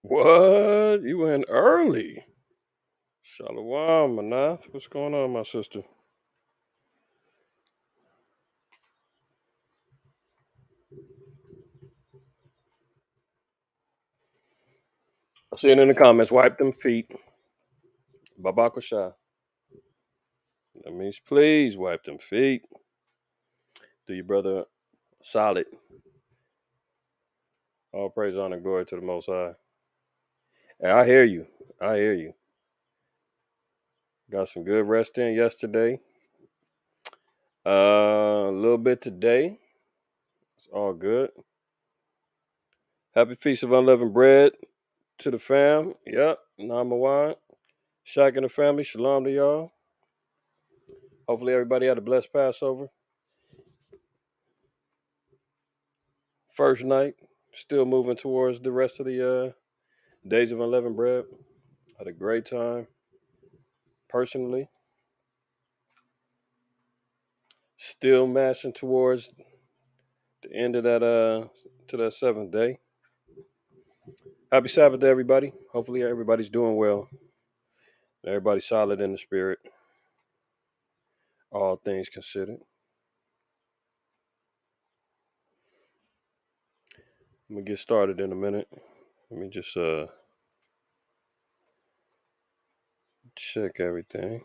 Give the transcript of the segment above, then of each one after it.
What? You went early. Shalom, Manath. What's going on, my sister? I see it in the comments. Wipe them feet. Babakosha. That means please wipe them feet. Do your brother solid. All praise, honor, glory to the Most High. Hey, I hear you. I hear you. Got some good rest in yesterday. A little bit today. It's all good. Happy Feast of Unleavened Bread to the fam. Yep. Namawan. Shaq and the family. Shalom to y'all. Hopefully everybody had a blessed Passover. First night. Still moving towards the rest of the days of unleavened bread. Had a great time. Personally. Still mashing towards the end of that to that seventh day. Happy Sabbath to everybody. Hopefully everybody's doing well. Everybody's solid in the spirit. All things considered. I'm gonna get started in a minute. Let me just check everything.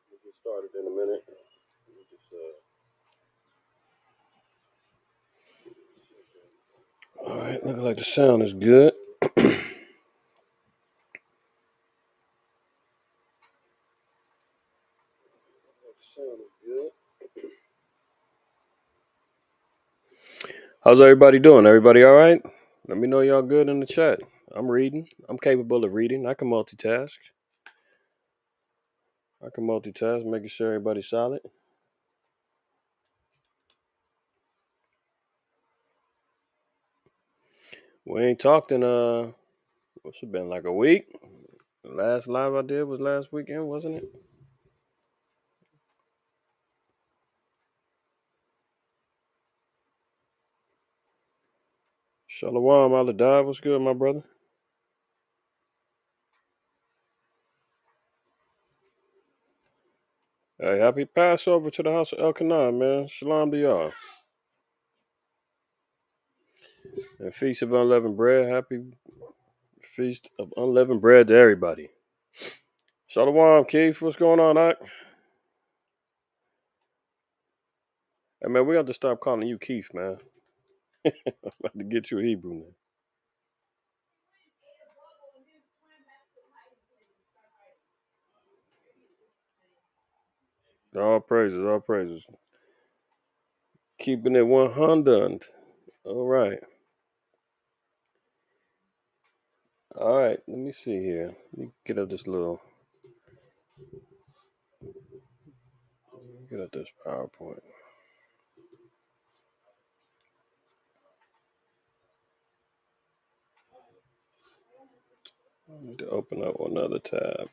Get started in a minute. Let me just, all right, looks like the sound is good. Sound is good. How's everybody doing? Everybody all right? Let me know y'all good in the chat. I'm reading. I'm capable of reading. I can multitask. Making sure everybody's solid. We ain't talked in what's it been, like a week? The last live I did was last weekend, wasn't it? Shalom, Aladai. What's good, my brother? Hey, happy Passover to the house of Elkanah, man. Shalom to y'all. And Feast of Unleavened Bread. Happy Feast of Unleavened Bread to everybody. Shalom, Keith. What's going on, Ike? Hey, man, we have to stop calling you Keith, man. I'm about to get you a Hebrew name. All praises, all praises. Keeping it 100. All right. All right, let me see here. Let me get up this little. Get up this PowerPoint. I need to open up another tab.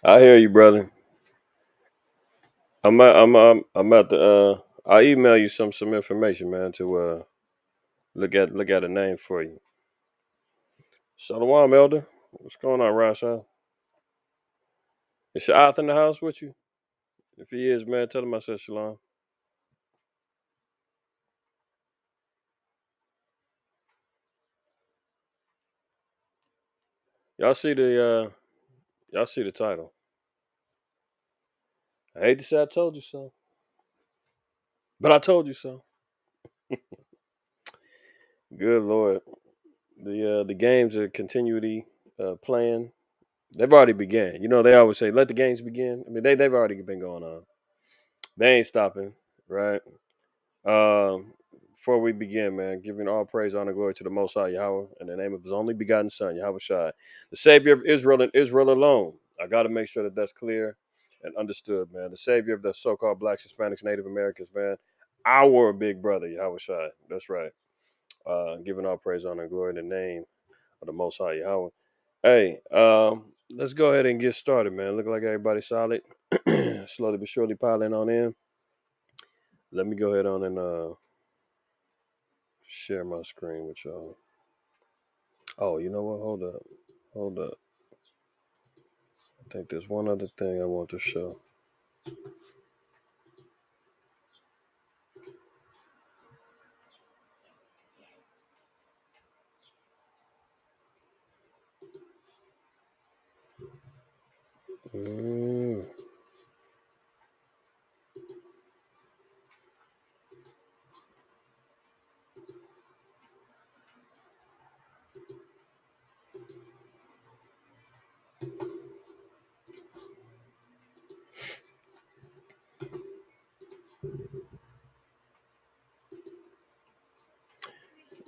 I hear you, brother. I'm at the. I'll email you some information, man, to look at a name for you. Shalom, Elder. What's going on, Rasha? Is Sha'ath in the house with you? If he is, man, tell him I said shalom. Y'all see the title. I hate to say I told you so, but I told you so. Good Lord. The games are continuity playing. They've already began. You know, they always say, let the games begin. I mean, they've already been going on. They ain't stopping, right? Before we begin, man, giving all praise, honor, glory to the Most High Yahweh in the name of His only begotten Son, Yahweh Shai, the Savior of Israel and Israel alone. I got to make sure that that's clear and understood, man. The Savior of the so-called Blacks, Hispanics, Native Americans, man. Our big brother, Yahweh Shai. That's right. Giving all praise, honor, and glory in the name of the Most High Yahweh. Hey, let's go ahead and get started, man. Look like everybody's solid. Slowly but surely piling on in. Let me go ahead on and share my screen with y'all. Oh, you know what? Hold up. Hold up. I think there's one other thing I want to show. Mm.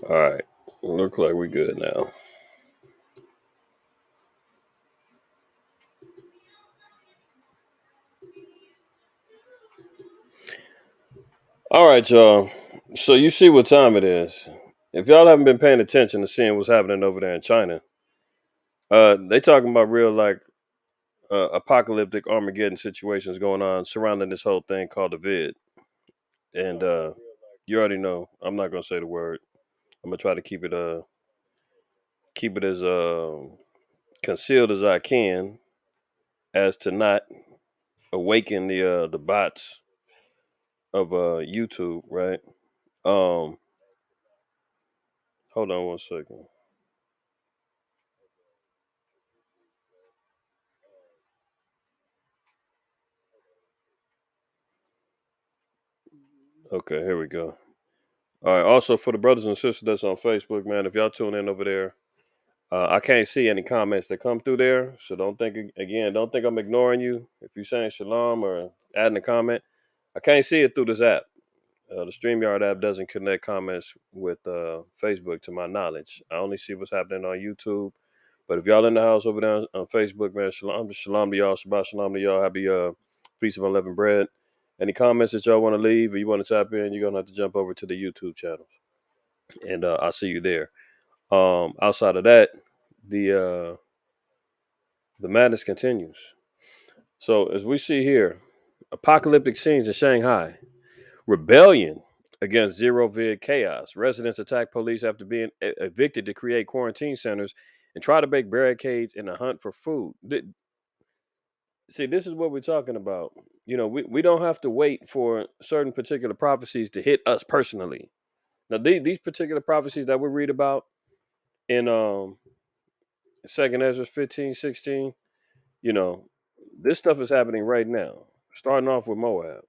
All right. Look like we good now. All right, y'all. So you see what time it is. If y'all haven't been paying attention to seeing what's happening over there in China, they talking about real like apocalyptic Armageddon situations going on surrounding this whole thing called the vid. And you already know. I'm not gonna say the word. I'm gonna try to keep it as concealed as I can, as to not awaken the bots of YouTube. Right. Um. Hold on one second. Okay, here we go. All right. Also, for the brothers and sisters that's on Facebook, man, if y'all tune in over there, I can't see any comments that come through there. So don't think again. Don't think I'm ignoring you. If you're saying shalom or adding a comment, I can't see it through this app. The StreamYard app doesn't connect comments with Facebook, to my knowledge. I only see what's happening on YouTube. But if y'all in the house over there on Facebook, man, shalom, shalom to y'all, Shabbat shalom to y'all. Happy feast of unleavened bread. Any comments that y'all want to leave or you want to tap in, you're gonna have to jump over to the YouTube channel, and I'll see you there. Outside of that, the the madness continues. So as we see here, apocalyptic scenes in Shanghai, rebellion against zero vid chaos. Residents attack police after being evicted to create quarantine centers and try to make barricades in a hunt for food. See, this is what we're talking about. You know, we don't have to wait for certain particular prophecies to hit us personally. Now, these particular prophecies that we read about in Second Ezra 15:16, you know, this stuff is happening right now. Starting off with Moab.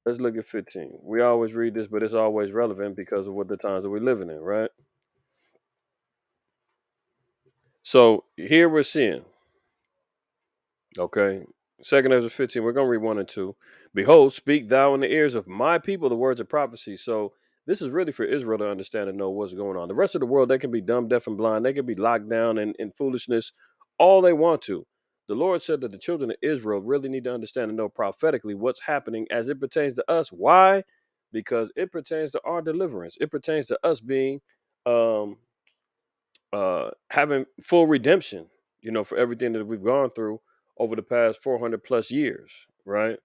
Let's look at 15. We always read this, but it's always relevant because of what the times that we're living in, right? So here we're seeing, okay, Second Ezra 15, we're going to read 1 and 2. Behold, speak thou in the ears of my people the words of prophecy. So this is really for Israel to understand and know what's going on. The rest of the world, they can be dumb, deaf, and blind. They can be locked down in foolishness all they want to. The Lord said that the children of Israel really need to understand and know prophetically what's happening as it pertains to us. Why? Because it pertains to our deliverance. It pertains to us being um, having full redemption, for everything that we've gone through over the past 400 plus years, right?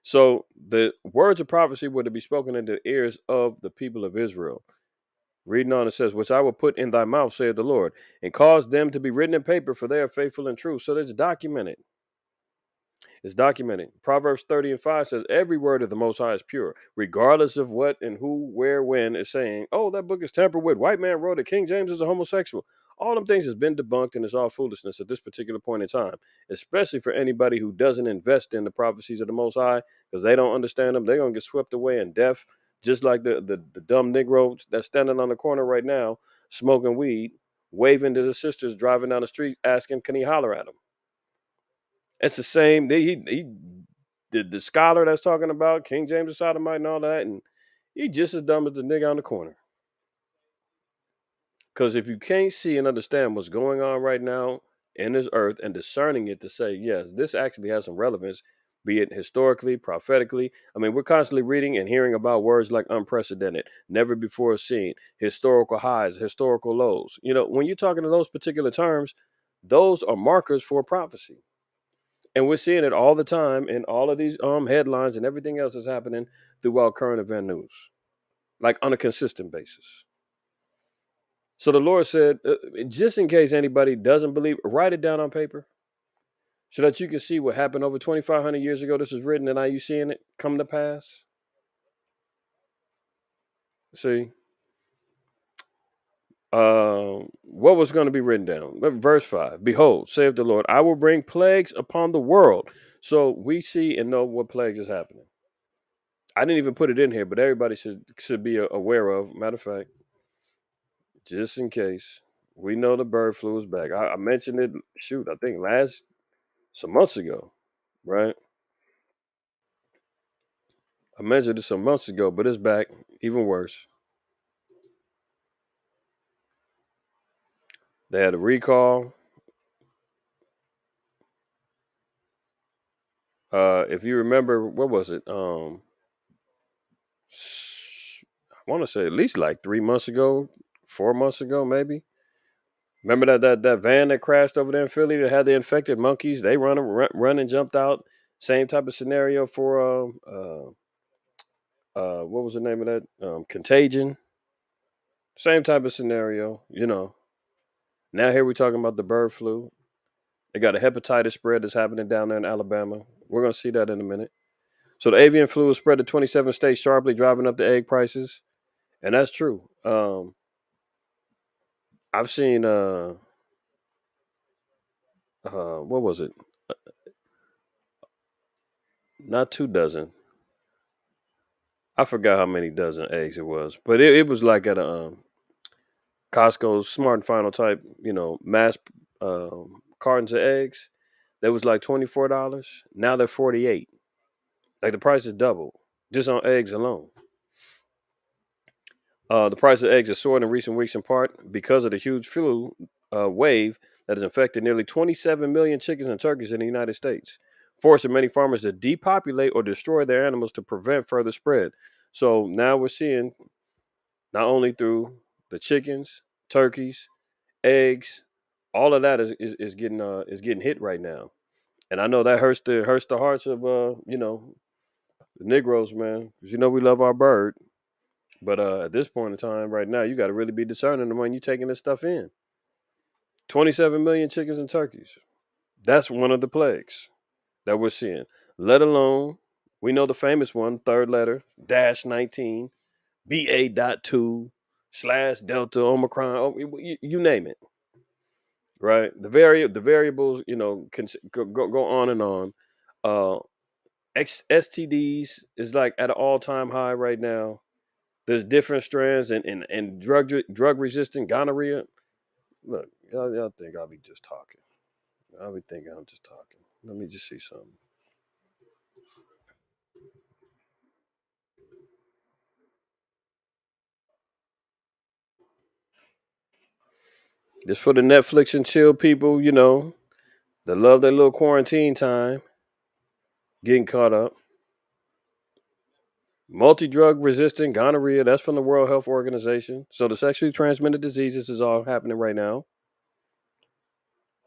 So the words of prophecy were to be spoken in the ears of the people of Israel. Reading on, it says, which I will put in thy mouth, saith the Lord, and cause them to be written in paper, for they are faithful and true. So that's documented. It's documented. Proverbs 30 and 5 says, every word of the Most High is pure, regardless of what and who, where, when is saying, oh, that book is tampered with. White man wrote it. King James is a homosexual. All them things has been debunked and it's all foolishness at this particular point in time, especially for anybody who doesn't invest in the prophecies of the Most High because they don't understand them. They're going to get swept away in death, just like the dumb Negro that's standing on the corner right now smoking weed, waving to the sisters driving down the street asking, can he holler at them? It's the same. He the scholar that's talking about King James the sodomite and all that, and he just as dumb as the nigga on the corner. Because if you can't see and understand what's going on right now in this earth and discerning it to say, yes, this actually has some relevance, be it historically, prophetically. I mean, we're constantly reading and hearing about words like unprecedented, never before seen, historical highs, historical lows. When you're talking to those particular terms, those are markers for prophecy. And we're seeing it all the time in all of these headlines and everything else that's happening throughout current event news, like on a consistent basis. So the Lord said, just in case anybody doesn't believe, write it down on paper so that you can see what happened over 2,500 years ago. This was written, and now you seeing it come to pass. See, what was going to be written down? Verse 5. Behold, saith the Lord, I will bring plagues upon the world. So we see and know what plagues is happening. I didn't even put it in here, but everybody should be aware of. Matter of fact, just in case, we know the bird flu is back. I mentioned it. Shoot, I think some months ago, right? I mentioned it some months ago, but it's back, even worse. They had a recall. If you remember, what was it? I want to say at least like 3 months ago, 4 months ago, maybe. Remember that van that crashed over there in Philly that had the infected monkeys? They run and jumped out. Same type of scenario for what was the name of that? Contagion. Same type of scenario. Now here we're talking about the bird flu. They got a hepatitis spread that's happening down there in Alabama. We're gonna see that in a minute. So the avian flu is spread to 27 states, sharply driving up the egg prices, and that's true. I've seen what was it? Not 2 dozen. I forgot how many dozen eggs it was, but it was like at a Costco's Smart and Final type, mass cartons of eggs. That was like $24. Now they're 48. Like the price is double just on eggs alone. The price of eggs has soared in recent weeks in part because of the huge flu wave that has infected nearly 27 million chickens and turkeys in the United States, forcing many farmers to depopulate or destroy their animals to prevent further spread. So now we're seeing not only through the chickens, turkeys, eggs, all of that is getting hit right now, and I know that hurts the hearts of the Negroes, man, because we love our bird. But at this point in time, right now, you got to really be discerning when you're taking this stuff in. 27 million chickens and turkeys. That's one of the plagues that we're seeing. Let alone, we know the famous one, third letter, -19, BA.2 slash Delta Omicron. You name it, right? The variables, can go on and on. Uh, STDs is like at an all-time high right now. There's different strands and drug resistant gonorrhea. Look, y'all think I'll be just talking. I'll be thinking I'm just talking. Let me just see something. Just for the Netflix and chill people, that love their little quarantine time, getting caught up. Multi drug resistant gonorrhea, that's from the World Health Organization. So the sexually transmitted diseases is all happening right now.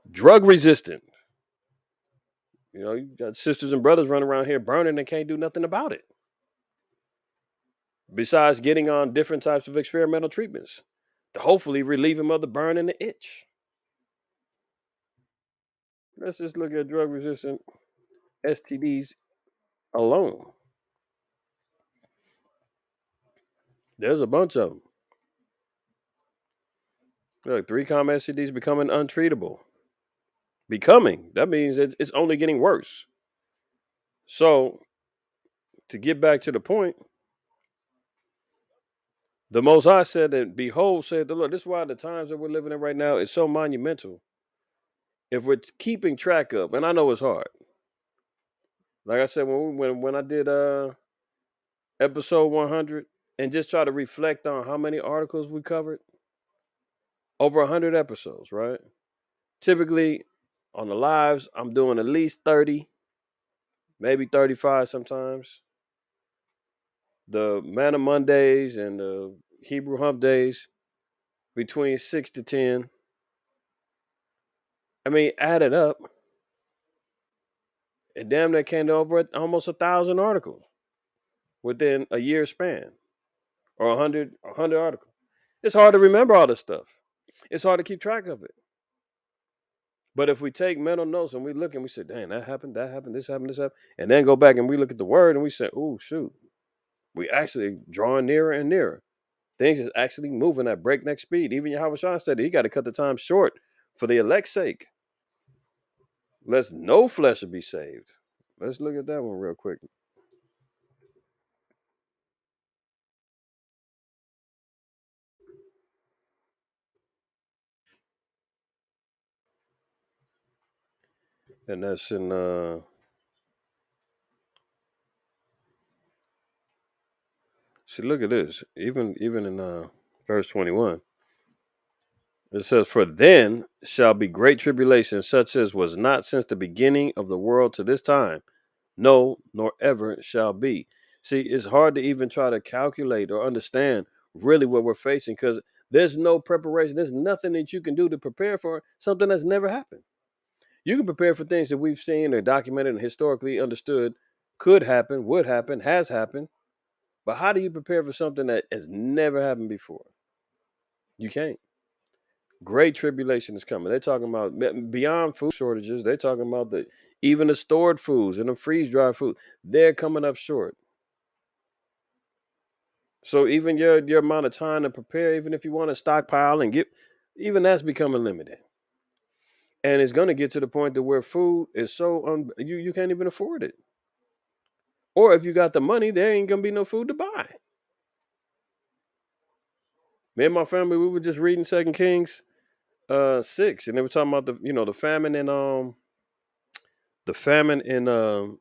Drug resistant. You got sisters and brothers running around here burning and can't do nothing about it. Besides getting on different types of experimental treatments to hopefully relieve them of the burn and the itch. Let's just look at drug resistant STDs alone. There's a bunch of them. Look, 3-com STDs becoming untreatable. Becoming. That means it's only getting worse. So, to get back to the point, the Most High said that, behold, said the Lord. This is why the times that we're living in right now is so monumental. If we're keeping track of, and I know it's hard. Like I said, when I did episode 100 and just try to reflect on how many articles we covered, over 100 episodes, right? Typically on the lives, I'm doing at least 30. maybe 35 sometimes. The Manna Mondays and the Hebrew Hump Days between 6 to 10. I mean, add it up, it damn near came to over almost 1,000 articles within a year span, or a hundred articles. It's hard to remember all this stuff. It's hard to keep track of it. But if we take mental notes and we look and we say, "Dang, that happened, this happened, this happened," and then go back and we look at the word and we say, "Oh shoot, we actually drawing nearer and nearer." Things is actually moving at breakneck speed. Even Yahweh Shah said that he got to cut the time short for the elect's sake. Lest no flesh will be saved. Let's look at that one real quick. And that's in see, look at this. Even in verse 21, it says, "For then shall be great tribulation, such as was not since the beginning of the world to this time, no, nor ever shall be." See, it's hard to even try to calculate or understand really what we're facing because there's no preparation. There's nothing that you can do to prepare for something that's never happened. You can prepare for things that we've seen or documented and historically understood could happen, would happen, has happened. But how do you prepare for something that has never happened before? You can't. Great tribulation is coming. They're talking about beyond food shortages. They're talking about even the stored foods and the freeze dried food. They're coming up short. So even your amount of time to prepare, even if you want to stockpile and get, even that's becoming limited. And it's going to get to the point that where food is so you can't even afford it. Or if you got the money, there ain't gonna be no food to buy. Me and my family, we were just reading Second Kings 6, and they were talking about the famine in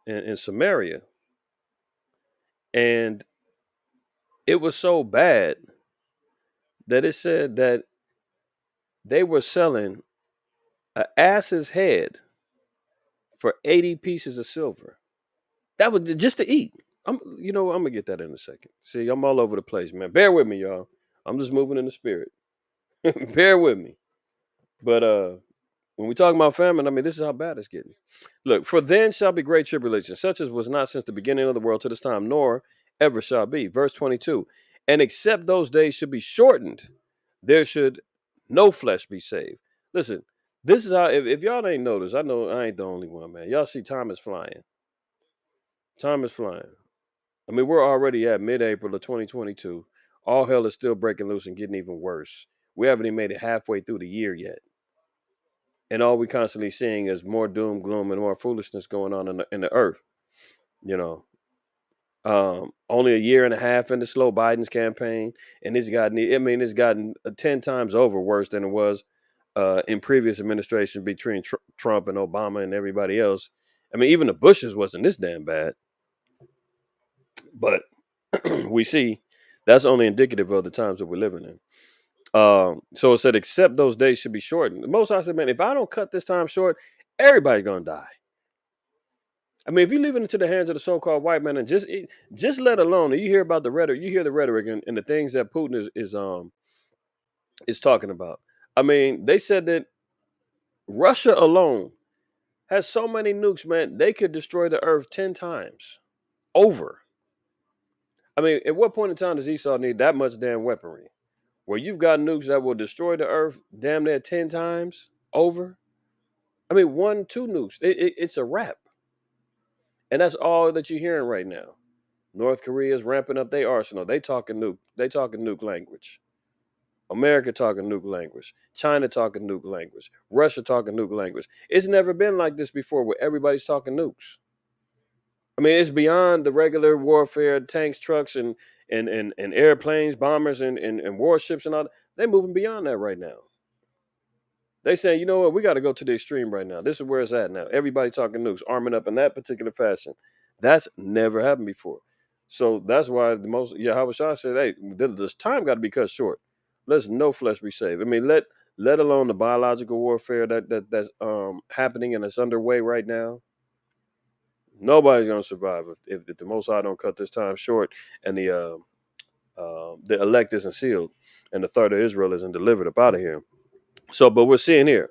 in Samaria, and it was so bad that it said that they were selling an ass's head for 80 pieces of silver. That was just to eat. I'm gonna get that in a second. See, I'm all over the place, man. Bear with me, y'all. I'm just moving in the spirit. Bear with me. But when we talk about famine, I mean, this is how bad it's getting. Look, for then shall be great tribulation, such as was not since the beginning of the world to this time, nor ever shall be. Verse 22. And except those days should be shortened, there should no flesh be saved. Listen, this is how, if y'all ain't noticed, I know I ain't the only one, man. Y'all see time is flying. Time is flying. I mean, we're already at mid April of 2022. All hell is still breaking loose and getting even worse. We haven't even made it halfway through the year yet. And all we constantly seeing is more doom, gloom, and more foolishness going on in the earth. You know, only a year and a half into slow Biden's campaign, and it's gotten. I mean, it's gotten 10 times over worse than it was in previous administrations between Trump and Obama and everybody else. I mean, even the Bushes wasn't this damn bad, but we see that's only indicative of the times that we're living in. So it said, except those days should be shortened. Most I said, man, if I don't cut this time short, everybody's gonna die. I mean, if you leave it into the hands of the so-called white man, and just let alone, you hear about the rhetoric, you hear the rhetoric and the things that Putin is talking about. I mean, they said that Russia alone has so many nukes, man, they could destroy the earth 10 times over. I mean, at what point in time does Esau need that much damn weaponry? Where you've got nukes that will destroy the earth damn near 10 times over? I mean, one, two nukes, it's a wrap. And that's all that you're hearing right now. North Korea is ramping up their arsenal. They talking nuke. They talking nuke language. America talking nuke language. China talking nuke language. Russia talking nuke language. It's never been like this before where everybody's talking nukes. I mean, it's beyond the regular warfare, tanks, trucks, and airplanes, bombers, and warships and all that. They're moving beyond that right now. They saying, you know what, we got to go to the extreme right now. This is where it's at now. Everybody talking nukes, arming up in that particular fashion. That's never happened before. So that's why the most Yahweh Shah said, hey, this time got to be cut short. Let's no flesh be saved. I mean, let alone the biological warfare that's happening and it's underway right now. Nobody's gonna survive if the Most High don't cut this time short, and the elect isn't sealed, and the third of Israel isn't delivered up out of here. So, but we're seeing here,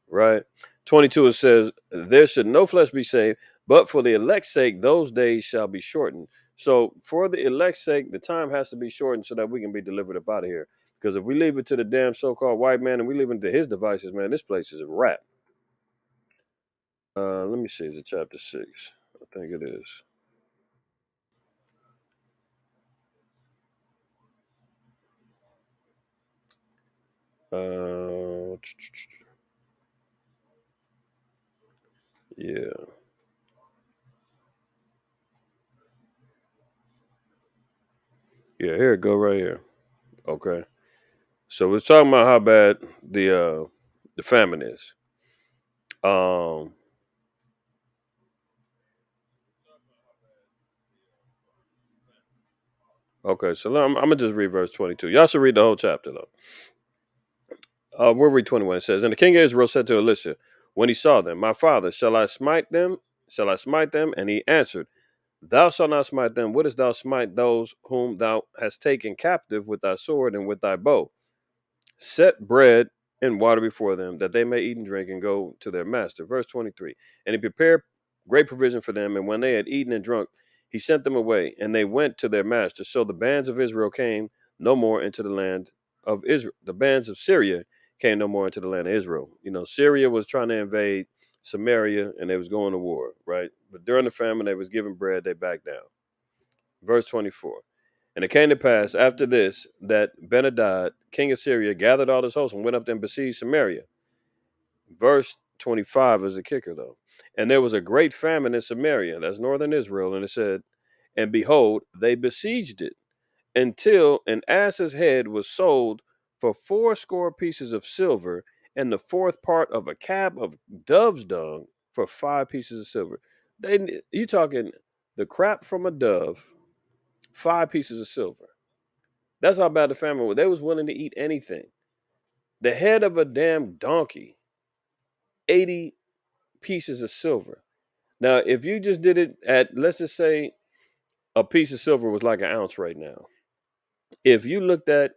right? 22 it says, "There should no flesh be saved, but for the elect's sake, those days shall be shortened." So, for the elect's sake, the time has to be shortened so that we can be delivered up out of here. Because if we leave it to the damn so-called white man and we leave it to his devices, man, this place is a wrap. Let me see. Is it chapter 6? I think it is. Uh, yeah, yeah. Here it go right here. Okay. So we're talking about how bad the famine is. Um. Okay. So I'm gonna just read verse 22. Y'all should read the whole chapter though. We'll read 21. It says, "And the king of Israel said to Elisha, when he saw them, My father, shall I smite them? Shall I smite them? And he answered, Thou shalt not smite them. Wouldest thou smite those whom thou hast taken captive with thy sword and with thy bow? Set bread and water before them, that they may eat and drink and go to their master." Verse 23. "And he prepared great provision for them, and when they had eaten and drunk, he sent them away, and they went to their master. So the bands of Israel came no more into the land of Israel. The bands of Syria came no more into the land of Israel." You know, Syria was trying to invade Samaria, and they was going to war, right? But during the famine, they was given bread, they backed down. Verse 24. "And it came to pass after this that Benadad, king of Syria, gathered all his hosts and went up and besieged Samaria." Verse 25 is the kicker, though. "And there was a great famine in Samaria," that's northern Israel, "and it said, and behold, they besieged it until an ass's head was sold for 80 of silver, and the fourth part of a cab of dove's dung for 5 pieces of silver." You talking the crap from a dove, 5 pieces of silver. That's how bad the famine was. They was willing to eat anything. The head of a damn donkey, 80 pieces of silver. Now, if you just did it at, let's just say a piece of silver was like an ounce right now. If you looked at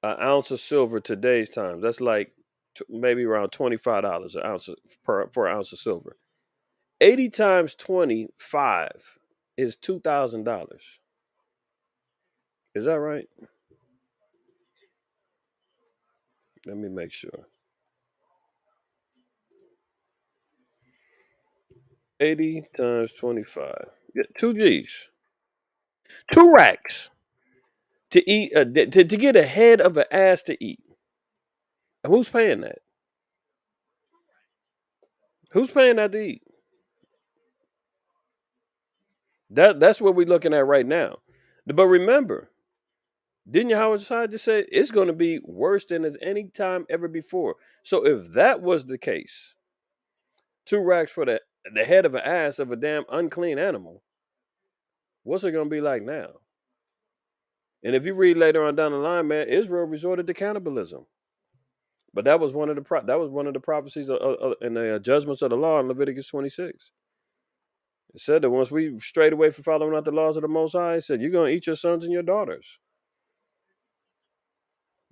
an ounce of silver today's times, that's like maybe around $25 an ounce for an ounce of silver. 80 times 25 is $2,000. Is that right? Let me make sure. 80 times 25. Yeah, 2 G's. 2 racks to eat to get a head of an ass to eat. And who's paying that? Who's paying that to eat? That's what we're looking at right now. But remember, didn't Howard Side just say it's going to be worse than as any time ever before? So if that was the case, 2 racks for the head of an ass of a damn unclean animal, what's it going to be like now? And if you read later on down the line, man, Israel resorted to cannibalism. But that was one of the prophecies in the judgments of the law in Leviticus 26. It said that once we strayed away from following out the laws of the Most High, it said you're gonna eat your sons and your daughters.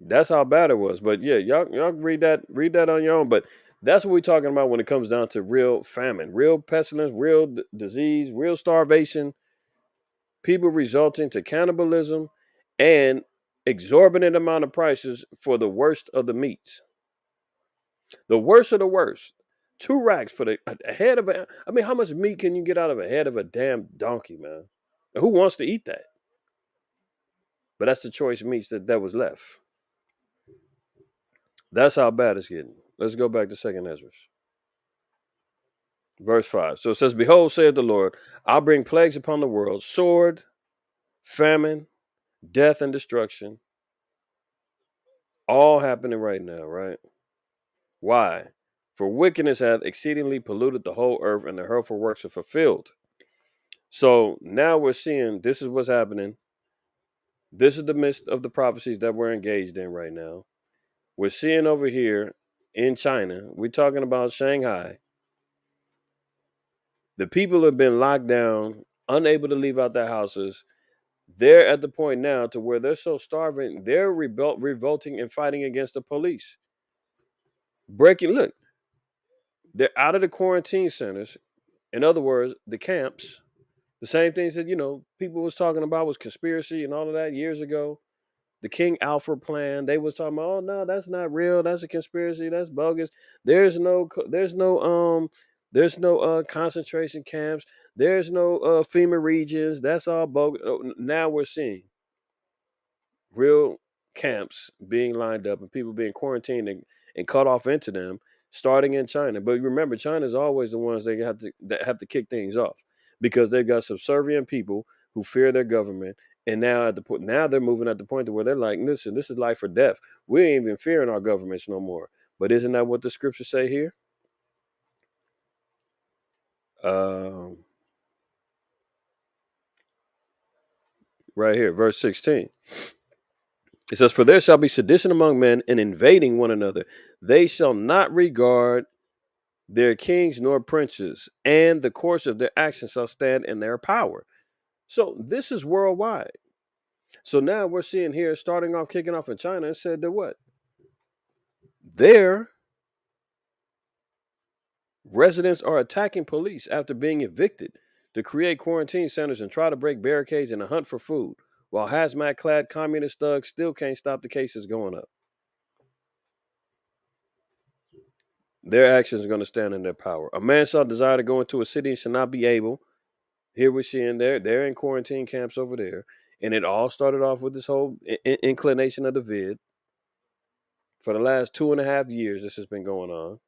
That's how bad it was. But yeah, y'all read that on your own. But that's what we're talking about when it comes down to real famine, real pestilence, real disease, real starvation, people resulting to cannibalism, and exorbitant amount of prices for the worst of the meats. The worst of the worst. 2 racks for a head of a. I mean, how much meat can you get out of a head of a damn donkey, man? And who wants to eat that? But that's the choice meats that was left. That's how bad it's getting. Let's go back to Second Ezra, verse 5. So it says, "Behold, saith the Lord, I'll bring plagues upon the world: sword, famine, death, and destruction. All happening right now, right? Why? For wickedness hath exceedingly polluted the whole earth, and the hurtful works are fulfilled." So now we're seeing this is what's happening. This is the midst of the prophecies that we're engaged in right now. We're seeing over here in China, we're talking about Shanghai. The people have been locked down, unable to leave out their houses. They're at the point now to where they're so starving, they're revolting and fighting against the police. Breaking, look, they're out of the quarantine centers. In other words, the camps. The same things that people was talking about was conspiracy and all of that years ago. The King Alfred plan. They was talking about, oh no, that's not real. That's a conspiracy. That's bogus. There's no concentration camps. There's no FEMA regions. That's all bogus. Now we're seeing real camps being lined up and people being quarantined and cut off into them, starting in China. But remember, China's always the ones that have to kick things off because they've got subservient people who fear their government. And now now they're moving at the point to where they're like, listen, this is life or death. We ain't even fearing our governments no more. But isn't that what the scriptures say here? Um, right here, verse 16. It says, "For there shall be sedition among men and invading one another. They shall not regard their kings nor princes, and the course of their actions shall stand in their power." So this is worldwide. So now we're seeing here, starting off, kicking off in China, and said that what? Their residents are attacking police after being evicted to create quarantine centers and try to break barricades in a hunt for food, while hazmat clad communist thugs still can't stop the cases going up. Their actions are going to stand in their power. A man shall desire to go into a city and shall not be able. Here we're seeing they're in quarantine camps over there, and it all started off with this whole inclination of the vid. For the last 2.5 years, this has been going on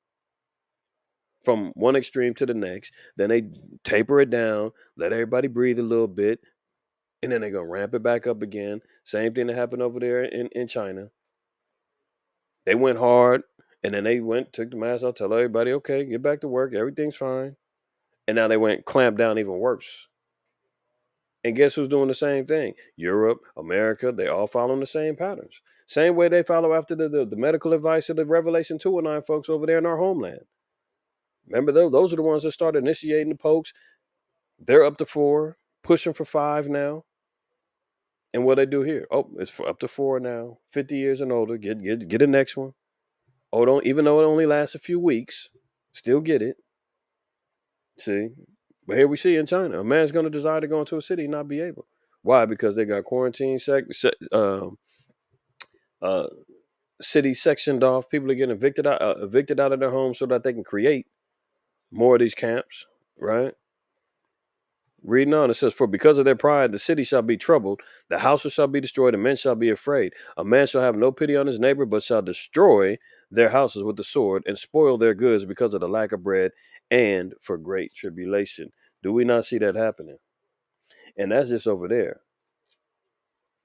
from one extreme to the next. Then they taper it down, let everybody breathe a little bit, and then they're gonna ramp it back up again. Same thing that happened over there in China. They went hard, and then they took the mask off, tell everybody, okay, get back to work, everything's fine. And now they went clamp down even worse. And guess who's doing the same thing? Europe, America, they all following the same patterns. Same way they follow after the medical advice of the Revelation 209 folks over there in our homeland. Remember, those are the ones that started initiating the pokes. They're up to 4, pushing for 5 now. And what they do here? Oh, it's for up to 4 now. 50 years and older. Get the next one. Oh, don't even though it only lasts a few weeks, still get it. See, but here we see in China, a man's going to desire to go into a city and not be able. Why? Because they got quarantine uh, cities sectioned off. People are getting evicted out of their homes so that they can create more of these camps. Right? Reading on, it says, "For because of their pride, the city shall be troubled, the houses shall be destroyed, and men shall be afraid. A man shall have no pity on his neighbor, but shall destroy their houses with the sword and spoil their goods because of the lack of bread and for great tribulation." Do we not see that happening? And that's just over there.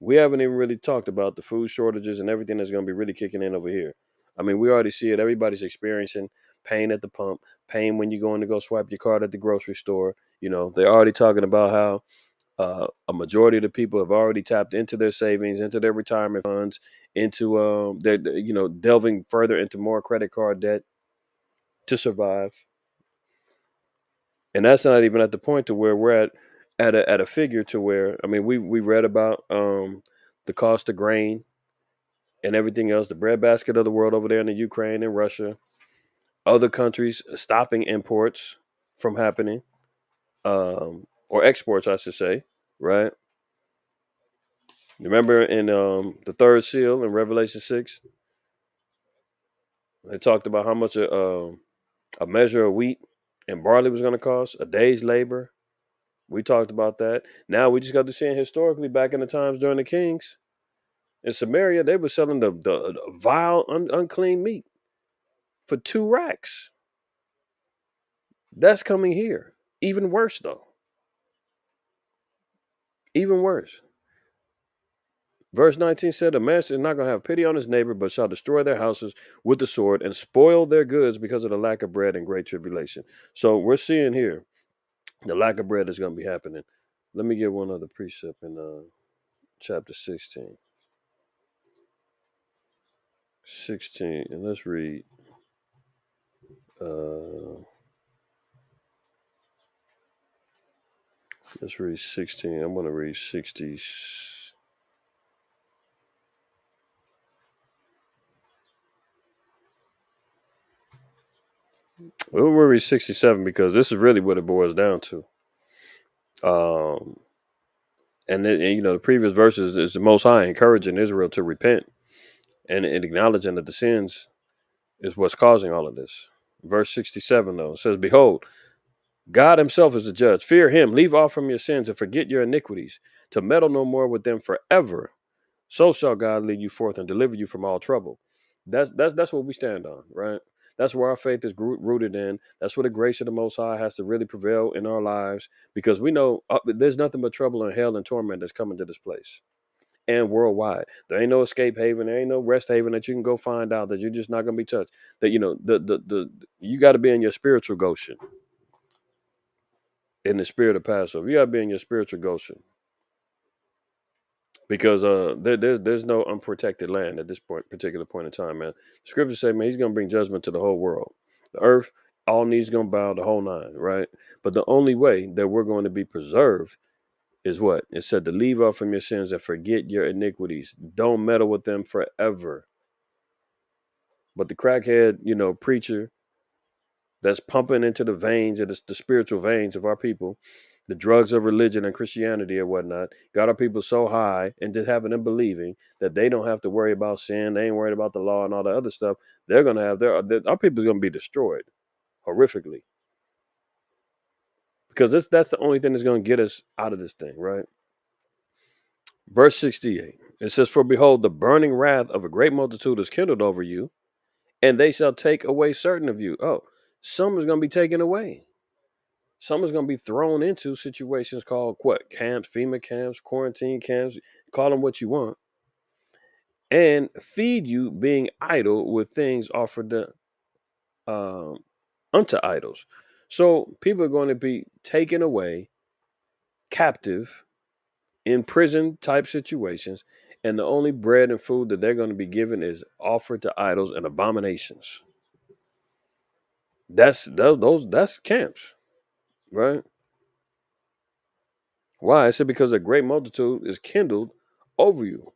We haven't even really talked about the food shortages and everything that's going to be really kicking in over here. I mean, we already see it. Everybody's experiencing pain at the pump, pain when you're going to go swipe your card at the grocery store. They're already talking about how a majority of the people have already tapped into their savings, into their retirement funds, into they're delving further into more credit card debt to survive. And that's not even at the point to where we're at a figure to where, I mean, we read about the cost of grain and everything else, the breadbasket of the world over there in the Ukraine and Russia, other countries stopping imports from happening, or exports, I should say, right? Remember in the third seal in Revelation 6, they talked about how much a measure of wheat and barley was going to cost, a day's labor. We talked about that. Now we just got to see historically back in the times during the kings in Samaria, they were selling the vile, unclean meat for 2 racks. That's coming here. Even worse, though. Even worse. Verse 19 said, "A man is not going to have pity on his neighbor, but shall destroy their houses with the sword and spoil their goods because of the lack of bread and great tribulation." So we're seeing here the lack of bread is going to be happening. Let me get one other precept in chapter 16. 16, and let's read. Uh, Let's read 16. I'm going to read 60. We'll read 67 because this is really what it boils down to. Um, and the previous verses is the Most High encouraging Israel to repent and acknowledging that the sins is what's causing all of this. Verse 67 though says, "Behold, God Himself is the judge. Fear Him. Leave off from your sins and forget your iniquities, to meddle no more with them forever. So shall God lead you forth and deliver you from all trouble." That's what we stand on, right? That's where our faith is rooted in. That's where the grace of the Most High has to really prevail in our lives, because we know there's nothing but trouble and hell and torment that's coming to this place and worldwide. There ain't no escape haven. There ain't no rest haven that you can go find out that you're just not gonna be touched. That the you got to be in your spiritual Goshen, in the spirit of Passover. You got to be in your spiritual Goshen, because there's no unprotected land at this particular point in time, man. Scripture say, man, He's gonna bring judgment to the whole world, the earth, all knees gonna bow, the whole nine, right? But the only way that we're going to be preserved is what it said: to leave off from your sins and forget your iniquities. Don't meddle with them forever. But the crackhead, preacher that's pumping into the veins of the spiritual veins of our people, the drugs of religion and Christianity and whatnot, got our people so high and just having them believing that they don't have to worry about sin, they ain't worried about the law and all the other stuff. They're gonna have our people's gonna be destroyed horrifically, because that's the only thing that's gonna get us out of this thing, right? Verse 68. It says, "For behold, the burning wrath of a great multitude is kindled over you, and they shall take away certain of you." Oh, some is gonna be taken away. Someone's going to be thrown into situations called what? Camps, FEMA camps, quarantine camps, call them what you want, and feed you being idle with things offered um, unto idols. So people are going to be taken away, captive, in prison type situations, and the only bread and food that they're going to be given is offered to idols and abominations. That's camps, right? Why? I said because a great multitude is kindled over you,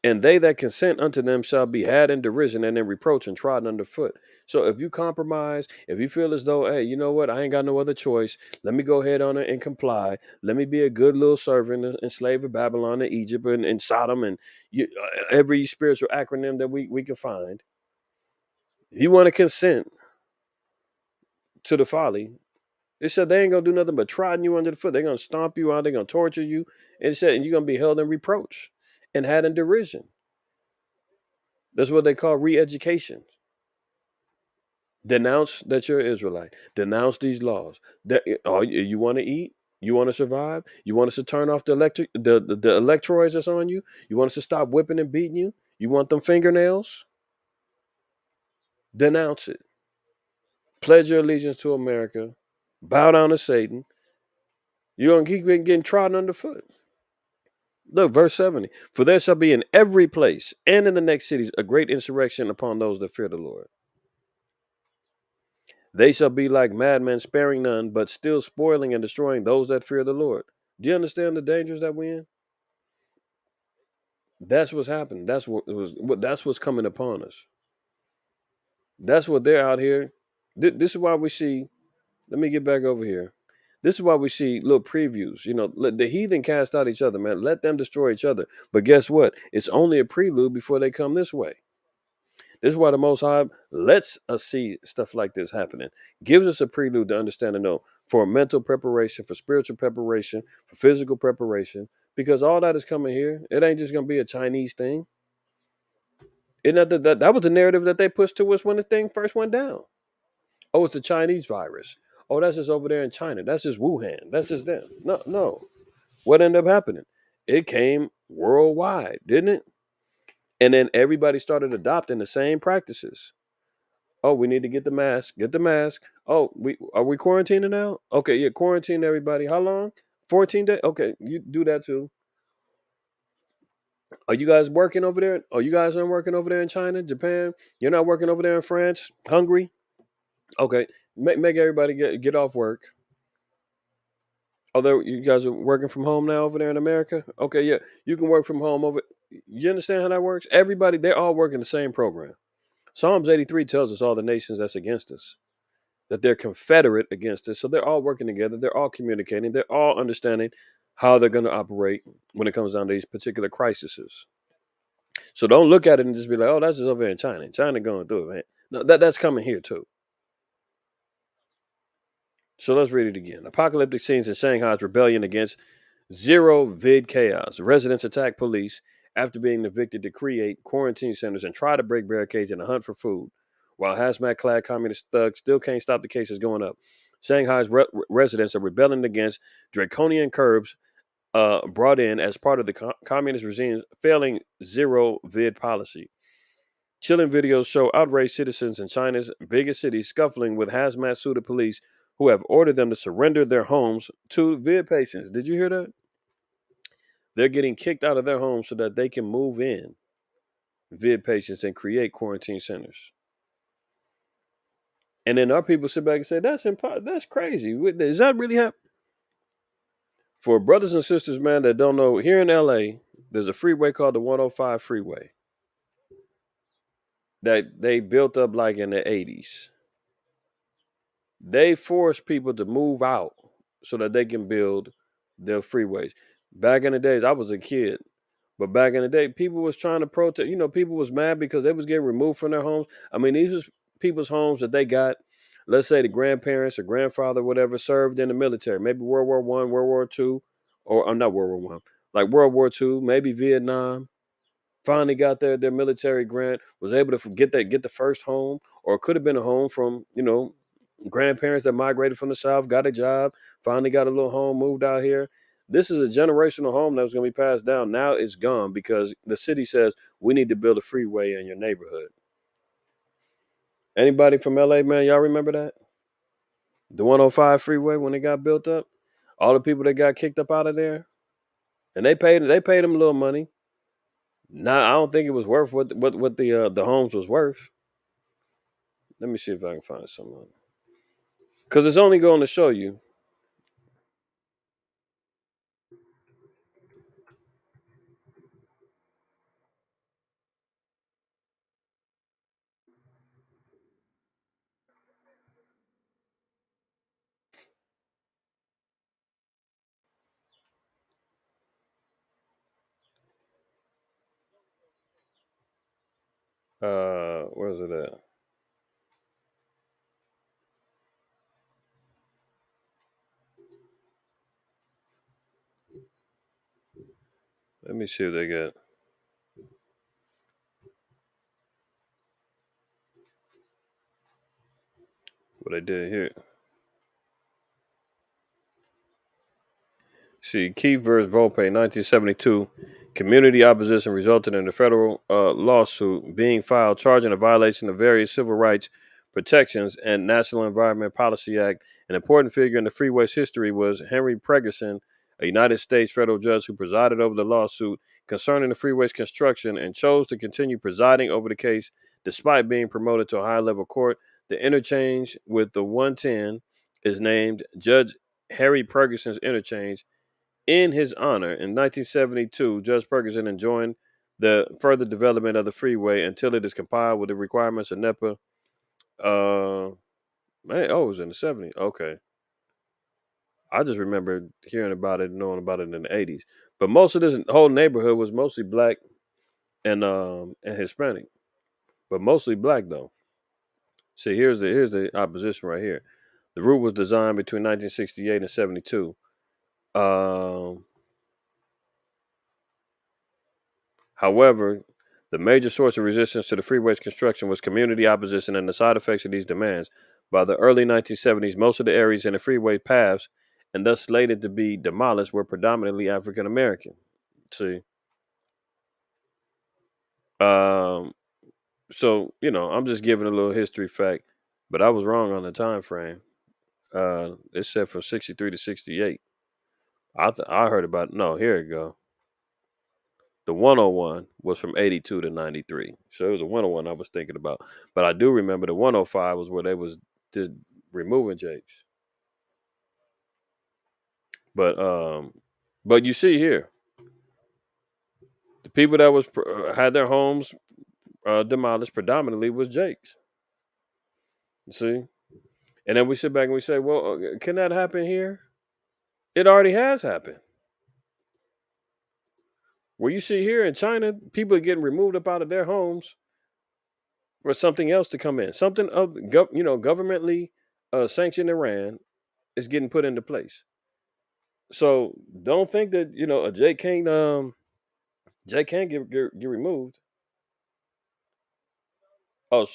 and they that consent unto them shall be had in derision and in reproach and trodden underfoot. So if you compromise, if you feel as though, hey, you know what, I ain't got no other choice, let me go ahead on it and comply. Let me be a good little servant and slave of Babylon and Egypt and Sodom and every spiritual acronym that we can find. If you want to consent to the folly, it said they ain't gonna do nothing but trodden you under the foot. They're gonna stomp you out. They're gonna torture you. And it said, and you're gonna be held in reproach and had in derision. That's what they call re-education. Denounce that you're an Israelite. Denounce these laws. That you want to eat, you want to survive, you want us to turn off the the electrodes that's on you. You want us to stop whipping and beating you. You want them fingernails. Denounce it. Pledge your allegiance to America. Bow down to Satan. You're gonna keep getting trodden underfoot. Look, verse 70. For there shall be in every place and in the next cities a great insurrection upon those that fear the Lord. They shall be like madmen, sparing none, but still spoiling and destroying those that fear the Lord. Do you understand the dangers that we're in? That's what's happening. That's what's coming upon us. That's what they're out here. This is why we see. Let me get back over here. This is why we see little previews. Let the heathen cast out each other, man. Let them destroy each other. But guess what? It's only a prelude before they come this way. This is why the Most High lets us see stuff like this happening. Gives us a prelude to understand and know, for mental preparation, for spiritual preparation, for physical preparation, because all that is coming here. It ain't just gonna be a Chinese thing. That was the narrative that they pushed to us when the thing first went down. Oh, it's the Chinese virus. Oh, that's just over there in China. That's just Wuhan. That's just them. No, no. What ended up happening? It came worldwide, didn't it? And then everybody started adopting the same practices. Oh, we need to get the mask. Get the mask. Oh, we quarantining now? Okay, yeah, quarantine everybody. How long? 14 days. Okay, you do that too. Are you guys working over there? Oh, you guys aren't working over there in China, Japan? You're not working over there in France, Hungary? Okay, make everybody get off work. Although you guys are working from home now over there in America? Okay, yeah, you can work from home over. You understand how that works? Everybody, they're all working the same program. Psalms 83 tells us all the nations that's against us, that they're confederate against us. So they're all working together. They're all communicating. They're all understanding how they're going to operate when it comes down to these particular crises. So don't look at it and just be like, "Oh, that's just over here in China. China going through it, man." No, that's coming here too. So let's read it again. Apocalyptic scenes in Shanghai's rebellion against zero vid chaos. Residents attack police after being evicted to create quarantine centers and try to break barricades in a hunt for food. While hazmat clad communist thugs still can't stop the cases going up. Shanghai's residents are rebelling against draconian curbs brought in as part of the communist regime's failing zero vid policy. Chilling videos show outraged citizens in China's biggest cities scuffling with hazmat suited police who have ordered them to surrender their homes to vid patients. Did you hear that? They're getting kicked out of their homes so that they can move in vid patients and create quarantine centers. And then our people sit back and say, "That's impossible. That's crazy. Is that really happening?" For brothers and sisters, man, that don't know, here in LA, there's a freeway called the 105 freeway that they built up like in the 80s. They force people to move out so that they can build their freeways. Back in the days, I was a kid, but back in the day, people was trying to protest. You know, people was mad because they was getting removed from their homes. I mean, these was people's homes that they got. Let's say the grandparents or grandfather, whatever, served in the military, maybe World War I, World War II, or not World War I, like World War II, maybe Vietnam. Finally got their military grant, was able to get the first home, or it could have been a home from grandparents that migrated from the South, got a job, finally got a little home, moved out here. This is a generational home that was going to be passed down. Now it's gone because the city says we need to build a freeway in your neighborhood. Anybody from LA, man, y'all remember that? The 105 freeway when it got built up? All the people that got kicked up out of there? And they paid them a little money. Now I don't think it was worth what the homes was worth. Let me see if I can find some. Because it's only going to show you. Where's it at? Let me see if they got what I did here. See, Key versus Volpe, 1972. Community opposition resulted in a federal lawsuit being filed charging a violation of various civil rights protections and National Environment Policy Act. An important figure in the freeway's history was Henry Pregerson, a United States federal judge who presided over the lawsuit concerning the freeway's construction and chose to continue presiding over the case despite being promoted to a high level court. The interchange with the 110 is named Judge Harry Pregerson's interchange in his honor. In 1972, Judge Ferguson enjoined the further development of the freeway until it is complied with the requirements of NEPA. Uh, it was in the 70s. Okay. I just remember hearing about it and knowing about it in the 80s. But most of this whole neighborhood was mostly black and Hispanic, but mostly black though. See, here's the opposition right here. The route was designed between 1968 and 72. Um, However, the major source of resistance to the freeway's construction was community opposition and the side effects of these demands. By the early 1970s, most of the areas in the freeway paths and thus slated to be demolished were predominantly African American. See, um, so I'm just giving a little history fact, but I was wrong on the time frame. It said from 63 to 68. I heard about no. Here it go. The 101 was from 82 to 93. So it was a 101 I was thinking about. But I do remember the 105 was where they was did removing Jakes. But but you see here, the people that was had their homes demolished predominantly was Jake's. You see, and then we sit back and we say, well, can that happen here? It already has happened. Where you see here in China, people are getting removed up out of their homes for something else to come in. Something of governmentally sanctioned Iran is getting put into place. So don't think that a Jake can't get removed. Oh,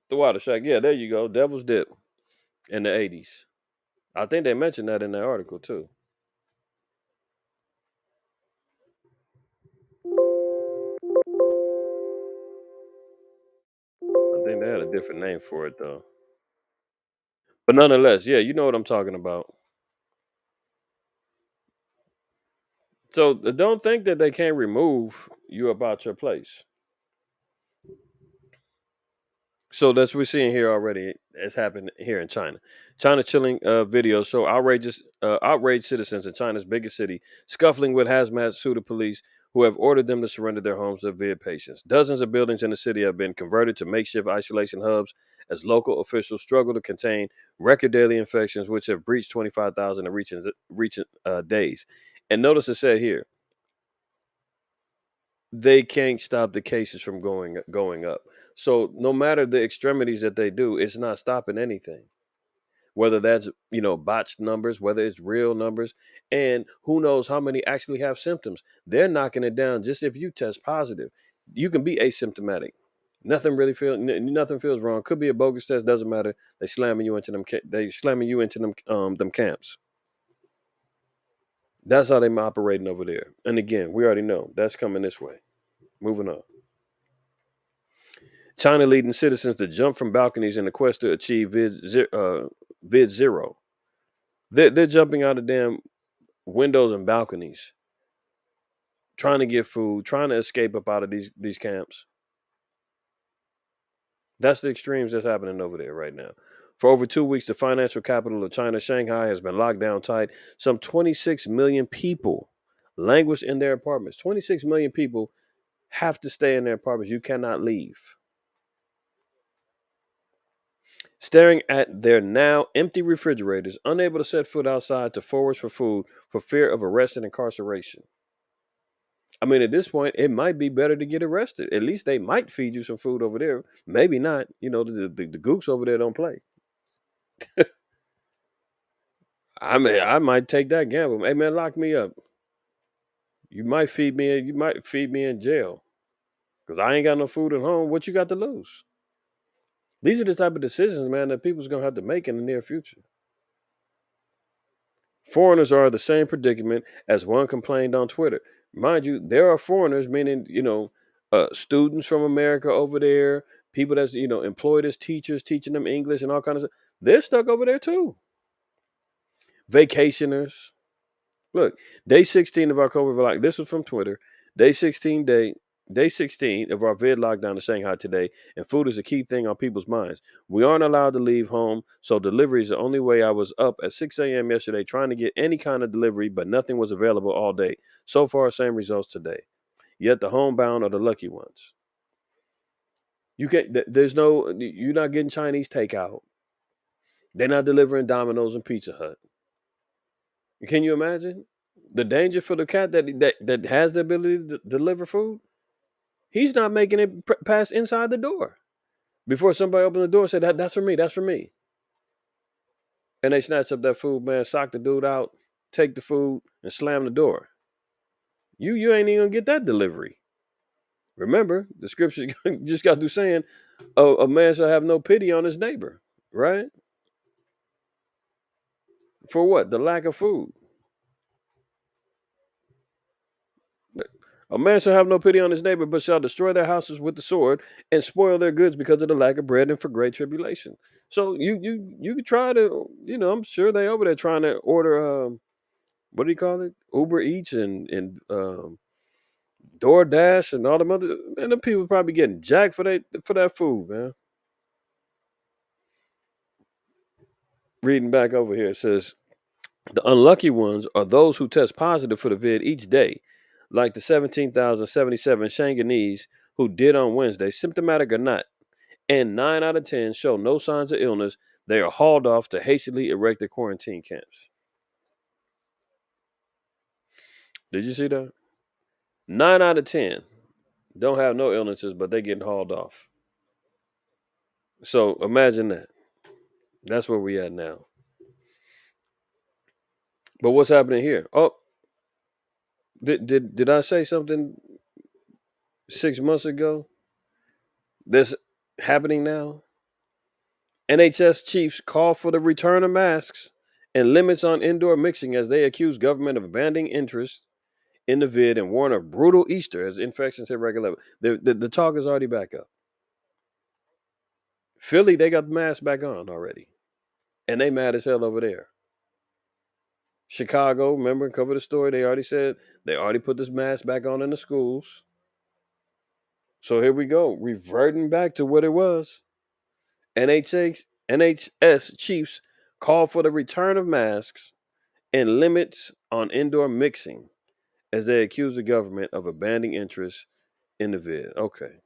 the water shack. Yeah, there you go. Devil's Dip in the '80s. I think they mentioned that in the article too. I think they had a different name for it though. But nonetheless, yeah, you know what I'm talking about. So don't think that they can't remove you about your place. So that's we're seeing here already. It's happened here in China. China chilling videos show outraged citizens in China's biggest city scuffling with hazmat suited police who have ordered them to surrender their homes to vid patients. Dozens of buildings in the city have been converted to makeshift isolation hubs as local officials struggle to contain record daily infections, which have breached 25,000 in recent days. And notice it said here they can't stop the cases from going up. So no matter the extremities that they do, it's not stopping anything. Whether that's botched numbers, whether it's real numbers, and who knows how many actually have symptoms. They're knocking it down just if you test positive. You can be asymptomatic. Nothing feels wrong. Could be a bogus test, doesn't matter. They slamming you into them camps. That's how they're operating over there. And again, we already know that's coming this way. Moving on. China leading citizens to jump from balconies in the quest to achieve vid zero. They're jumping out of damn windows and balconies, trying to get food, trying to escape up out of these camps. That's the extremes that's happening over there right now. For over 2 weeks, the financial capital of China, Shanghai, has been locked down tight. Some 26 million people languish in their apartments. 26 million people have to stay in their apartments. You cannot leave. Staring at their now empty refrigerators, unable to set foot outside to forage for food for fear of arrest and incarceration. I mean, at this point, it might be better to get arrested. At least they might feed you some food over there. Maybe not. The gooks over there don't play. I mean, I might take that gamble. Hey, man, lock me up. You might feed me. You might feed me in jail because I ain't got no food at home. What you got to lose? These are the type of decisions, man, that people's gonna have to make in the near future. Foreigners are the same predicament as one complained on Twitter. Mind you, there are foreigners, meaning students from America over there, people that's employed as teachers, teaching them English and all kinds of stuff. They're stuck over there too. Vacationers. Look, day 16 of our COVID lockdown. This was from Twitter. Day 16 day. Day 16 of our vid lockdown in Shanghai today, and food is a key thing on people's minds. We aren't allowed to leave home, so delivery is the only way. I was up at 6 a.m. yesterday trying to get any kind of delivery, but nothing was available all day. So far, same results today. Yet the homebound are the lucky ones. You can there's no you're not getting Chinese takeout. They're not delivering Domino's and Pizza Hut. Can you imagine the danger for the cat that has the ability to deliver food? He's not making it past inside the door before somebody opened the door and said that's for me. That's for me. And they snatch up that food, man, sock the dude out, take the food, and slam the door. You ain't even gonna get that delivery. Remember, the scripture just got through saying, a man shall have no pity on his neighbor, right? For what? The lack of food. A man shall have no pity on his neighbor, but shall destroy their houses with the sword and spoil their goods because of the lack of bread and for great tribulation. So you could try to, I'm sure they over there trying to order what do you call it? Uber Eats and DoorDash and all them other, and the people probably getting jacked for that food, man. Reading back over here, it says The unlucky ones are those who test positive for the vid each day, like the 17,077 Shanghainese who did on Wednesday, symptomatic or not, and 9 out of 10 show no signs of illness. They are hauled off to hastily erected quarantine camps. Did you see that? 9 out of 10 don't have no illnesses, but they getting hauled off. So imagine that. That's where we at now. But what's happening here? Oh, did I say something 6 months ago that's happening now? NHS chiefs call for the return of masks and limits on indoor mixing as they accuse government of abandoning interest in the vid and warn of brutal Easter as infections hit record level. The talk is already back up. Philly, they got the mask back on already, and they mad as hell over there. Chicago, remember, cover the story. They already said they already put this mask back on in the schools. So here we go, reverting back to what it was. NHS chiefs call for the return of masks and limits on indoor mixing as they accuse the government of abandoning interest in the vid. Okay.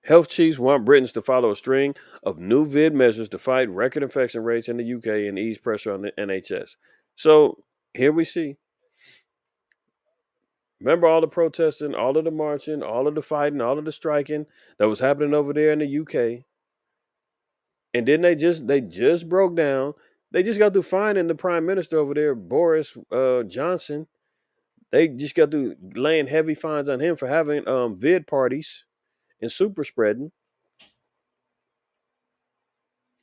Health chiefs want Britons to follow a string of new vid measures to fight record infection rates in the UK and ease pressure on the NHS. So here we see. Remember all the protesting, all of the marching, all of the fighting, all of the striking that was happening over there in the UK. And then they just broke down. They just got through fining the prime minister over there, Boris Johnson. They just got through laying heavy fines on him for having vid parties and super spreading.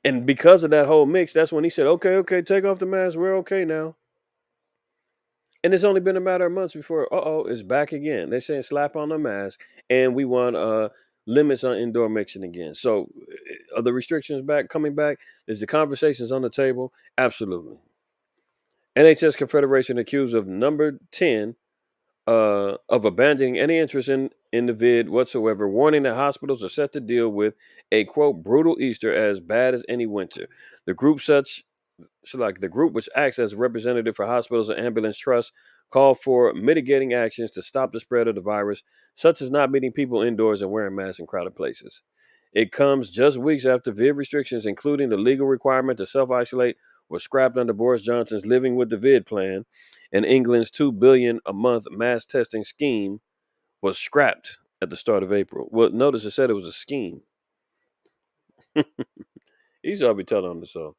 And because of that whole mix, that's when he said, okay, okay, take off the mask. We're okay now. And it's only been a matter of months before, it's back again. They're saying slap on the mask and we want limits on indoor mixing again. So are the restrictions coming back? Is the conversations on the table? Absolutely. NHS Confederation accused of number 10 of abandoning any interest in the vid whatsoever, warning that hospitals are set to deal with a quote brutal Easter as bad as any winter. The group the group which acts as a representative for hospitals and ambulance trusts called for mitigating actions to stop the spread of the virus, such as not meeting people indoors and wearing masks in crowded places. It comes just weeks after vid restrictions, including the legal requirement to self-isolate, were scrapped under Boris Johnson's Living with the Vid plan, and England's $2 billion a month mass testing scheme was scrapped at the start of April. Well, notice it said it was a scheme. He's all be telling on himself.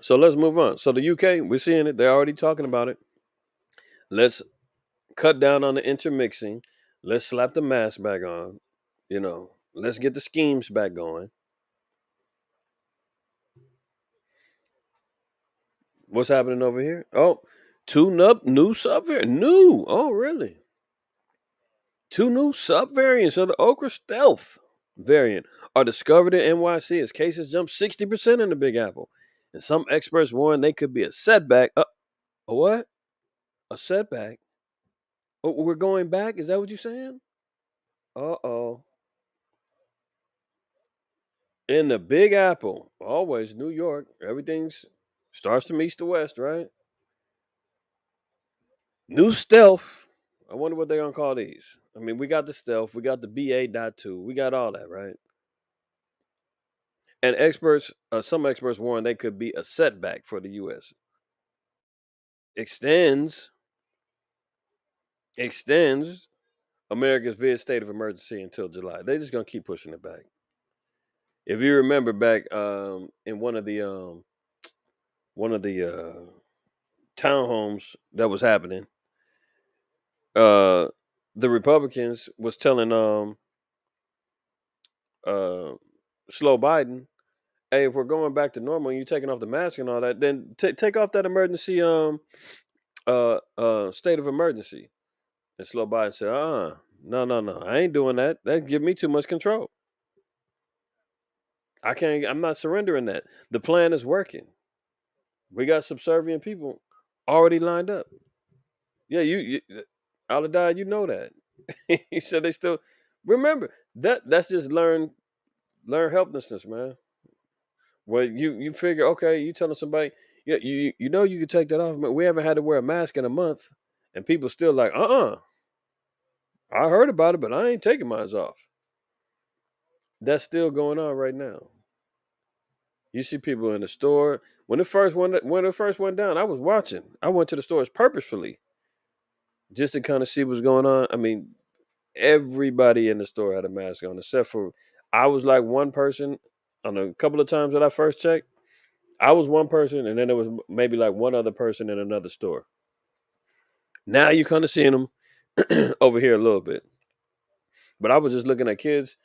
So let's move on. So the UK, we're seeing it. They're already talking about it. Let's cut down on the intermixing. Let's slap the mask back on. Let's get the schemes back going. What's happening over here? Oh, two new subvariant. New. Oh, really? Two new subvariants of the Okra Stealth variant are discovered in NYC as cases jump 60% in the Big Apple. And some experts warn they could be a setback. A what? A setback? Oh, we're going back? Is that what you're saying? Uh-oh. In the Big Apple, always New York, everything's starts from east to west, right? New stealth. I wonder what they're gonna call these. I mean, we got the stealth, we got the BA.2, we got all that, right? And some experts warn they could be a setback for the U.S. Extends extends America's vid state of emergency until July. They're just gonna keep pushing it back. If you remember back in one of the townhomes that was happening, uh, the Republicans was telling uh, Slow Biden, "Hey, if we're going back to normal, and you taking off the mask and all that, then take off that emergency state of emergency." And Slow Biden said, no, no, no, I ain't doing that. That give me too much control. I can't. I'm not surrendering that. The plan is working. We got subservient people already lined up. Yeah, you Al-Adai, you know that. He said they still remember that. That's just learn helplessness, man. Well, you figure, okay, you telling somebody, yeah, you know you can take that off. But we haven't had to wear a mask in a month, and people still like, I heard about it, but I ain't taking mine off. That's still going on right now. You see people in the store when it first went down. I was watching. I went to the stores purposefully just to kind of see what's going on. I mean, everybody in the store had a mask on, except for I was like one person on a couple of times that I first checked. I was one person, and then there was maybe like one other person in another store. Now you kind of seeing them over here a little bit. But I was just looking at kids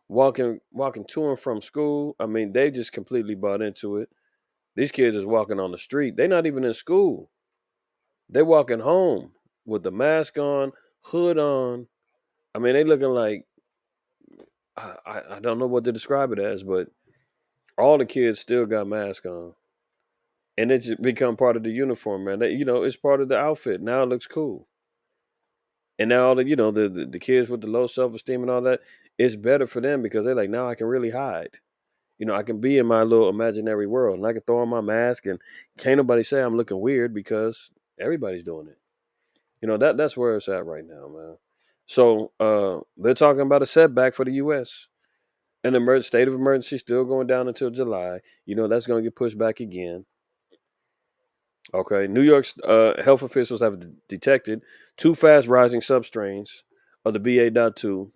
walking to and from school. I mean, they just completely bought into it. These kids is walking on the street. They're not even in school. They walking home with the mask on, hood on. I mean, they looking like I don't know what to describe it as, but all the kids still got masks on, and it just become part of the uniform, man. It's part of the outfit. Now it looks cool, and now all the the kids with the low self esteem and all that, it's better for them because they're like, now I can really hide. I can be in my little imaginary world, and I can throw on my mask, and can't nobody say I'm looking weird because everybody's doing it. That's where it's at right now, man. So they're talking about a setback for the U.S. An state of emergency still going down until July. That's going to get pushed back again. Okay, New York's health officials have detected two fast rising substrains of the BA.2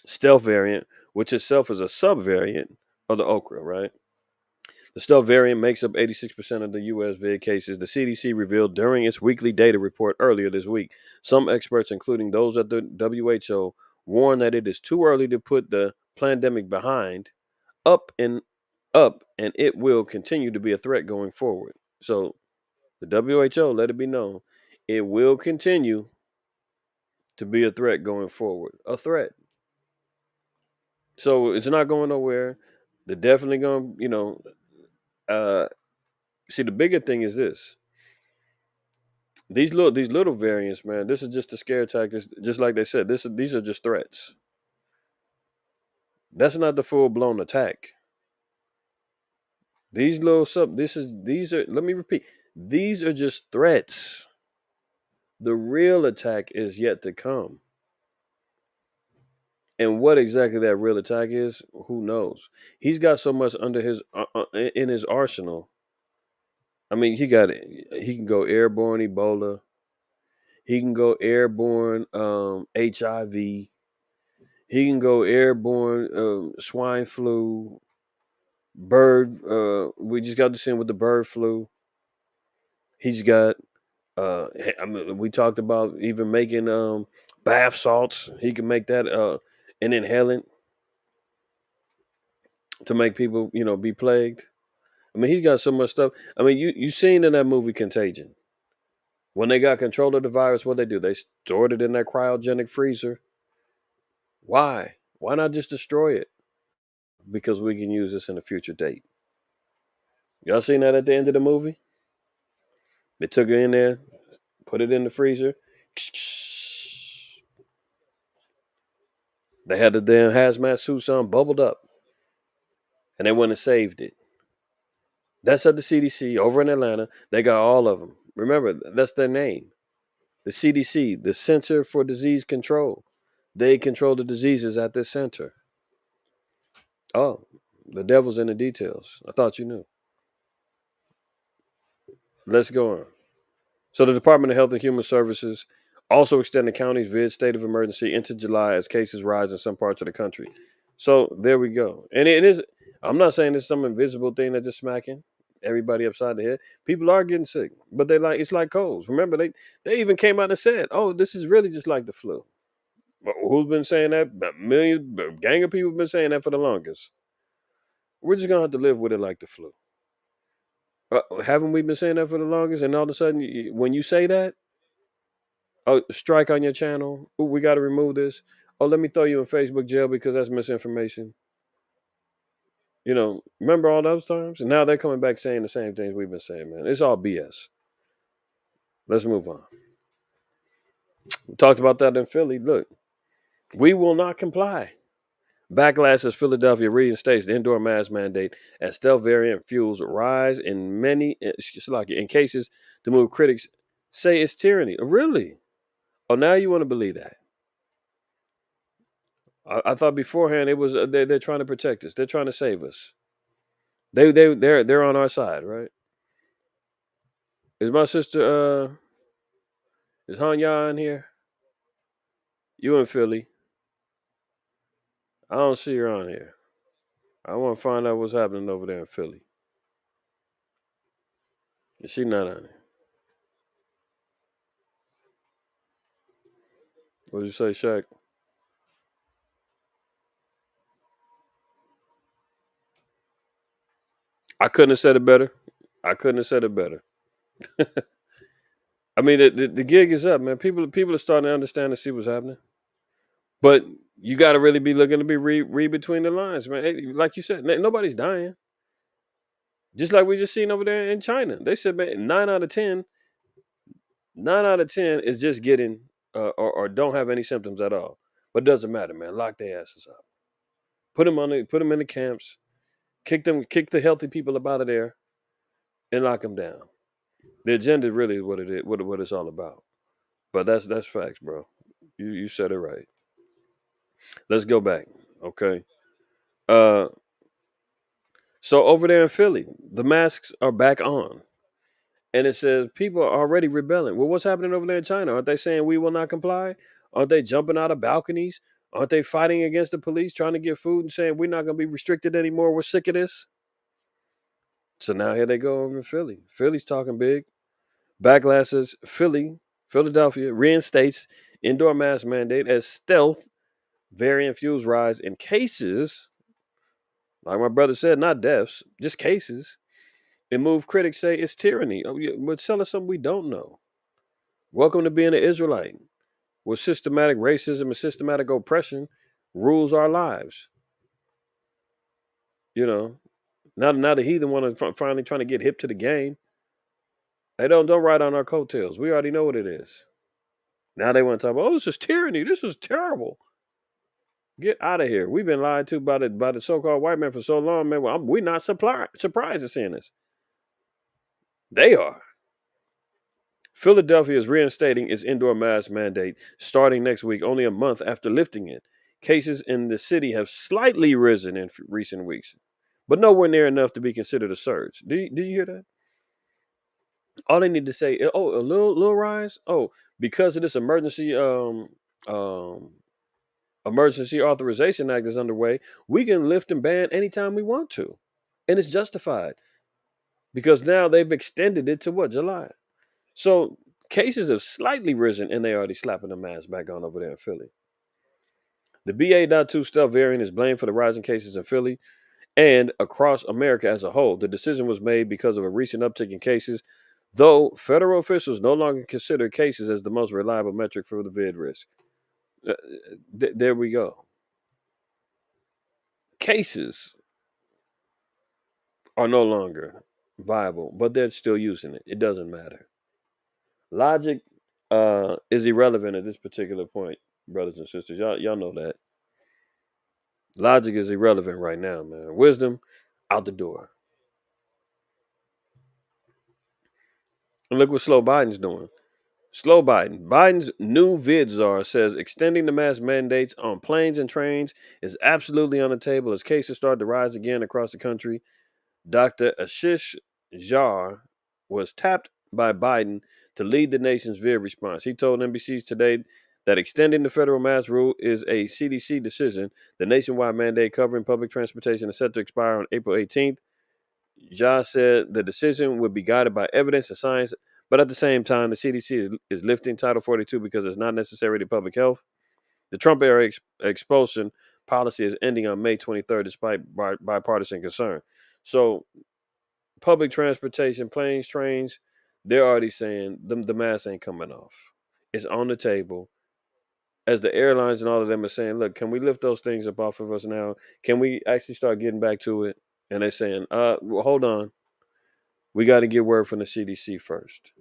stealth variant, which itself is a subvariant of the Okra, right? The stealth variant makes up 86% of the U.S. VID cases, the CDC revealed during its weekly data report earlier this week. Some experts, including those at the WHO, warn that it is too early to put the pandemic behind up and and it will continue to be a threat going forward. So the WHO let it be known it will continue to be a threat going forward. A threat. So it's not going nowhere. They're definitely going, uh see, the bigger thing is this. These little variants, man, this is just a scare tactic. Just like they said, these are just threats. That's not the full blown attack. These little sub these are let me repeat. These are just threats. The real attack is yet to come. And what exactly that real attack is, who knows? He's got so much under his in his arsenal. I mean, he can go airborne Ebola. He can go airborne HIV. He can go airborne swine flu, bird. We just got to see him with the bird flu. He's got. I mean, we talked about even making bath salts. He can make that an inhalant to make people, be plagued. I mean, he's got so much stuff. I mean, you seen in that movie Contagion when they got control of the virus, what they do? They stored it in that cryogenic freezer. Why? Why not just destroy it? Because we can use this in a future date. Y'all seen that at the end of the movie? They took it in there, put it in the freezer. They had the damn hazmat suits on, bubbled up, and they went and saved it. That's at the CDC over in Atlanta. They got all of them. Remember, that's their name. The CDC, the Center for Disease Control. They control the diseases at this center. Oh, the devil's in the details. I thought you knew. Let's go on. So the Department of Health and Human Services also extended the county's vid state of emergency into July as cases rise in some parts of the country. So there we go. And it is. I'm not saying it's some invisible thing that's just smacking everybody upside the head. People are getting sick, but it's like colds. Remember, they even came out and said, "Oh, this is really just like the flu." But who's been saying that? A gang of people have been saying that for the longest. We're just gonna have to live with it like the flu. Haven't we been saying that for the longest? And all of a sudden, when you say that, oh, strike on your channel. Ooh, we got to remove this. Oh, let me throw you in Facebook jail because that's misinformation. Remember all those times? And now they're coming back saying the same things we've been saying, man. It's all BS. Let's move on. We talked about that in Philly. Look, we will not comply. Backlash as Philadelphia reinstates the indoor mask mandate as stealth variant fuels rise in many in cases to move critics say it's tyranny. Really? Oh, now you want to believe that? I thought beforehand it was they're trying to protect us. They're trying to save us. They're on our side, right? Is my sister is Hanya in here? You in Philly? I don't see her on here. I want to find out what's happening over there in Philly. Is she not on here? What did you say, Shaq? I couldn't have said it better. I couldn't have said it better. I mean, the gig is up, man. People are starting to understand and see what's happening. But you got to really be looking to be read between the lines, man. Hey, like you said, nobody's dying. Just like we just seen over there in China, they said, man, 9 out of 10 is just getting or don't have any symptoms at all. But it doesn't matter, man. Lock their asses up. Put them in the camps. Kick the healthy people up out of there, and lock them down. The agenda is really what it is, what it's all about. But that's facts, bro. You said it right. Let's go back. Okay. Uh, so over there in Philly, the masks are back on, and it says people are already rebelling. Well, what's happening over there in China? Aren't they saying we will not comply? Aren't they jumping out of balconies? Aren't they fighting against the police, trying to get food and saying we're not going to be restricted anymore? We're sick of this. So now here they go over in Philly. Philly's talking big. Backlashes Philadelphia reinstates indoor mask mandate as stealth variant fuels rise in cases. Like my brother said, not deaths, just cases. And move critics say it's tyranny. Oh, yeah, but tell us something we don't know. Welcome to being an Israelite, where systematic racism and systematic oppression rules our lives. You know, now the heathen want to finally trying to get hip to the game. They don't ride on our coattails. We already know what it is. Now they want to talk about, oh, this is tyranny. This is terrible. Get out of here. We've been lied to by the so-called white man for so long, man. We're not surprised at seeing this. They are. Philadelphia is reinstating its indoor mask mandate starting next week, only a month after lifting it. Cases in the city have slightly risen in recent weeks, but nowhere near enough to be considered a surge. Do you hear that? All they need to say, oh, a little rise. Oh, because of this um emergency authorization act is underway, we can lift and ban anytime we want to, and it's justified because now they've extended it to what, July. So cases have slightly risen, and they already slapping the mask back on over there in Philly. The BA.2 stealth variant is blamed for the rising cases in Philly and across America as a whole. The decision was made because of a recent uptick in cases, though federal officials no longer consider cases as the most reliable metric for the vid risk. There we go. Cases are no longer viable, but they're still using it. It doesn't matter. Logic is irrelevant at this particular point, brothers and sisters. Y'all know that. Logic is irrelevant right now, man. Wisdom out the door. And look what slow Biden's doing. Slow Biden. Biden's new vid czar says extending the mask mandates on planes and trains is absolutely on the table as cases start to rise again across the country. Dr. Ashish Jha was tapped by Biden to lead the nation's vid response. He told NBC today that extending the federal mask rule is a CDC decision. The nationwide mandate covering public transportation is set to expire on April 18th. Jha said the decision would be guided by evidence and science, but at the same time, the CDC is lifting Title 42 because it's not necessary to public health. The Trump era expulsion policy is ending on May 23rd, despite bipartisan concern. So, public transportation, planes, trains, they're already saying the mask ain't coming off. It's on the table. As the airlines and all of them are saying, look, can we lift those things up off of us now? Can we actually start getting back to it? And they're saying, well, hold on. We got to get word from the CDC first.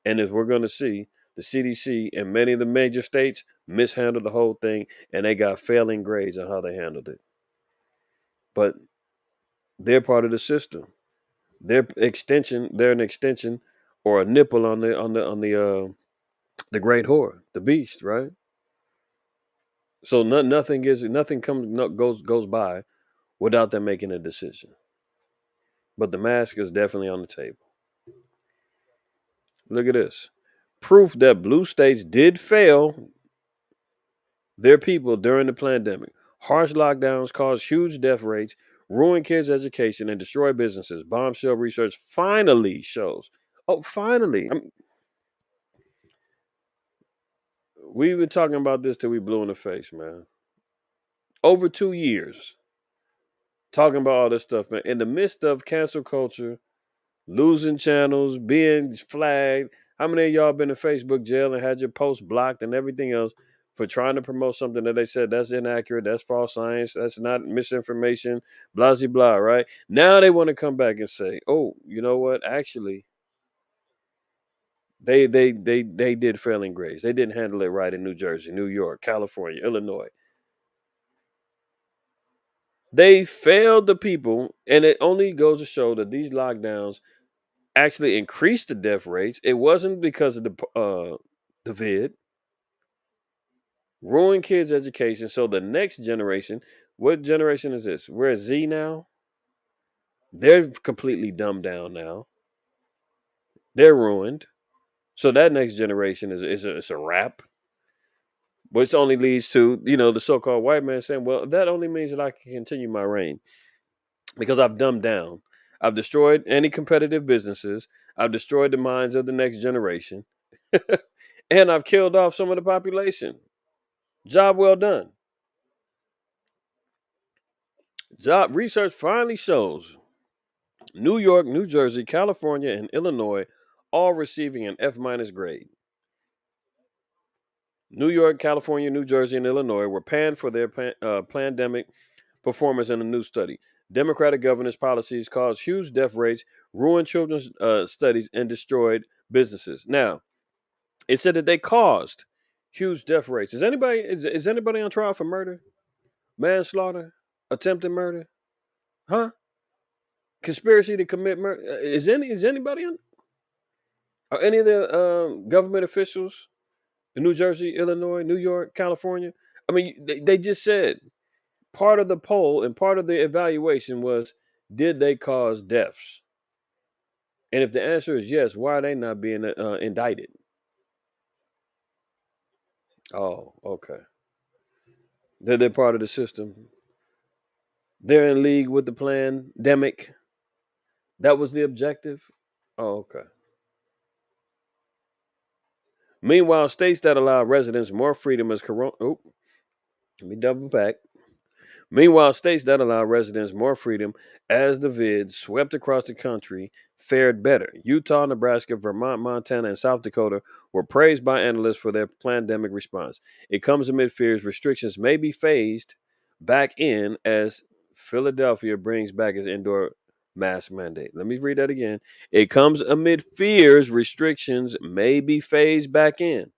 And if we're going to see the CDC in many of the major states mishandled the whole thing, and they got failing grades on how they handled it. But they're part of the system. They're an extension or a nipple on the great whore, the beast, right? So nothing comes no, goes by without them making a decision. But the mask is definitely on the table. Look at this. Proof that blue states did fail their people during the pandemic. Harsh lockdowns caused huge death rates, ruin kids' education, and destroy businesses. Bombshell research finally shows. Oh, finally. We've been talking about this till we blew in the face, man. Over 2 years talking about all this stuff, man. In the midst of cancel culture, losing channels, being flagged. How many of y'all been in Facebook jail and had your posts blocked and everything else for trying to promote something that they said that's inaccurate, that's false science, that's not misinformation, blah blah blah, right? Now they want to come back and say, oh, you know what? Actually, they did failing grades. They didn't handle it right in New Jersey, New York, California, Illinois. They failed the people, and it only goes to show that these lockdowns actually increased the death rates. It wasn't because of the vid, ruined kids' education. So the next generation, what generation is this? We're at Z now. They're completely dumbed down now. They're ruined. So that next generation is a wrap, which only leads to the so-called white man saying, "Well, that only means that I can continue my reign because I've dumbed down. I've destroyed any competitive businesses. I've destroyed the minds of the next generation, and I've killed off some of the population. Job well done." Job research finally shows New York, New Jersey, California, and Illinois all receiving an F minus grade. New York, California, New Jersey, and Illinois were panned for their pandemic performance in a new study. Democratic governance policies caused huge death rates, ruined children's studies, and destroyed businesses. Now, it said that they caused huge death rates. Is anybody on trial for murder, manslaughter, attempted murder? Huh? Conspiracy to commit murder? Is anybody on? Are any of the government officials in New Jersey, Illinois, New York, California? I mean, they just said part of the poll and part of the evaluation was, did they cause deaths? And if the answer is yes, why are they not being indicted? Oh, okay. They're part of the system. They're in league with the pandemic. That was the objective. Oh, okay. Meanwhile, states that allow residents more freedom as corona. Oh, let me double back. Meanwhile, states that allow residents more freedom as the vid swept across the country fared better. Utah, Nebraska, Vermont, Montana, and South Dakota were praised by analysts for their pandemic response. It comes amid fears restrictions may be phased back in as Philadelphia brings back its indoor mask mandate. Let me read that again. It comes amid fears restrictions may be phased back in.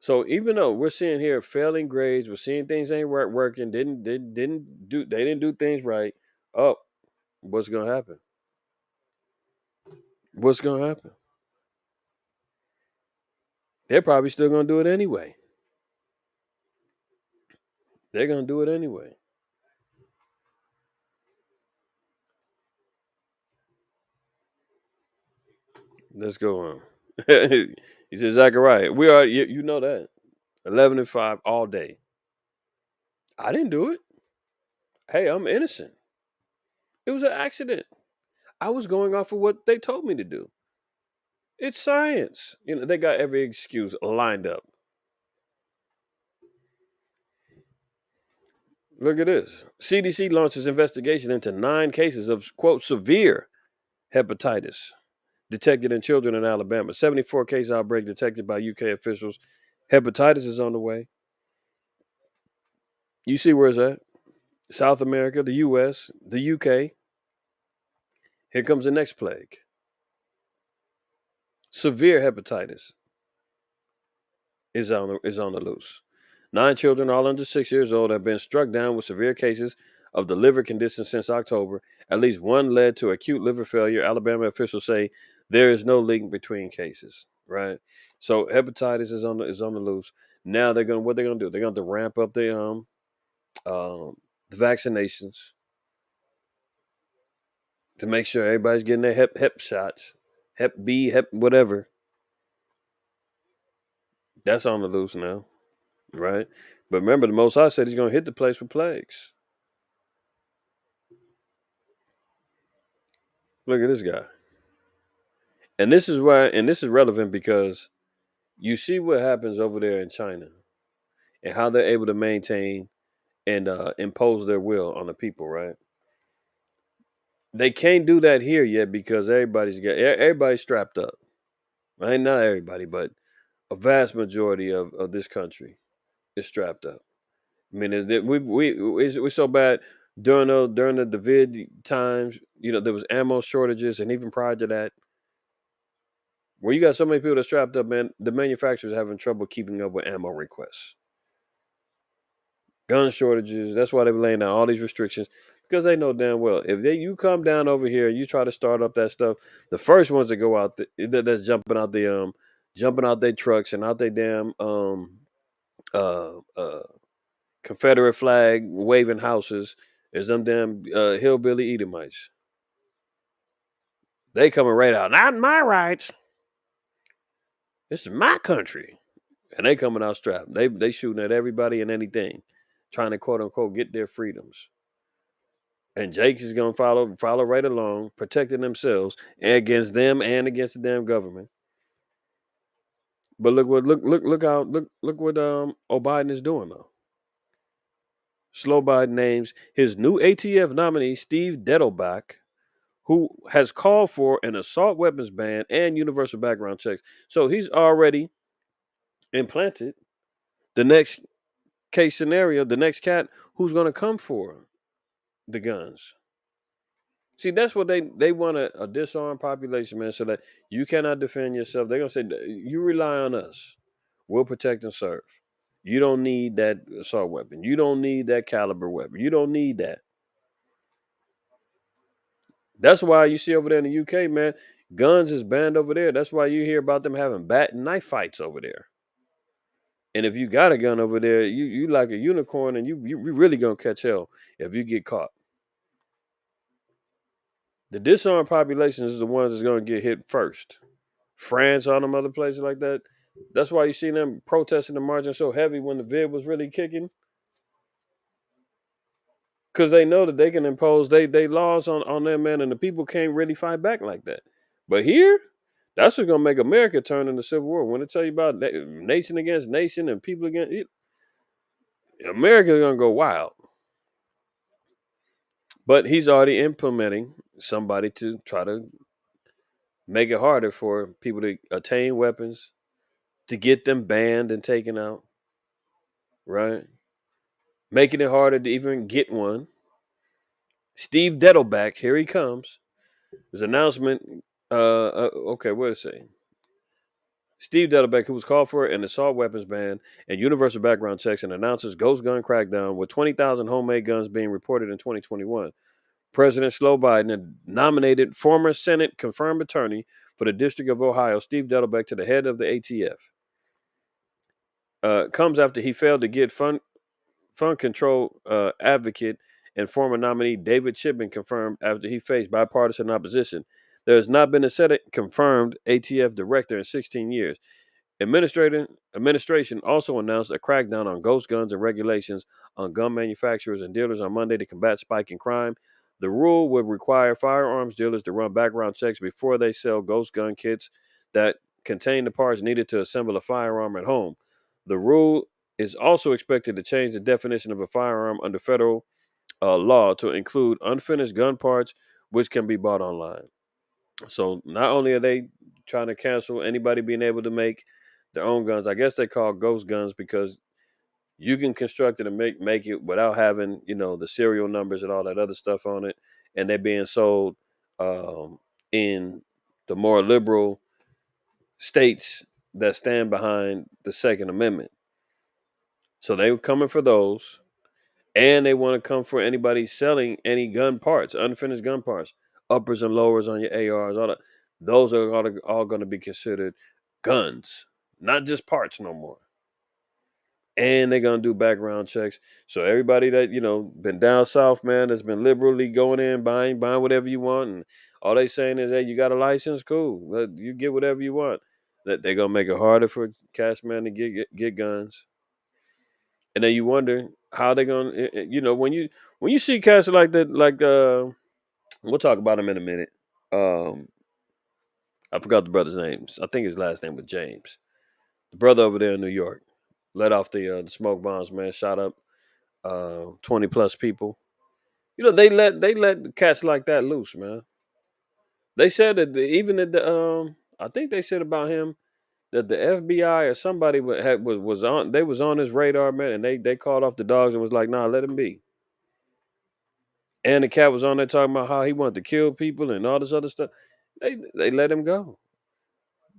So even though we're seeing here failing grades, we're seeing things ain't working, they didn't do things right. Oh, what's gonna happen? What's gonna happen? They're probably still gonna do it anyway. They're gonna do it anyway. Let's go on. He said, Zachariah, we are you know that. 11-5 all day. I didn't do it. Hey, I'm innocent. It was an accident. I was going off of what they told me to do. It's science. They got every excuse lined up. Look at this. CDC launches investigation into 9 cases of, quote, severe hepatitis detected in children in Alabama. 74 case outbreak detected by UK officials. Hepatitis is on the way. You see where it's at? South America, the US, the UK. Here comes the next plague. Severe hepatitis. is on the loose. 9 children, all under 6 years old, have been struck down with severe cases of the liver condition since October. At least one led to acute liver failure. Alabama officials say there is no link between cases. Right. So hepatitis is on the loose. Now they're gonna do? They're going to ramp up um the vaccinations to make sure everybody's getting their hep shots, hep B, hep whatever. That's on the loose now. Right. But remember, the Most High said He's going to hit the place with plagues. Look at this guy. And this is why, and this is relevant because you see what happens over there in China and how they're able to maintain and impose their will on the people, right? They can't do that here yet because everybody's strapped up. Right? Not everybody, but a vast majority of this country is strapped up. I mean, we're so bad during the David times. There was ammo shortages, and even prior to that, where you got so many people that strapped up, man, the manufacturers are having trouble keeping up with ammo requests, gun shortages. That's why they're laying down all these restrictions because they know damn well if you come down over here and you try to start up that stuff, the first ones that go out that's jumping out their trucks and out their damn uh uh Confederate flag waving houses is them damn hillbilly Edomites. They coming right out. Not my rights. This is my country. And they coming out strapped. They shooting at everybody and anything, trying to quote unquote get their freedoms. And Jake is gonna follow right along, protecting themselves against them and against the damn government. But look what O'Biden is doing though. Slow Biden names his new ATF nominee Steve Dettelbach, who has called for an assault weapons ban and universal background checks. So he's already implanted the next case scenario, the next cat who's going to come for the guns. See, that's what they want a disarmed population, man, so that you cannot defend yourself. They're gonna say you rely on us. We'll protect and serve. You don't need that assault weapon. You don't need that caliber weapon. You don't need that. That's why you see over there in the UK, man, guns is banned over there. That's why you hear about them having bat and knife fights over there. And if you got a gun over there, you like a unicorn, and you really gonna catch hell if you get caught. The disarmed populations is the ones that's going to get hit first. France, all them other places like that. That's why you see them protesting and marching so heavy when the vid was really kicking, because they know that they can impose they laws on them, man, and the people can't really fight back like that. But here, that's what's going to make America turn into civil war. When they tell you about nation against nation and people against America's going to go wild. But he's already implementing somebody to try to make it harder for people to attain weapons, to get them banned and taken out, right? Making it harder to even get one. Steve Dettelbach, here he comes. His announcement. Okay, what did it say? Steve Dettelbach, who was called for an assault weapons ban and universal background checks, and announces ghost gun crackdown with 20,000 homemade guns being reported in 2021. President Slow Biden had nominated former Senate confirmed attorney for the District of Ohio, Steve Dettelbach, to the head of the ATF. Comes after he failed to get fund control advocate and former nominee David Chipman confirmed after he faced bipartisan opposition. There has not been a Senate confirmed ATF director in 16 years. Administration also announced a crackdown on ghost guns and regulations on gun manufacturers and dealers on Monday to combat spiking crime. The rule would require firearms dealers to run background checks before they sell ghost gun kits that contain the parts needed to assemble a firearm at home. The rule is also expected to change the definition of a firearm under federal law to include unfinished gun parts, which can be bought online. So not only are they trying to cancel anybody being able to make their own guns, I guess they call ghost guns because you can construct it and make it without having the serial numbers and all that other stuff on it, and they're being sold in the more liberal states that stand behind the Second Amendment. So they were coming for those, and they want to come for anybody selling any gun parts, unfinished gun parts, uppers and lowers on your ARs, all that. Those are all going to be considered guns, not just parts no more. And they're gonna do background checks. So everybody that been down south, man, that's been liberally going in buying whatever you want, and all they saying is, hey, you got a license, cool. You get whatever you want. That they're gonna make it harder for cash man to get guns, and then you wonder how they're gonna, when you see cats like that, like we'll talk about him in a minute. Um, I forgot the brother's names. I think his last name was James. The brother over there in New York let off the smoke bombs, man. Shot up 20 plus people. They let cats like that loose, man. They said that even at the I think they said about him that the FBI or somebody was on, they was on his radar, man, and they called off the dogs and was like, nah, let him be. And the cat was on there talking about how he wanted to kill people and all this other stuff. They let him go.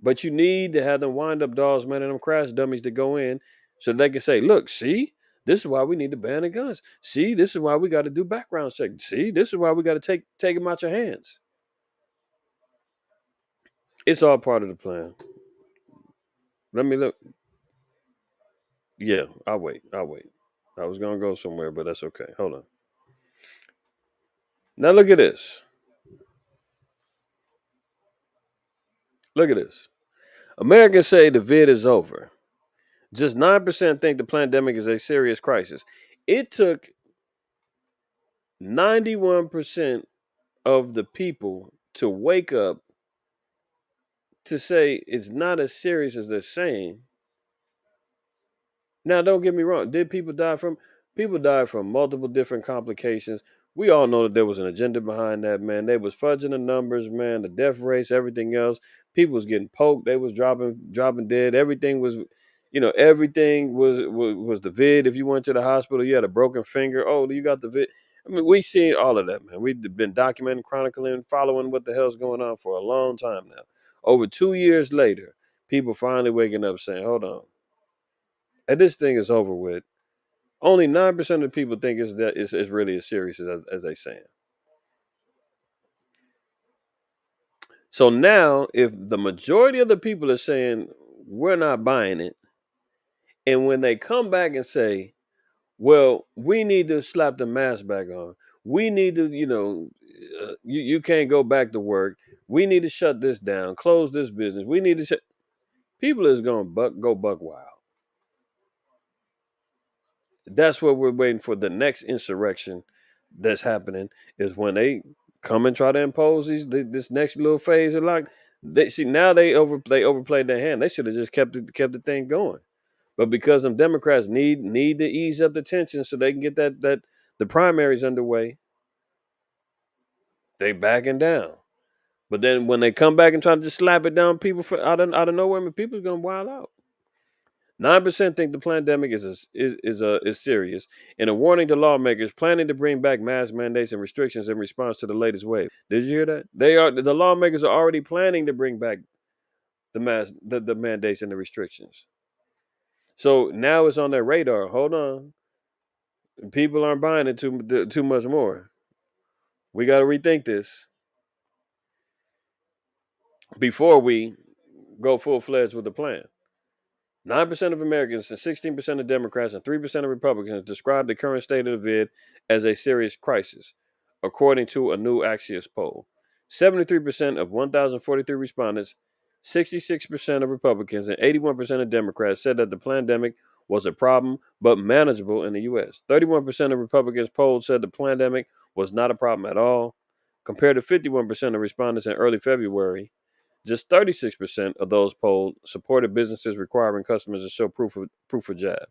But you need to have them wind up dogs, man, and them crash dummies to go in so they can say, look, see, this is why we need to ban the guns. See, this is why we got to do background checks. See, this is why we got to take them out your hands. It's all part of the plan. Let me look. Yeah, I'll wait. I'll wait. I was gonna go somewhere, but that's okay. Hold on. Now look at this. Look at this. Americans say the vid is over. Just 9% think the pandemic is a serious crisis. It took 91% of the people to wake up to say it's not as serious as they're saying. Now, don't get me wrong. Did people die from? People died from multiple different complications. We all know that there was an agenda behind that, man. They was fudging the numbers, man. The death rates, everything else. People was getting poked. They was dropping dead. Everything was, everything was the vid. If you went to the hospital, you had a broken finger. Oh, you got the vid. I mean, we seen all of that, man. We've been documenting, chronicling, following what the hell's going on for a long time now. Over 2 years later, people finally waking up saying, "Hold on, and this thing is over with." Only 9% of the people think it's really as serious as they saying. So now, if the majority of the people are saying we're not buying it, and when they come back and say, "Well, we need to slap the mask back on. We need to, you can't go back to work. We need to shut this down, close this business. We need to shut." People is going to go buck wild. That's what we're waiting for. The next insurrection that's happening is when they come and try to impose this next little phase of like they see now they overplayed their hand. They should have just kept the thing going. But because them Democrats need to ease up the tension so they can get that the primaries underway, they backing down. But then when they come back and try to just slap it down, people out of nowhere, I mean, people's gonna wild out. 9% think the pandemic is serious, and a warning to lawmakers planning to bring back mask mandates and restrictions in response to the latest wave. Did you hear that? The lawmakers are already planning to bring back the mandates and the restrictions. So now it's on their radar. Hold on, people aren't buying it too much more. We got to rethink this before we go full fledged with the plan. 9% of Americans and 16% of Democrats and 3% of Republicans describe the current state of the vid as a serious crisis, according to a new Axios poll. 73% of 1,043 respondents, 66% of Republicans, and 81% of Democrats said that the pandemic was a problem but manageable in the U.S. 31% of Republicans polled said the pandemic was not a problem at all, compared to 51% of respondents in early February. Just 36% of those polled supported businesses requiring customers to show proof of jab.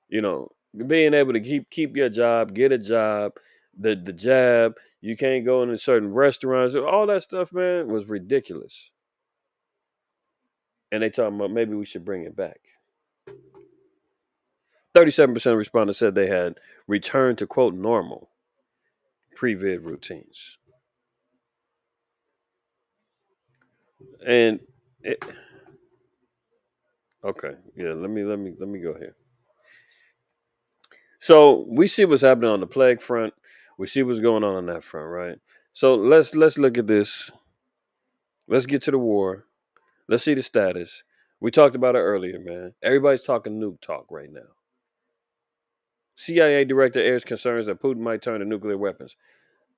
You know, being able to keep your job, get a job, the jab. You can't go into certain restaurants. All that stuff, man, was ridiculous. And they talking about maybe we should bring it back. 37% of respondents said they had returned to quote normal pre-vid routines. And Okay, yeah. Let me go here. So we see what's happening on the plague front. We see what's going on that front, right? So let's look at this. Let's get to the war. Let's see the status. We talked about it earlier, man. Everybody's talking nuke talk right now. CIA director airs concerns that Putin might turn to nuclear weapons.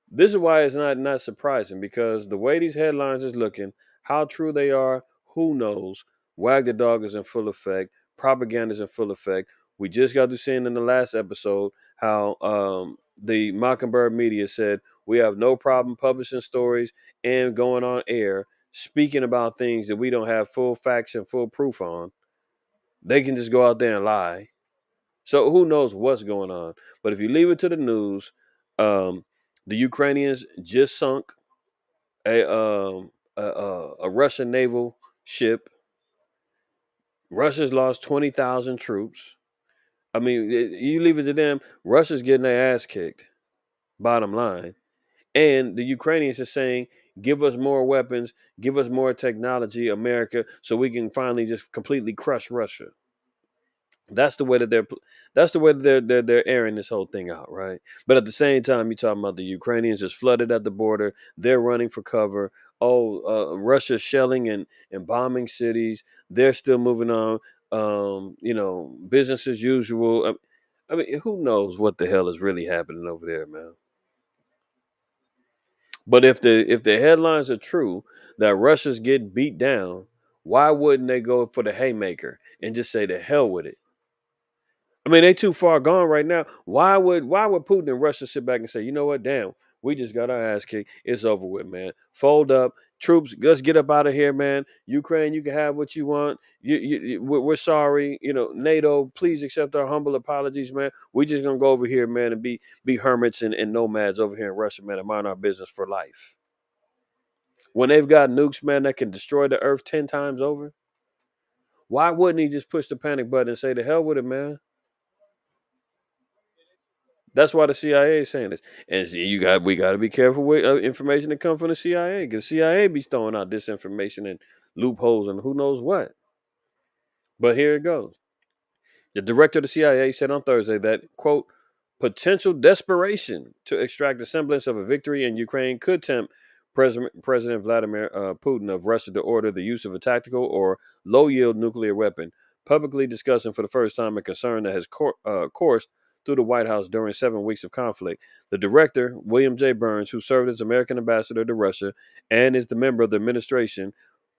This is why it's not surprising because the way these headlines is looking, how true they are, who knows? Wag the dog is in full effect. Propaganda is in full effect. We just got to seeing in the last episode how the Mockingbird media said we have no problem publishing stories and going on air speaking about things that we don't have full facts and full proof on. They can just go out there and lie. So who knows what's going on? But if you leave it to the news, um, the Ukrainians just sunk a Russian naval ship. Russia's lost 20,000 troops. I mean, you leave it to them. Russia's getting their ass kicked. Bottom line, and the Ukrainians are saying, "Give us more weapons, give us more technology, America, so we can finally just completely crush Russia." That's the way that that's the way that they're airing this whole thing out, right? But at the same time, you're talking about the Ukrainians just flooded at the border. They're running for cover. Oh, Russia's shelling and bombing cities. They're still moving on. Business as usual. I mean, who knows what the hell is really happening over there, man? But if the headlines are true that Russia's getting beat down, why wouldn't they go for the haymaker and just say the hell with it? I mean, they too far gone right now. Why would Putin and Russia sit back and say, you know what, damn, we just got our ass kicked. It's over with, man. Fold up, troops. Let's get up out of here, man. Ukraine, you can have what you want. We're sorry. NATO, please accept our humble apologies, man. We just gonna go over here, man, and be hermits and nomads over here in Russia, man, and mind our business for life. When they've got nukes, man, that can destroy the earth 10 times over, why wouldn't he just push the panic button and say, the hell with it, man? That's why the CIA is saying this, and see, we got to be careful with information that comes from the CIA because CIA be throwing out disinformation and loopholes and who knows what. But here it goes. The director of the CIA said on Thursday that, quote, potential desperation to extract a semblance of a victory in Ukraine could tempt President Vladimir Putin of Russia to order the use of a tactical or low yield nuclear weapon, publicly discussing for the first time a concern that has coursed through the White House during 7 weeks of conflict. The director, William J. Burns, who served as American ambassador to Russia and is the member of the administration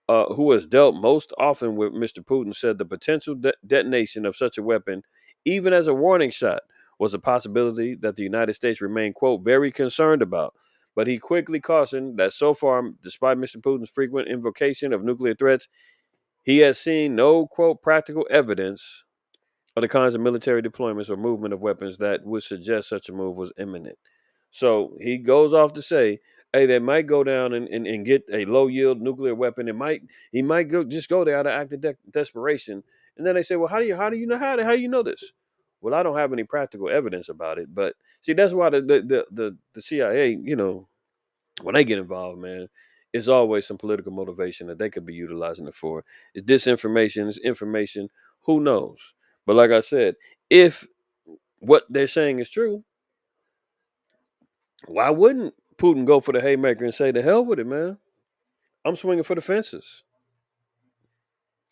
who has dealt most often with Mr. Putin, said the potential detonation of such a weapon, even as a warning shot, was a possibility that the United States remained, quote, very concerned about. But he quickly cautioned that so far, despite Mr. Putin's frequent invocation of nuclear threats, he has seen no, quote, practical evidence of the kinds of military deployments or movement of weapons that would suggest such a move was imminent. So he goes off to say, hey, they might go down and get a low yield nuclear weapon. He might go there out of active desperation. And then they say, well, how do you know this? Well, I don't have any practical evidence about it. But see, that's why the CIA, when they get involved, man, it's always some political motivation that they could be utilizing it for. It's disinformation, it's information, who knows? But like I said, if what they're saying is true, why wouldn't Putin go for the haymaker and say, the hell with it, man? I'm swinging for the fences.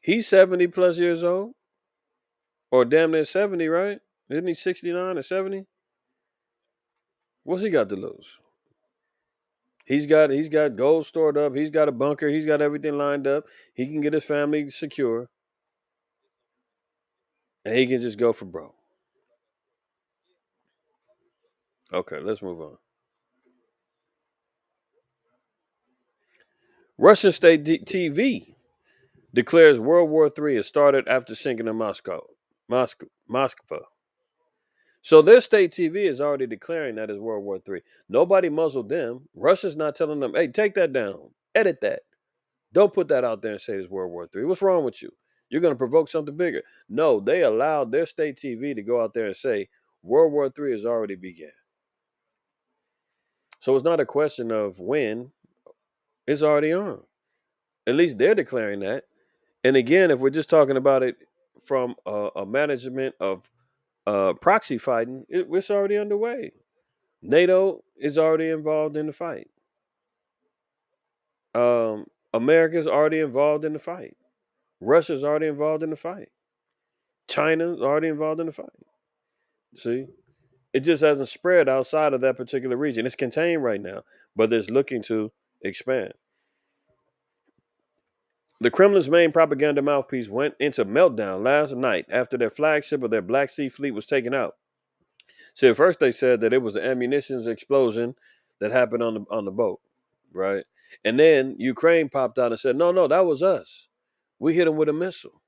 He's 70 plus years old, or damn near 70, right? Isn't he 69 or 70? What's he got to lose? He's got gold stored up. He's got a bunker. He's got everything lined up. He can get his family secure, and he can just go for broke. Okay, let's move on. Russian state TV declares World War III has started after sinking in Moscow. So their state TV is already declaring that it's World War III. Nobody muzzled them. Russia's not telling them, hey, take that down. Edit that. Don't put that out there and say it's World War III. What's wrong with you? You're going to provoke something bigger. No, they allowed their state TV to go out there and say World War III has already begun. So it's not a question of when, it's already on. At least they're declaring that. And again, if we're just talking about it from a management of proxy fighting, it's already underway. NATO is already involved in the fight. Um, America's already involved in the fight. Russia's already involved in the fight. China's already involved in the fight. See, it just hasn't spread outside of that particular region. It's contained right now, but it's looking to expand. The Kremlin's main propaganda mouthpiece went into meltdown last night after their flagship of their Black Sea fleet was taken out. See, at first they said that it was an ammunition explosion that happened on the boat, right? And then Ukraine popped out and said, "No, no, that was us. We hit them with a missile."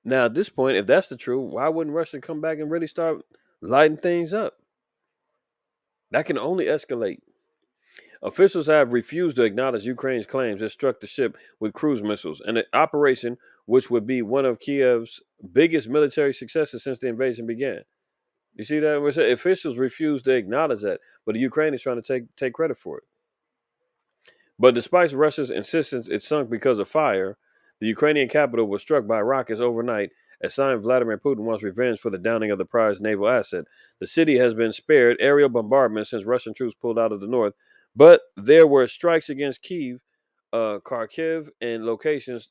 Now, at this point, if that's the truth, why wouldn't Russia come back and really start lighting things up? That can only escalate. Officials have refused to acknowledge Ukraine's claims it struck the ship with cruise missiles, an operation which would be one of Kiev's biggest military successes since the invasion began. You see that? Officials refuse to acknowledge that, but the Ukraine is trying to take credit for it. But despite Russia's insistence it sunk because of fire, the Ukrainian capital was struck by rockets overnight, a sign Vladimir Putin wants revenge for the downing of the prized naval asset. The city has been spared aerial bombardment since Russian troops pulled out of the north, but there were strikes against Kyiv, Kharkiv, and locations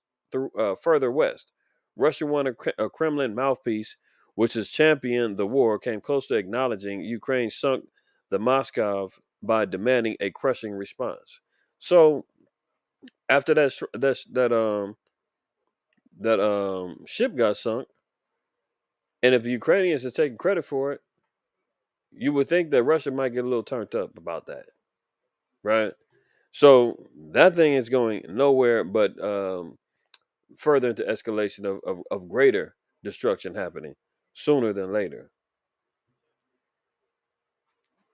further west. Russia, a Kremlin mouthpiece, which has championed the war, came close to acknowledging Ukraine sunk the Moscow by demanding a crushing response. So after that ship got sunk, and if the Ukrainians are taking credit for it, you would think that Russia might get a little turned up about that, right? So that thing is going nowhere but further into escalation of greater destruction happening sooner than later.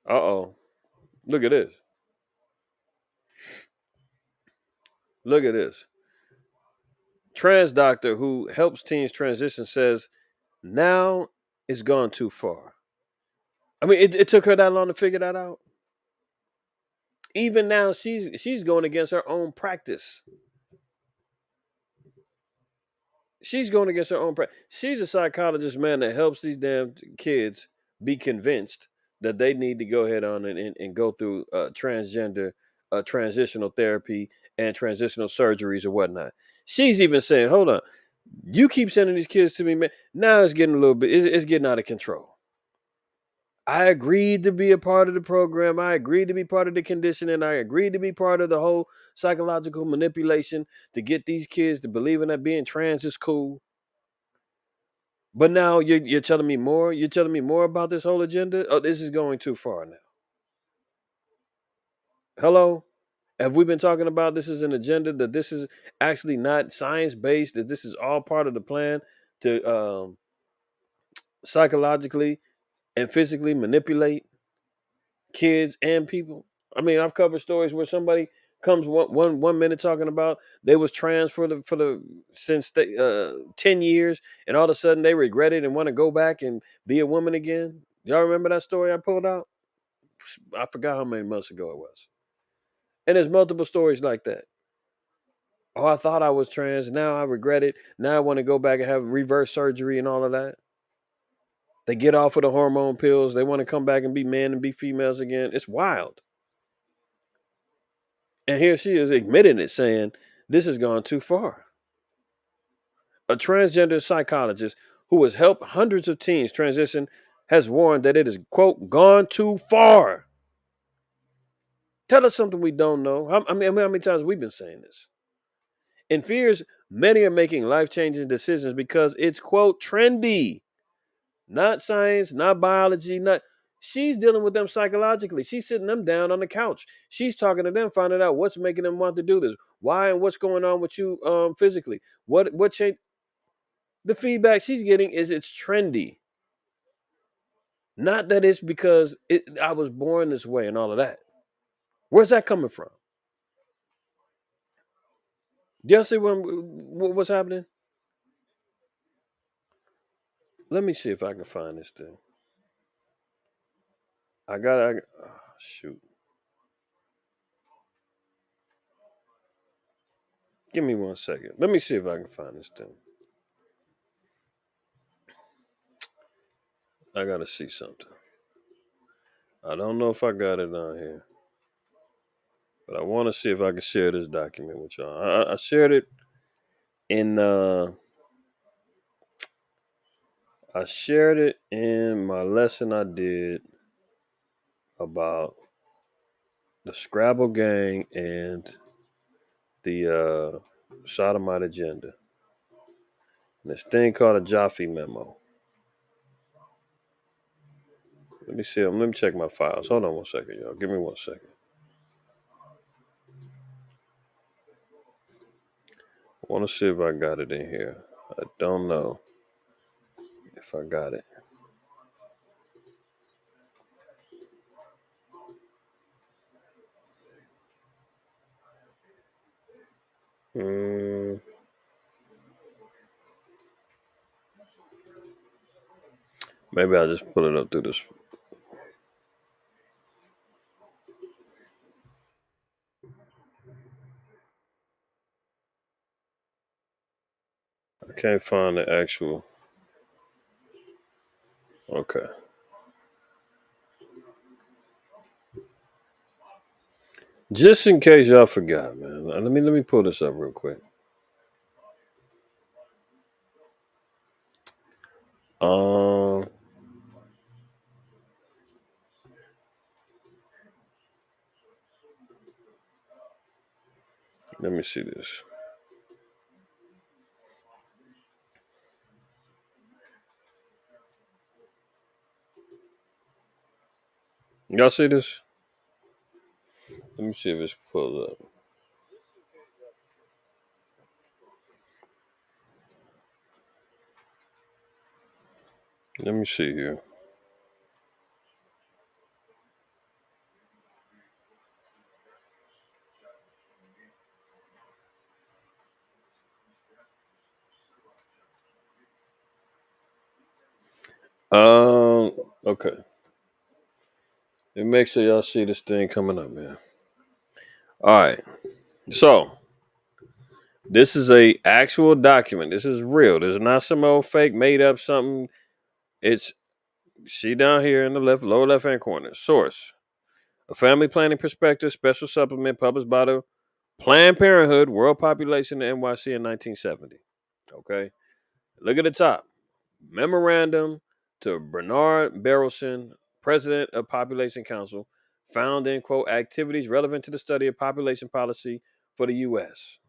Uh-oh. Look at this. Look at this. Trans doctor who helps teens transition says now it's gone too far. I mean, it took her that long to figure that out. Even now, she's going against her own practice. She's going against her own practice. She's a psychologist, man, that helps these damn kids be convinced that they need to go ahead on and go through transgender transitional therapy and transitional surgeries or whatnot. She's even saying, "Hold on, you keep sending these kids to me, man. Now it's getting a little bit. It's getting out of control." I agreed to be a part of the program. I agreed to be part of the conditioning. I agreed to be part of the whole psychological manipulation to get these kids to believe in that being trans is cool. But now you're telling me more. You're telling me more about this whole agenda. Oh, this is going too far now. Hello, have we been talking about this is an agenda, that this is actually not science based, that this is all part of the plan to psychologically and physically manipulate kids and people? I mean, I've covered stories where somebody comes one minute talking about they was trans for the since 10 years, and all of a sudden they regret it and want to go back and be a woman again. Y'all remember that story I pulled out? I forgot how many months ago it was. And there's multiple stories like that. Oh, I thought I was trans. Now I regret it. Now I want to go back and have reverse surgery and all of that. They get off of the hormone pills. They want to come back and be men and be females again. It's wild. And here she is admitting it, saying this has gone too far. A transgender psychologist who has helped hundreds of teens transition has warned that it is, quote, gone too far. Tell us something we don't know. How many times we've been saying this? In fears, many are making life-changing decisions because it's, quote, trendy. Not science, not biology, not. She's dealing with them psychologically. She's sitting them down on the couch. She's talking to them, finding out what's making them want to do this. Why and what's going on with you physically. What change? The feedback she's getting is it's trendy. Not that it's because I was born this way and all of that. Where's that coming from? Do y'all see what's happening? Let me see if I can find this thing. I got. Oh, shoot. Give me 1 second. Let me see if I can find this thing. I gotta see something. I don't know if I got it on here, but I want to see if I can share this document with y'all. I shared it in my lesson I did about the Scrabble gang and the sodomite agenda. And this thing called a Jaffe memo. Let me see. Let me check my files. Hold on 1 second, y'all. Give me 1 second. I want to see if I got it in here. I don't know if I got it. Maybe I'll just pull it up through this. I can't find the actual. Okay. Just in case y'all forgot, man. Let me pull this up real quick. Um, Let me see this. Y'all see this? Let me see if it's pulled up. Let me see here. Okay. And make sure y'all see this thing coming up, man. All right. So this is a actual document. This is real. This is not some old fake made up something. It's see down here in the lower left hand corner. Source: a family planning perspective special supplement published by the Planned Parenthood World Population in NYC in 1970. Okay. Look at the top. Memorandum to Bernard Berelson, President of Population Council, found in quote activities relevant to the study of population policy for the U.S.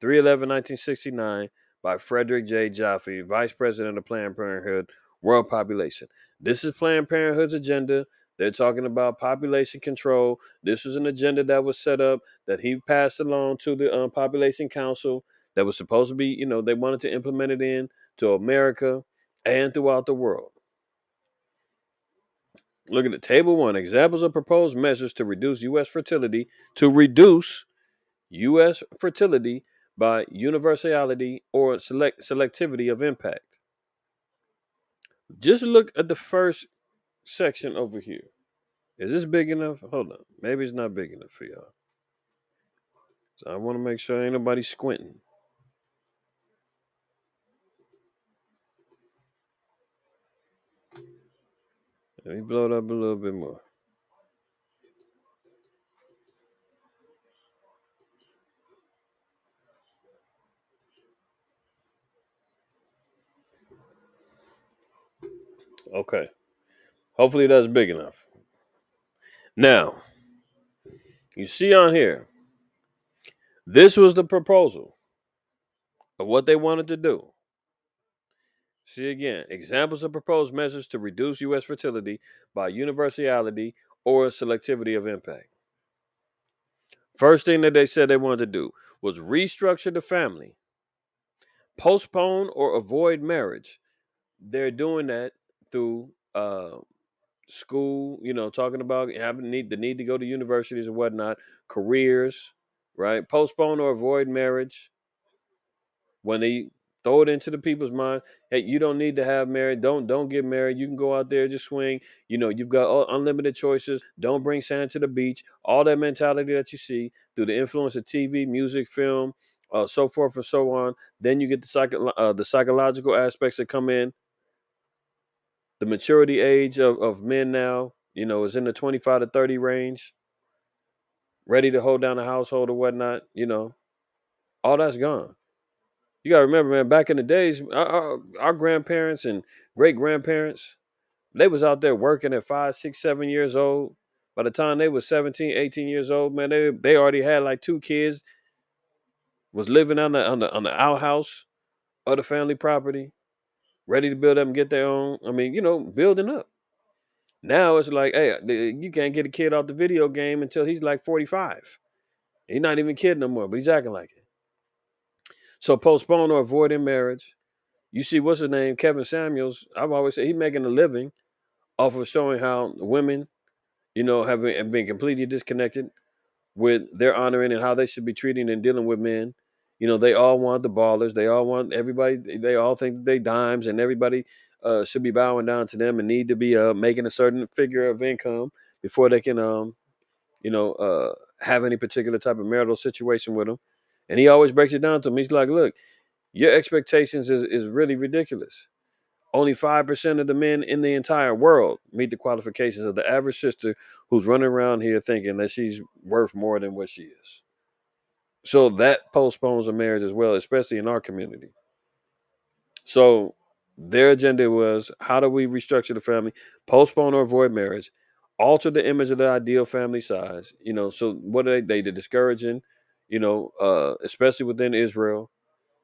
3/11/1969 by Frederick J. Jaffe, Vice President of Planned Parenthood World Population. This is Planned Parenthood's agenda. They're talking about population control. This was an agenda that was set up that he passed along to the Population Council that was supposed to be, they wanted to implement it in to America and throughout the world. Look at the table one. Examples of proposed measures to reduce U.S. fertility, by universality or selectivity of impact. Just look at the first section over here. Is this big enough? Hold on. Maybe it's not big enough for y'all. So I want to make sure ain't nobody squinting. Let me blow it up a little bit more. Okay. Hopefully that's big enough. Now, you see on here, this was the proposal of what they wanted to do. See again, examples of proposed measures to reduce U.S. fertility by universality or selectivity of impact. First thing that they said they wanted to do was restructure the family, postpone or avoid marriage. They're doing that through school, talking about having the need to go to universities and whatnot, careers, right? Postpone or avoid marriage. When they throw it into the people's mind, hey, you don't need to have married. Don't get married. You can go out there, just swing. You've got unlimited choices. Don't bring sand to the beach. All that mentality that you see through the influence of TV, music, film, so forth and so on. Then you get the psychological aspects that come in. The maturity age of men now, is in the 25 to 30 range, ready to hold down a household or whatnot. All that's gone. You got to remember, man, back in the days, our grandparents and great grandparents, they was out there working at 5, 6, 7 years old. By the time they was 17, 18 years old, man, they already had like two kids, was living on the outhouse of the family property, ready to build up and get their own. I mean, building up. Now it's like, hey, you can't get a kid off the video game until he's like 45. He's not even a kid no more, but he's acting like it. So postpone or avoiding marriage. You see, what's his name? Kevin Samuels. I've always said he's making a living off of showing how women, have been completely disconnected with their honoring and how they should be treating and dealing with men. They all want the ballers. They all want everybody. They all think that they dimes, and everybody should be bowing down to them and need to be making a certain figure of income before they can, have any particular type of marital situation with them. And he always breaks it down to me. He's like, look, your expectations is really ridiculous. Only 5% of the men in the entire world meet the qualifications of the average sister who's running around here thinking that she's worth more than what she is. So that postpones a marriage as well, especially in our community. So their agenda was, how do we restructure the family, postpone or avoid marriage, alter the image of the ideal family size. So what are they're discouraging, especially within Israel,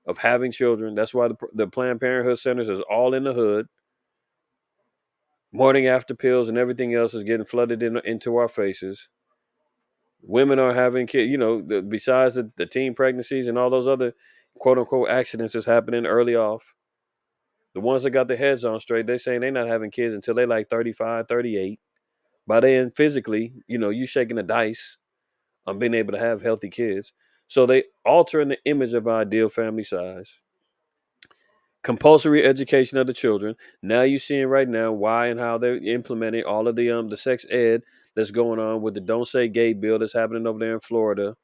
of having children. That's why the Planned Parenthood centers is all in the hood. Morning after pills and everything else is getting flooded into our faces. Women are having kids, besides the teen pregnancies and all those other quote unquote accidents that's happening early off. The ones that got their heads on straight, they're saying they're not having kids until they like 35, 38. By then, physically, you shaking the dice on being able to have healthy kids. So they altering the image of our ideal family size. Compulsory education of the children. Now you're seeing right now why and how they're implementing all of the sex ed that's going on with the Don't Say Gay bill that's happening over there in Florida,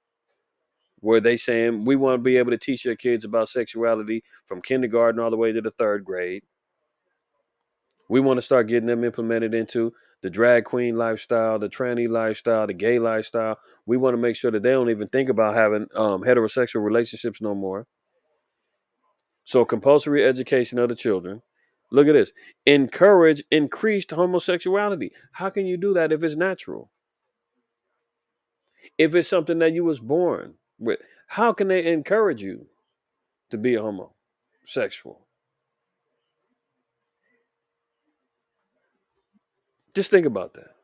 where they saying we want to be able to teach your kids about sexuality from kindergarten all the way to the third grade. We want to start getting them implemented into the drag queen lifestyle, the tranny lifestyle, the gay lifestyle. We want to make sure that they don't even think about having heterosexual relationships no more. So compulsory education of the children. Look at this. Encourage increased homosexuality. How can you do that if it's natural? If it's something that you was born with, how can they encourage you to be a homosexual? Just think about that.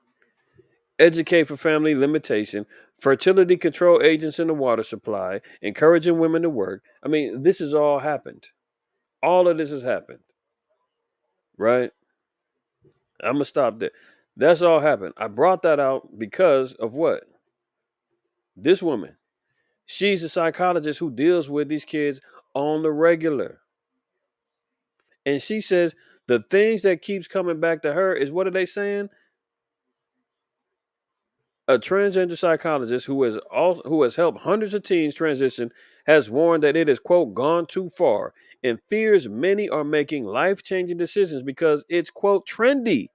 Educate for family limitation, fertility control agents in the water supply, encouraging women to work. I mean, this has all happened. All of this has happened, right? I'm gonna stop there. That's all happened. I brought that out because of what? This woman. She's a psychologist who deals with these kids on the regular. And she says the things that keeps coming back to her is, what are they saying? A transgender psychologist who has helped hundreds of teens transition has warned that it is, quote, gone too far and fears many are making life-changing decisions because it's, quote, trendy.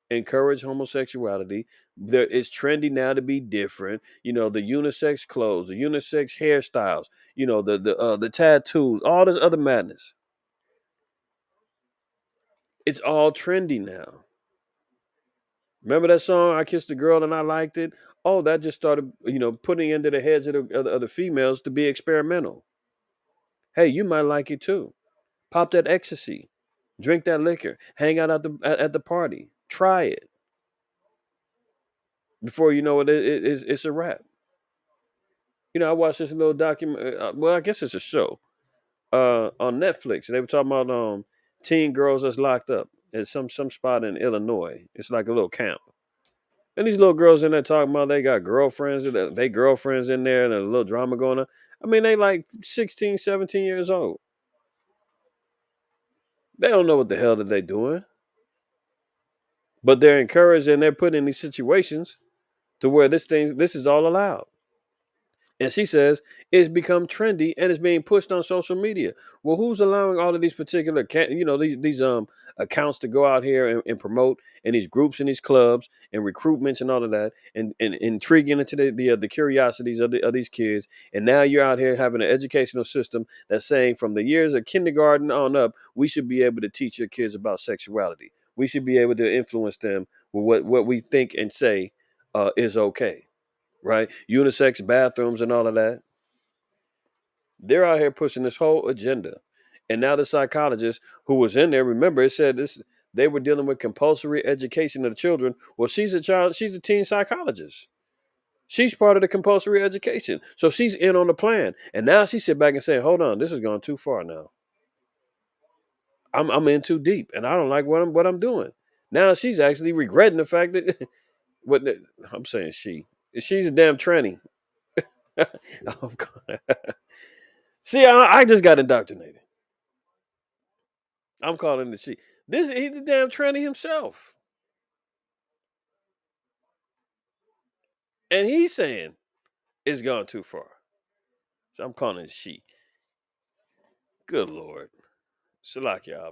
Encourage homosexuality. There it's trendy now to be different. The unisex clothes, the unisex hairstyles, the tattoos, all this other madness. It's all trendy now. Remember that song, I Kissed a Girl and I Liked It? Oh, that just started, putting into the heads of the females to be experimental. Hey, you might like it too. Pop that ecstasy, drink that liquor, hang out at the party, try it. Before you know it's a wrap. I watched this little document. Well, I guess it's a show on Netflix. They were talking about teen girls that's locked up at some spot in Illinois. It's like a little camp. And these little girls in there talking about they got girlfriends, they girlfriends in there, and a little drama going on. I mean, they like 16, 17 years old. They don't know what the hell that they doing, but they're encouraged and they're put in these situations to where this is all allowed. And she says it's become trendy and it's being pushed on social media. Well, who's allowing all of these particular, these accounts to go out here and promote, and these groups and these clubs and recruitments and all of that, and intriguing into the curiosities of these kids. And now you're out here having an educational system that's saying from the years of kindergarten on up, we should be able to teach your kids about sexuality. We should be able to influence them with what we think and say is okay, right? Unisex bathrooms and all of that. They're out here pushing this whole agenda. And now the psychologist who was in there, remember, it said this they were dealing with compulsory education of the children. Well, she's a teen psychologist. She's part of the compulsory education. So she's in on the plan. And now she sit back and say, hold on, this has gone too far now. I'm in too deep and I don't like what I'm doing. Now she's actually regretting the fact that I'm saying she's a damn tranny. Oh, God. See, I just got indoctrinated. I'm calling the she. He's the damn tranny himself, and he's saying it's gone too far. So I'm calling it she. Good Lord, Shalakia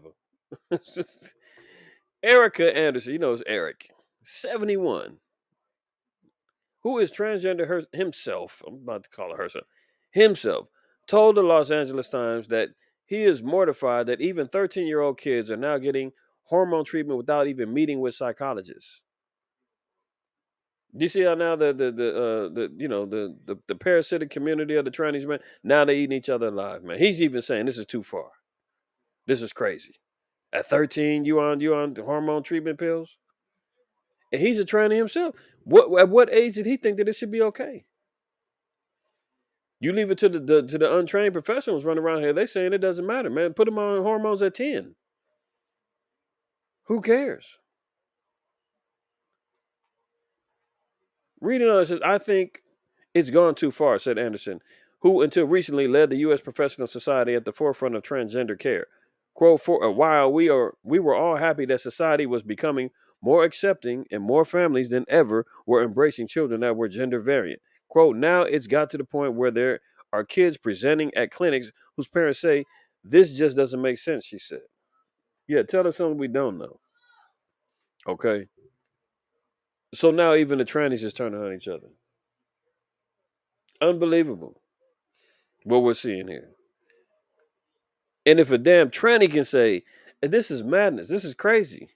Abba. Erica Anderson, it's Eric, 71, who is transgender himself. I'm about to call her herself. Himself told the Los Angeles Times that he is mortified that even 13-year-old kids are now getting hormone treatment without even meeting with psychologists. Do you see how now the parasitic community of the trannies, man, now they eating each other alive, man. He's even saying this is too far. This is crazy. At 13, you on the hormone treatment pills, and he's a tranny himself. At what age did he think that it should be okay? You leave it to the untrained professionals running around here. They saying it doesn't matter, man. Put them on hormones at 10. Who cares? Reading on it says, I think it's gone too far, said Anderson, who until recently led the U.S. Professional Society at the forefront of transgender care. Quote, for a while, we were all happy that society was becoming more accepting and more families than ever were embracing children that were gender variant. Quote, now it's got to the point where there are kids presenting at clinics whose parents say, this just doesn't make sense, she said. Yeah, tell us something we don't know. Okay. So now even the trannies is turning on each other. Unbelievable what we're seeing here. And if a damn tranny can say, this is madness, this is crazy,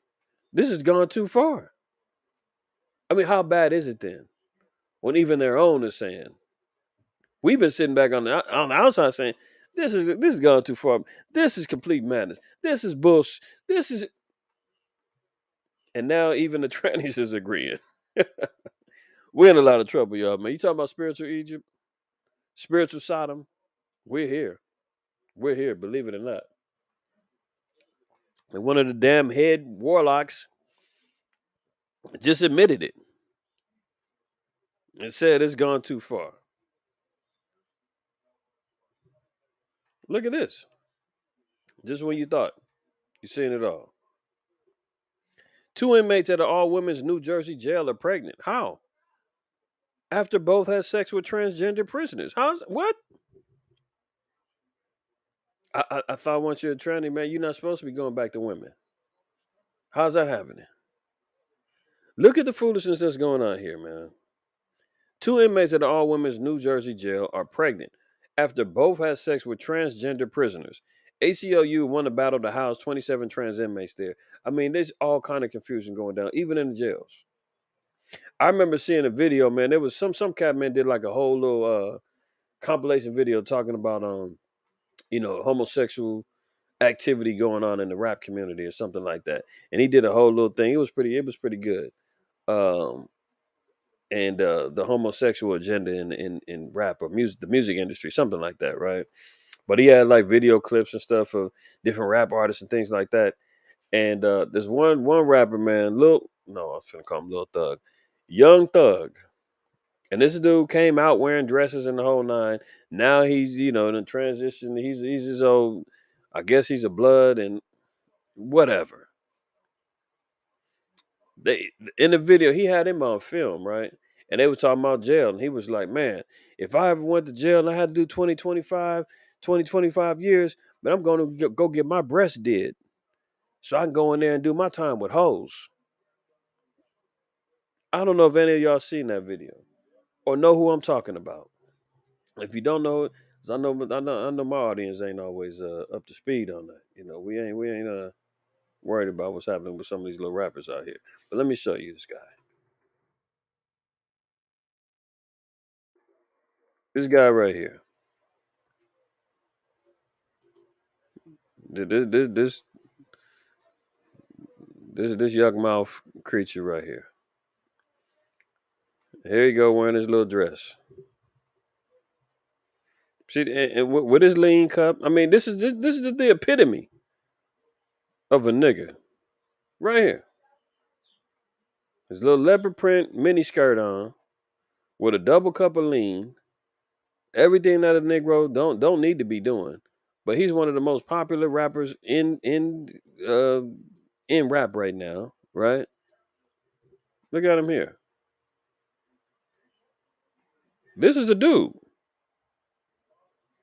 this has gone too far. I mean, how bad is it then? When even their own is saying, we've been sitting back on the outside saying, this is gone too far. This is complete madness. This is bullshit. This is, and now even the trannies is agreeing. We're in a lot of trouble, y'all, man. You talking about spiritual Egypt, spiritual Sodom? We're here. We're here, believe it or not. And one of the damn head warlocks just admitted it and said it's gone too far. Look at this. Just when you thought you've seen it all. 2 inmates at an all women's New Jersey jail are pregnant. How? After both had sex with transgender prisoners. How's what? I thought once you're a tranny, man, you're not supposed to be going back to women. How's that happening? Look at the foolishness that's going on here, man. 2 inmates at an all women's New Jersey jail are pregnant after both had sex with transgender prisoners. ACLU won the battle to house 27 trans inmates there. I mean, there's all kind of confusion going down, even in the jails. I remember seeing a video, man. There was some cat man did like a whole little compilation video talking about homosexual activity going on in the rap community or something like that. And he did a whole little thing. It was pretty good. Um and the homosexual agenda in rap or music, the music industry, something like that, right? But he had like video clips and stuff of different rap artists and things like that. And there's one rapper, man, no, I was gonna call him Lil Thug, Young Thug. And this dude came out wearing dresses and the whole nine. Now he's, in a transition. He's his old, I guess he's a blood and whatever. They in the video he had him on film, right? and they was talking about jail, and he was like, man, if I ever went to jail and I had to do 25 years, but I'm going to go get my breast did so I can go in there and do my time with hoes. I don't know if any of y'all seen that video or know who I'm talking about. If you don't know it, 'cause I know my audience ain't always up to speed on that. You know, we ain't worried about what's happening with some of these little rappers out here. But let me show you this guy. This guy right here. This this yuck mouth creature right here. Here you go wearing his little dress. See, and with his lean cup. I mean, this is the epitome of a nigga right here. His little leopard print mini skirt on with a double cup of lean. Everything that a Negro don't need to be doing. But he's one of the most popular rappers uh in rap right now, right? Look at him here. This is the dude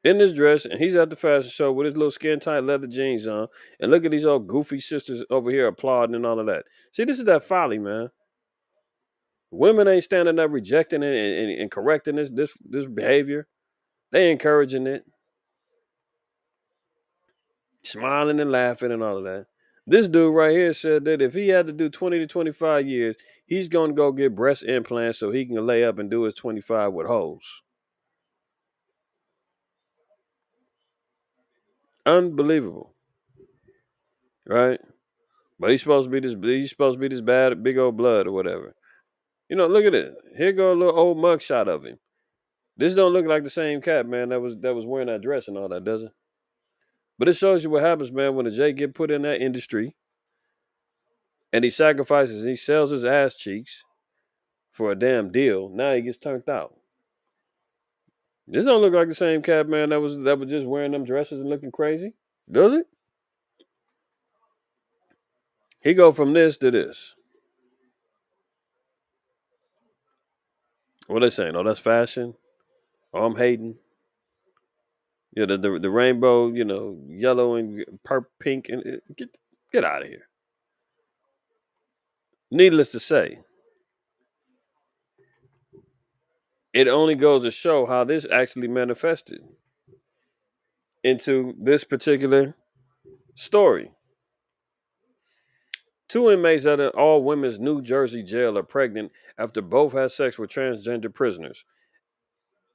in this dress, and he's at the fashion show with his little skin tight leather jeans on. And look at these old goofy sisters over here applauding and all of that. See, this is that folly, man. Women ain't standing up rejecting it and correcting this behavior. They encouraging it, smiling and laughing and all of that. This dude right here said that if he had to do 20 to 25 years, he's going to go get breast implants so he can lay up and do his 25 with hoes. Unbelievable, right? But he's supposed to be this bad big old blood or whatever. You know, look at it. Here go a little old mug shot of him. This don't look like the same cat, man, that was wearing that dress and all that, does it? But it shows you what happens, man, when a J get put in that industry and he sacrifices, he sells his ass cheeks for a damn deal. Now he gets turned out. This don't look like the same cat, man, that was just wearing them dresses and looking crazy, does it? He go from this to this. What they saying? Oh, that's fashion. Oh, I'm hating. Yeah, the rainbow, yellow and purple, pink, and get out of here. Needless to say, it only goes to show how this actually manifested into this particular story. Two inmates at an all women's New Jersey jail are pregnant after both had sex with transgender prisoners.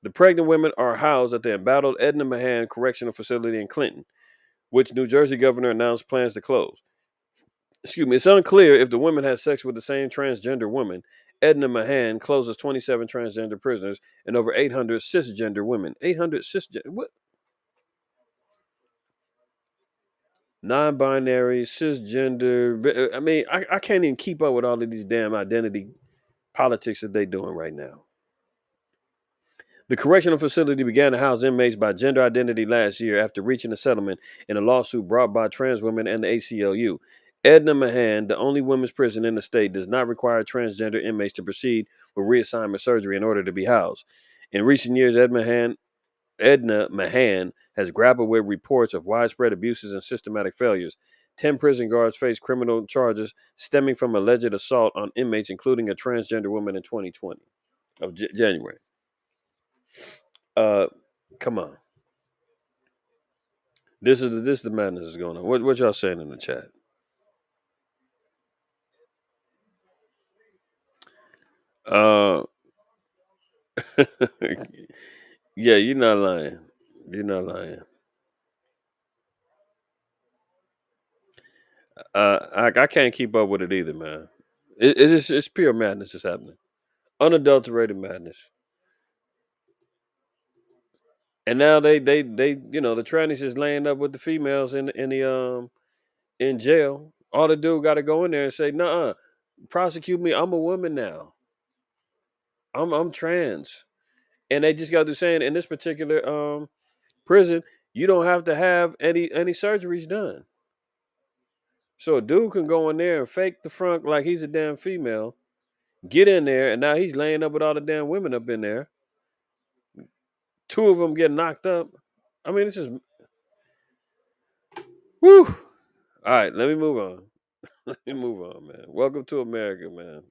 The pregnant women are housed at the embattled Edna Mahan Correctional Facility in Clinton, which New Jersey governor announced plans to close. Excuse me, it's unclear if the women had sex with the same transgender woman. Edna Mahan closes 27 transgender prisoners and over 800 cisgender women. 800 cisgender, what? Non-binary, cisgender. I mean, I can't even keep up with all of these damn identity politics that they doing right now. The correctional facility began to house inmates by gender identity last year after reaching a settlement in a lawsuit brought by trans women and the ACLU. Edna Mahan, the only women's prison in the state, does not require transgender inmates to proceed with reassignment surgery in order to be housed. In recent years, Edna Mahan has grappled with reports of widespread abuses and systematic failures. 10 prison guards face criminal charges stemming from alleged assault on inmates, including a transgender woman in 2020 of January. Uh, Come on. This is the madness that's going on. What y'all saying in the chat? Uh, yeah, you're not lying. You're not lying. I can't keep up with it either, man. It's pure madness is happening, unadulterated madness. And now they the trannies is laying up with the females in jail. All the dude got to go in there and say, "Nah, prosecute me. I'm a woman now. I'm trans." And they just got to saying in this particular prison, you don't have to have any surgeries done. So a dude can go in there and fake the front like he's a damn female, get in there, and now he's laying up with all the damn women up in there. Two of them get knocked up. I mean, it's just whew. All right, let me move on. Let me move on, man. Welcome to America, man.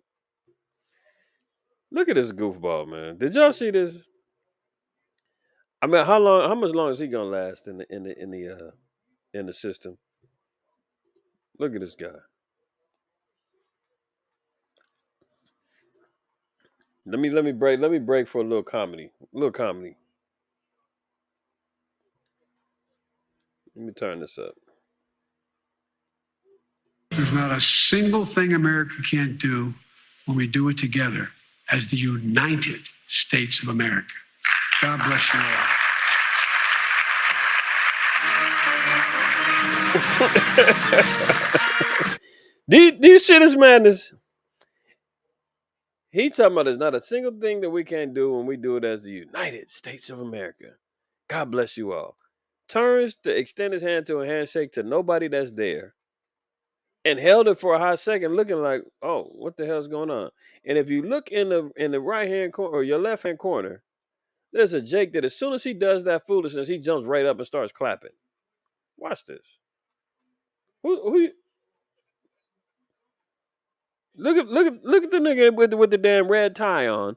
Look at this goofball, man. Did y'all see this? I mean, how long? How much long is he gonna last in the system? Look at this guy. Let me break for a little comedy. A little comedy. Let me turn this up. There's not a single thing America can't do when we do it together as the United States of America. God bless you all. Do you see this madness? He talking about there's not a single thing that we can't do when we do it as the United States of America. God bless you all. Turns to extend his hand to a handshake to nobody that's there, and held it for a hot second, looking like, "Oh, what the hell's going on?" And if you look in the right hand corner or your left hand corner, there's a Jake that as soon as he does that foolishness, he jumps right up and starts clapping. Watch this. Who look at the nigga with the damn red tie on.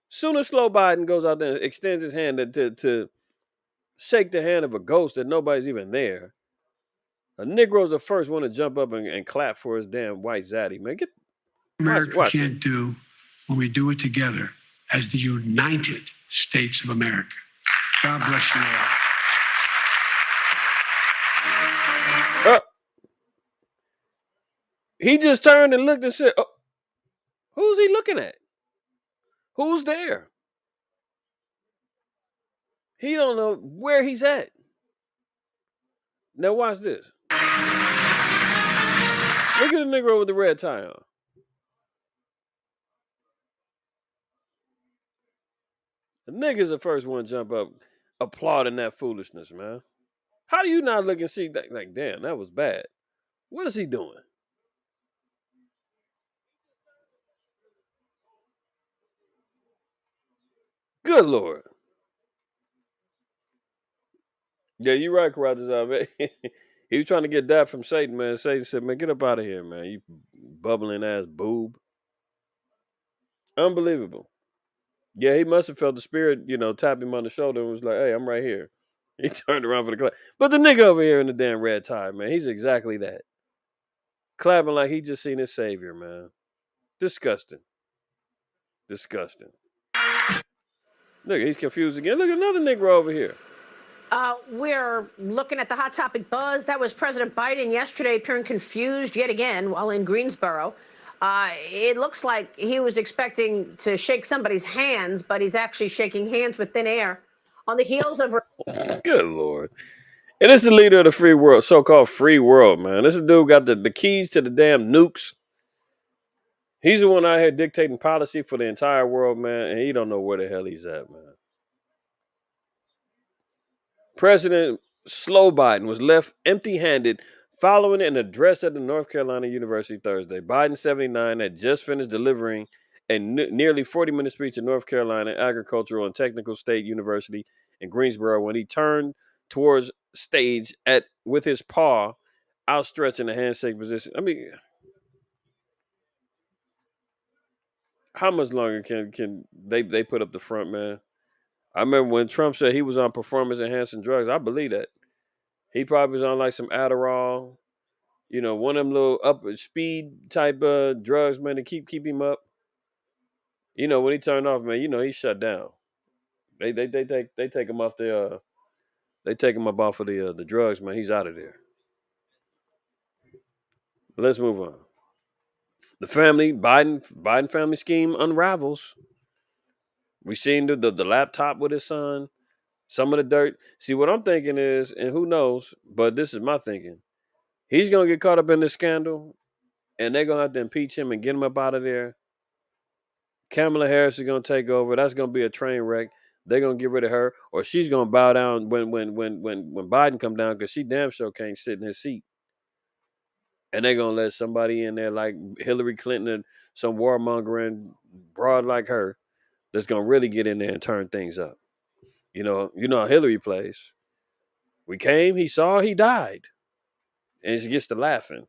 Soon as Slow Biden goes out there and extends his hand to shake the hand of a ghost that nobody's even there, a Negro's the first one to jump up and clap for his damn white zaddy. Man, America watch can't it. do when we do it together as the United States of America. God bless you all. He just turned and looked and said, "Oh, who's he looking at? Who's there?" He don't know where he's at. Now watch this. Look at the Negro with the red tie on. The nigga's the first one to jump up applauding that foolishness, man. How do you not look and see that? Like, damn, that was bad. What is he doing? Good Lord. Yeah, you're right, Karatazar. He was trying to get that from Satan, man. Satan said, man, get up out of here, man. You bubbling ass boob. Unbelievable. Yeah, he must have felt the spirit, tap him on the shoulder and was like, hey, I'm right here. He turned around for the clap. But the nigga over here in the damn red tie, man, he's exactly that. Clapping like he just seen his savior, man. Disgusting. Disgusting. Look, he's confused again. Look at another nigga over here. We're looking at the hot topic buzz. That was President Biden yesterday appearing confused yet again while in Greensboro. It looks like he was expecting to shake somebody's hands, but he's actually shaking hands with thin air on the heels of. Good Lord. And this is the leader of the free world, so-called free world, man. This dude got the keys to the damn nukes. He's the one out here dictating policy for the entire world, man, and he don't know where the hell he's at, man. President Slow Biden was left empty-handed following an address at the North Carolina University Thursday. Biden, 79, had just finished delivering a nearly 40-minute speech at North Carolina Agricultural and Technical State University in Greensboro when he turned towards stage with his paw outstretched in a handshake position. I mean, how much longer can they put up the front, man? I remember when Trump said he was on performance enhancing drugs. I believe that. He probably was on like some Adderall, one of them little up speed type drugs, man, to keep him up. When he turned off, man, he shut down. They take him off they take him up off of the drugs, man. He's out of there. Let's move on. The Biden family scheme unravels. We seen the laptop with his son, some of the dirt. See, what I'm thinking is, and who knows, but this is my thinking. He's gonna get caught up in this scandal, and they're gonna have to impeach him and get him up out of there. Kamala Harris is gonna take over. That's gonna be a train wreck. They're gonna get rid of her, or she's gonna bow down when Biden come down because she damn sure can't sit in his seat. And they're gonna let somebody in there like Hillary Clinton and some warmongering broad like her that's gonna really get in there and turn things up. You know how Hillary plays. We came, he saw, he died, and she gets to laughing.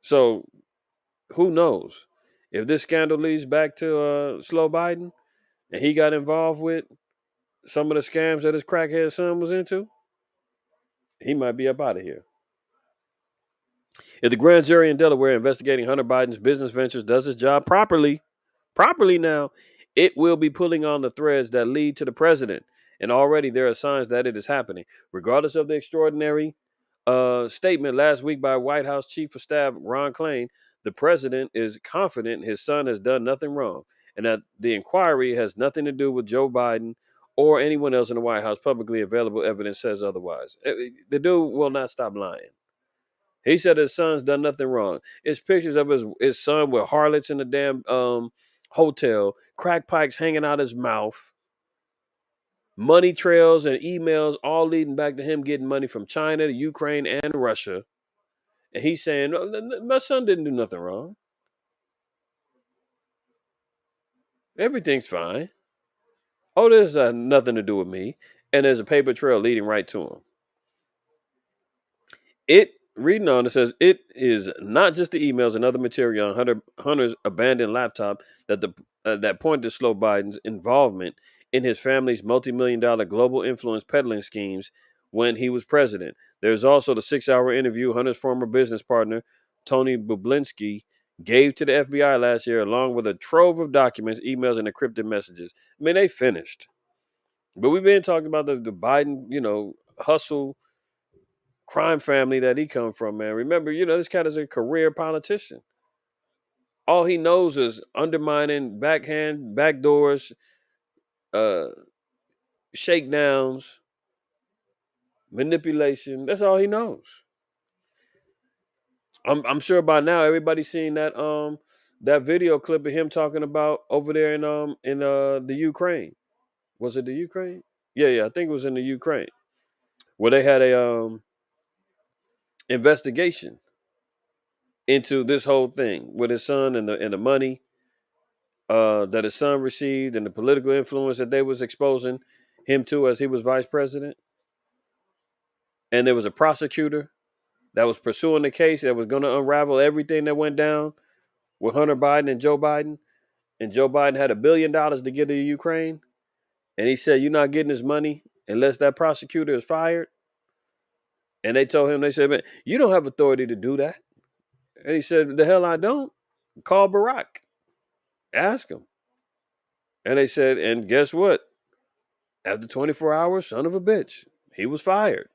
So who knows if this scandal leads back to slow Biden and he got involved with some of the scams that his crackhead son was into, he might be up out of here. If the grand jury in Delaware investigating Hunter Biden's business ventures does its job properly now, it will be pulling on the threads that lead to the president. And already there are signs that it is happening. Regardless of the extraordinary statement last week by White House Chief of Staff Ron Klain, the president is confident his son has done nothing wrong and that the inquiry has nothing to do with Joe Biden or anyone else in the White House. Publicly available evidence says otherwise. The dude will not stop lying. He said his son's done nothing wrong. It's pictures of his son with harlots in the damn hotel, crack pipes hanging out his mouth, money trails and emails all leading back to him getting money from China, Ukraine, and Russia. And he's saying, "No, my son didn't do nothing wrong. Everything's fine. Oh, this has nothing to do with me." And there's a paper trail leading right to him. It reading on it says it is not just the emails and other material on Hunter's abandoned laptop that point to Slow Biden's involvement in his family's multi-million-dollar global influence peddling schemes when he was president. There's also the 6-hour interview Hunter's former business partner Tony Bublinski gave to the FBI last year, along with a trove of documents, emails, and encrypted messages. I mean, they finished. But we've been talking about the Biden, hustle crime family that he come from, man. Remember, this cat is a career politician. All he knows is undermining, backhand, backdoors, uh, shakedowns, manipulation. That's all he knows. I'm sure by now everybody's seen that video clip of him talking about over there in the Ukraine. Was it the Ukraine? Yeah, I think it was in the Ukraine where they had a investigation into this whole thing with his son and the money that his son received and the political influence that they was exposing him to as he was vice president. And there was a prosecutor that was pursuing the case that was going to unravel everything that went down with Hunter Biden and Joe Biden. And Joe Biden had $1 billion to give to Ukraine. And he said, "You're not getting his money unless that prosecutor is fired." And they told him, they said, "Man, you don't have authority to do that." And he said, "The hell I don't. Call Barack. Ask him." And they said, and guess what? After 24 hours, son of a bitch, he was fired.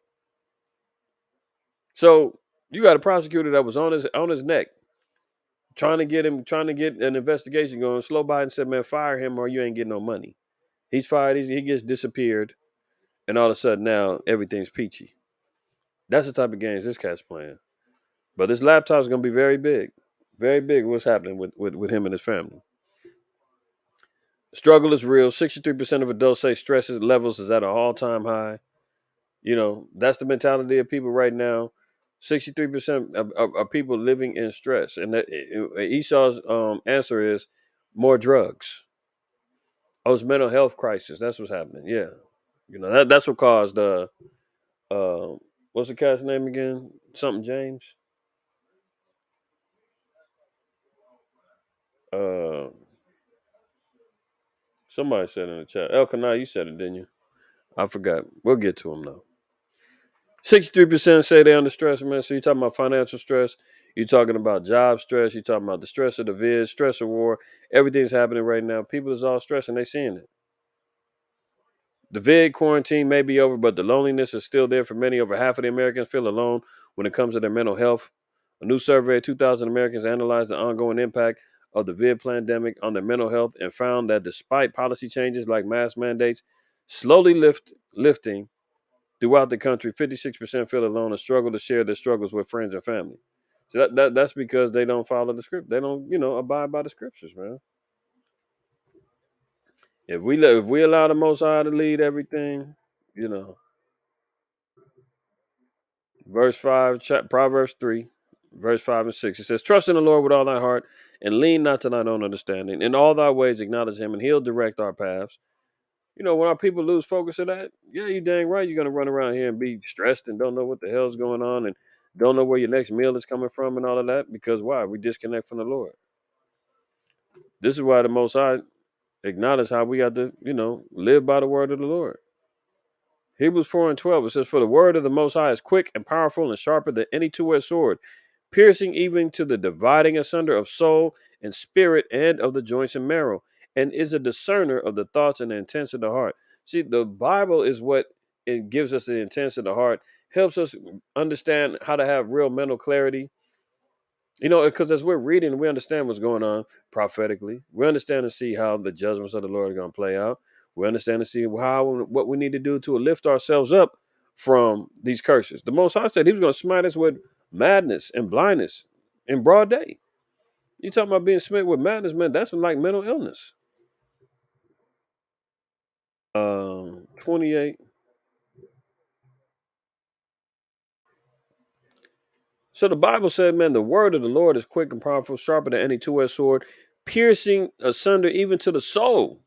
So you got a prosecutor that was on his neck, trying to get an investigation going. Slow Biden said, "Man, fire him or you ain't getting no money." He's fired. He gets disappeared, and all of a sudden now everything's peachy. That's the type of games this cat's playing. But this laptop is going to be very big, very big. What's happening with him and his family? Struggle is real. 63% of adults say stress levels is at an all-time high. That's the mentality of people right now. 63% of people living in stress, and that Esau's answer is more drugs. Oh, it's mental health crisis. That's what's happening. Yeah, that's what caused uh, what's the cat's name again? Something James. Uh, Somebody said in the chat. Elkanah, you said it, didn't you? I forgot. We'll get to him though. 63% say they're under stress, man. So you're talking about financial stress. You're talking about job stress. You're talking about the stress of the vid, stress of war. Everything's happening right now. People is all stressed and they seeing it. The vid quarantine may be over, but the loneliness is still there for many. Over half of the Americans feel alone when it comes to their mental health. A new survey of 2,000 Americans analyzed the ongoing impact of the vid pandemic on their mental health and found that despite policy changes like mask mandates slowly lifting throughout the country, 56% feel alone and struggle to share their struggles with friends and family. So that's because they don't follow the script. They don't, abide by the scriptures, man. If we allow the Most High to lead everything, you know, verse 5, Proverbs 3. verse 5 and 6. It says, trust in the Lord with all thy heart and lean not to thine own understanding. In all thy ways acknowledge him, and he'll direct our paths. You know, when our people lose focus of that, yeah, you dang right you're going to run around here and be stressed and don't know what the hell's going on and don't know where your next meal is coming from and all of that. Because why? We disconnect from the Lord. This is why the Most High acknowledge how we got to, live by the word of the Lord. Hebrews 4 and 12, it says, for the word of the Most High is quick and powerful and sharper than any two-edged sword, piercing even to the dividing asunder of soul and spirit and of the joints and marrow, and is a discerner of the thoughts and the intents of the heart. See, the Bible is what it gives us the intents of the heart, helps us understand how to have real mental clarity. Because as we're reading, we understand what's going on prophetically. We understand and see how the judgments of the Lord are going to play out. We understand and see what we need to do to lift ourselves up from these curses. The Most High said he was going to smite us with madness and blindness in broad day. You talking about being smitten with madness, man? That's like mental illness. 28. So the Bible said, man, the word of the Lord is quick and powerful, sharper than any two-edged sword, piercing asunder even to the soul.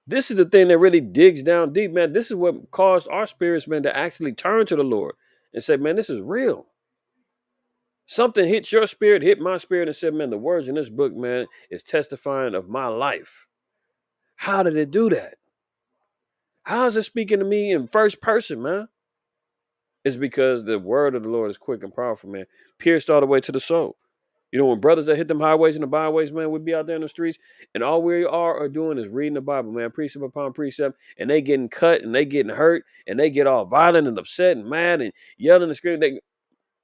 This is the thing that really digs down deep, man. This is what caused our spirits, man, to actually turn to the Lord and say, man, this is real. Something hit your spirit, hit my spirit, and said, man, the words in this book, man, is testifying of my life. How did it do that? How is it speaking to me in first person, man? It's because the word of the Lord is quick and powerful, man. Pierced all the way to the soul. When brothers that hit them highways and the byways, man, we be out there in the streets, and all we are doing is reading the Bible, man, precept upon precept, and they getting cut and they getting hurt and they get all violent and upset and mad and yelling and screaming.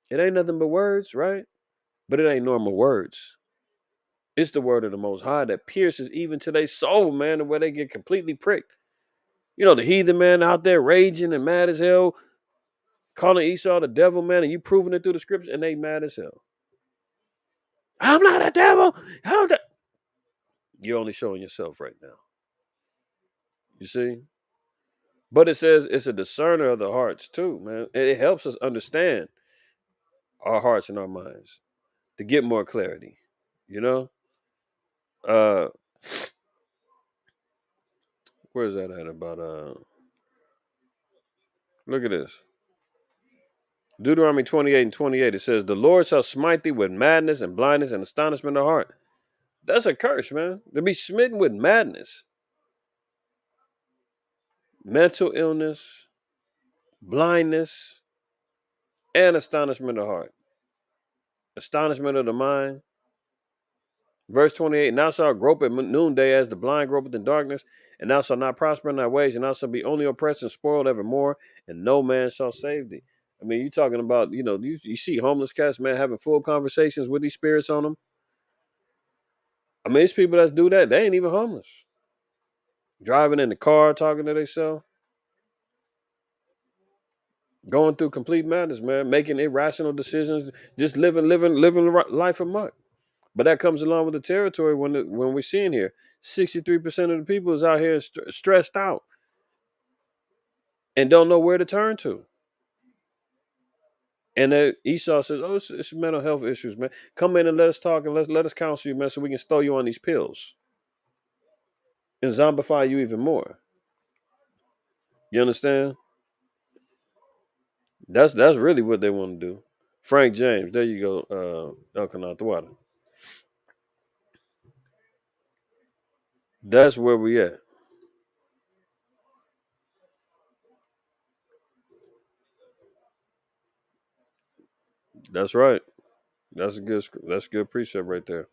It ain't nothing but words, right? But it ain't normal words. It's the word of the Most High that pierces even to their soul, man, and where they get completely pricked. The heathen man out there raging and mad as hell, calling Esau the devil, man, and you proving it through the scriptures, and they mad as hell. I'm not a devil. You're only showing yourself right now. You see? But it says it's a discerner of the hearts too, man. And it helps us understand our hearts and our minds to get more clarity. You know? Uh where's that at about look at this. Deuteronomy 28 and 28, it says, the Lord shall smite thee with madness and blindness and astonishment of heart. That's a curse, man. To be smitten with madness, mental illness, blindness, and astonishment of heart. Astonishment of the mind. Verse 28, and thou shalt grope at noonday as the blind gropeth in darkness, and thou shalt not prosper in thy ways, and thou shalt be only oppressed and spoiled evermore, and no man shall save thee. I mean, you talking about, you see homeless cats, man, having full conversations with these spirits on them. I mean, these people that do that, they ain't even homeless. Driving in the car, talking to themselves. Going through complete madness, man, making irrational decisions, just living life amok. But that comes along with the territory when we're seeing here, 63% of the people is out here stressed out and don't know where to turn to. And Esau says, "Oh, it's mental health issues, man. Come in and let us talk and let us counsel you, man, so we can stow you on these pills and zombify you even more." You understand? That's really what they want to do. Frank James, there you go. Elkanah Thwada. That's where we at. That's right. That's a good precept right there.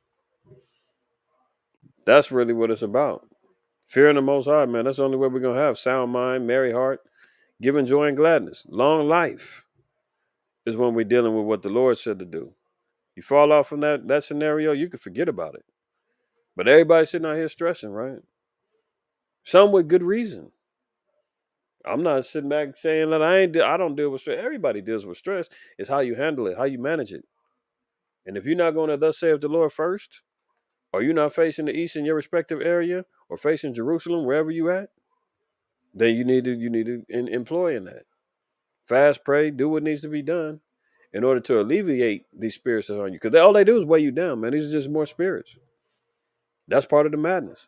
That's really what it's about. Fearing the Most High, man. That's the only way we're gonna have sound mind, merry heart, giving joy and gladness. Long life is when we're dealing with what the Lord said to do. You fall off from that scenario, you can forget about it. But everybody's sitting out here stressing, right? Some with good reason. I'm not sitting back saying that I don't deal with stress. Everybody deals with stress. It's how you handle it, how you manage it. And if you're not going to thus save the Lord first, or you're not facing the east in your respective area, or facing Jerusalem, wherever you at, then you need to employ in that. Fast, pray, do what needs to be done, in order to alleviate these spirits that's on you. Because all they do is weigh you down, man. These are just more spirits. That's part of the madness.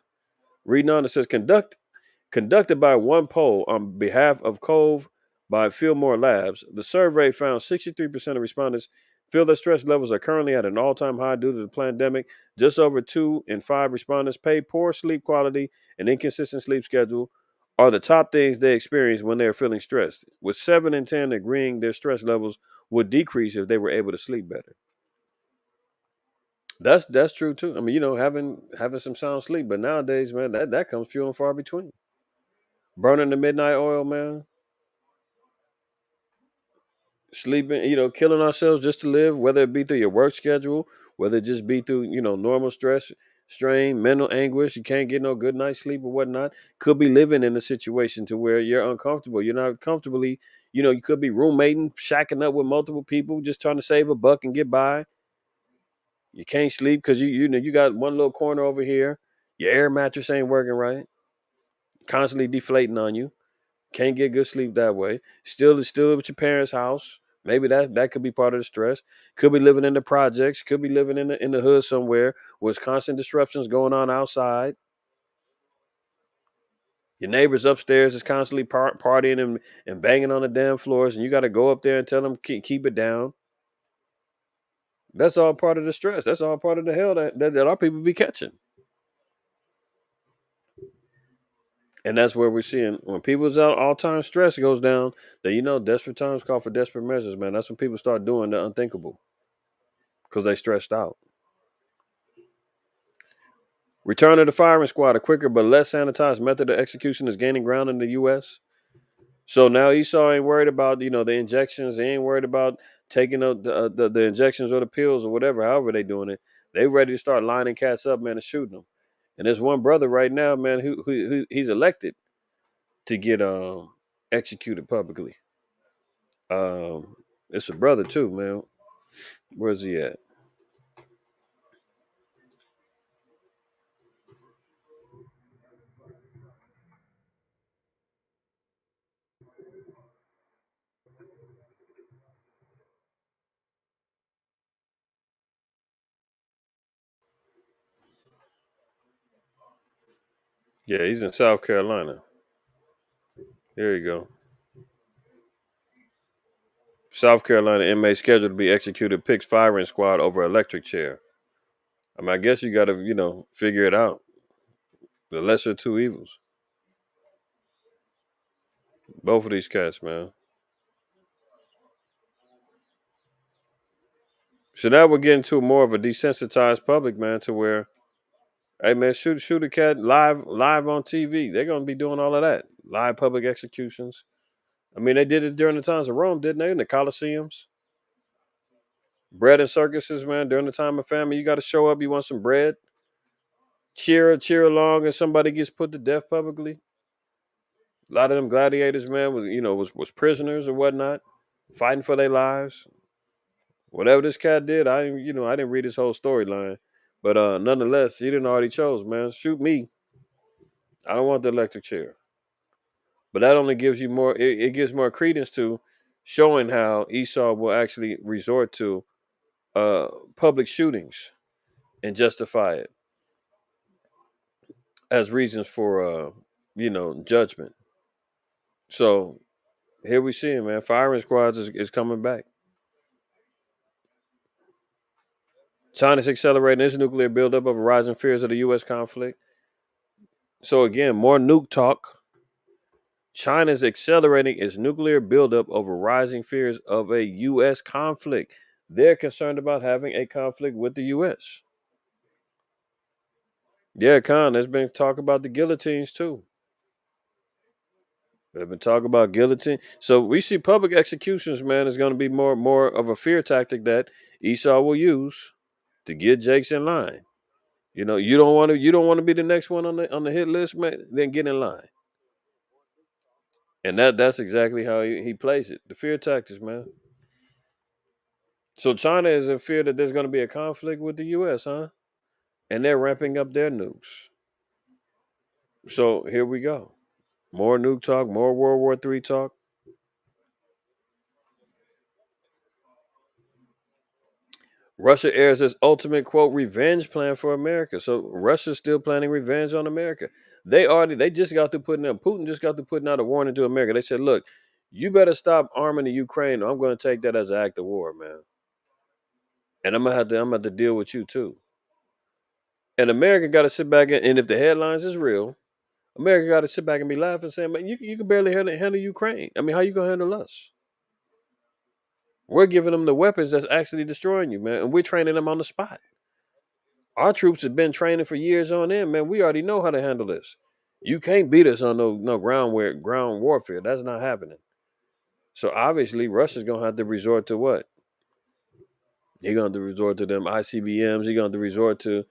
Reading on, it says conducted by one poll on behalf of Cove by Fillmore Labs. The survey found 63% of respondents feel their stress levels are currently at an all-time high due to the pandemic. Just over 2 in 5 respondents pay poor sleep quality and inconsistent sleep schedule are the top things they experience when they are feeling stressed, with 7 in 10 agreeing their stress levels would decrease if they were able to sleep better. That's true too. I mean, having some sound sleep, but nowadays, man, that comes few and far between. Burning the midnight oil, man. Sleeping, killing ourselves just to live, whether it be through your work schedule, whether it just be through, normal stress, strain, mental anguish, you can't get no good night's sleep or whatnot. Could be living in a situation to where you're uncomfortable. You're not comfortably, you could be roommating, shacking up with multiple people, just trying to save a buck and get by. You can't sleep because you got one little corner over here. Your air mattress ain't working right, constantly deflating on you. Can't get good sleep that way. Still at your parents' house. Maybe that could be part of the stress. Could be living in the projects. Could be living in the hood somewhere where there's constant disruptions going on outside. Your neighbors upstairs is constantly partying and banging on the damn floors, and you got to go up there and tell them keep it down. That's all part of the stress. That's all part of the hell that our people be catching. And that's where we're seeing when people's all time stress goes down, that desperate times call for desperate measures, man. That's when people start doing the unthinkable because they stressed out. Return of the firing squad, a quicker but less sanitized method of execution, is gaining ground in the U.S. So now Esau ain't worried about the injections. They ain't worried about taking the injections or the pills or whatever. However they doing it, they ready to start lining cats up, man, and shooting them. And there's one brother right now, man, who he's elected to get executed publicly. It's a brother too, man. Where's he at? Yeah, he's in South Carolina. Here you go. South Carolina inmate scheduled to be executed picks firing squad over electric chair. I mean, I guess you got to, figure it out. The lesser of two evils. Both of these cats, man. So now we're getting to more of a desensitized public, man, to where, hey, man, shoot a cat live on TV. They're gonna be doing all of that. Live public executions. I mean, they did it during the times of Rome, didn't they? In the Colosseums. Bread and circuses, man. During the time of famine, you got to show up. You want some bread. Cheer along, and somebody gets put to death publicly. A lot of them gladiators, man, was prisoners or whatnot, fighting for their lives. Whatever this cat did, I didn't read his whole storyline, but nonetheless, he didn't already chose, man. Shoot me. I don't want the electric chair. But that only gives you more. It gives more credence to showing how Esau will actually resort to uh, public shootings and justify it as reasons for judgment. So here we see him, man. Firing squads is coming back. China's accelerating its nuclear buildup over rising fears of the U.S. conflict. So again, more nuke talk. China's accelerating its nuclear buildup over rising fears of a U.S. conflict. They're concerned about having a conflict with the U.S. Yeah, Khan, there's been talk about the guillotines too. They've been talking about guillotine. So we see public executions, man, is going to be more of a fear tactic that Esau will use to get Jakes in line. You don't want to be the next one on the hit list, man. Then get in line. And that's exactly how he plays it. The fear tactics, man. So China is in fear that there's going to be a conflict with the U.S., huh? And they're ramping up their nukes. So here we go. More nuke talk, more World War III talk. Russia airs its ultimate quote revenge plan for America. So Russia's still planning revenge on America. They just got to putting up Putin just got to putting out a warning to America. They said, look, you better stop arming the Ukraine, or I'm going to take that as an act of war, man. And I'm gonna have to deal with you too. And America got to sit back and if the headlines is real, America got to sit back and be laughing, saying, "Man, you can barely handle Ukraine. I mean, how you gonna handle us? We're giving them the weapons that's actually destroying you, man, and we're training them on the spot. Our troops have been training for years on end, man. We already know how to handle this. You can't beat us on no ground warfare. That's not happening. So obviously, Russia's gonna have to resort to what? He's gonna have to resort to them ICBMs. He's gonna have to resort to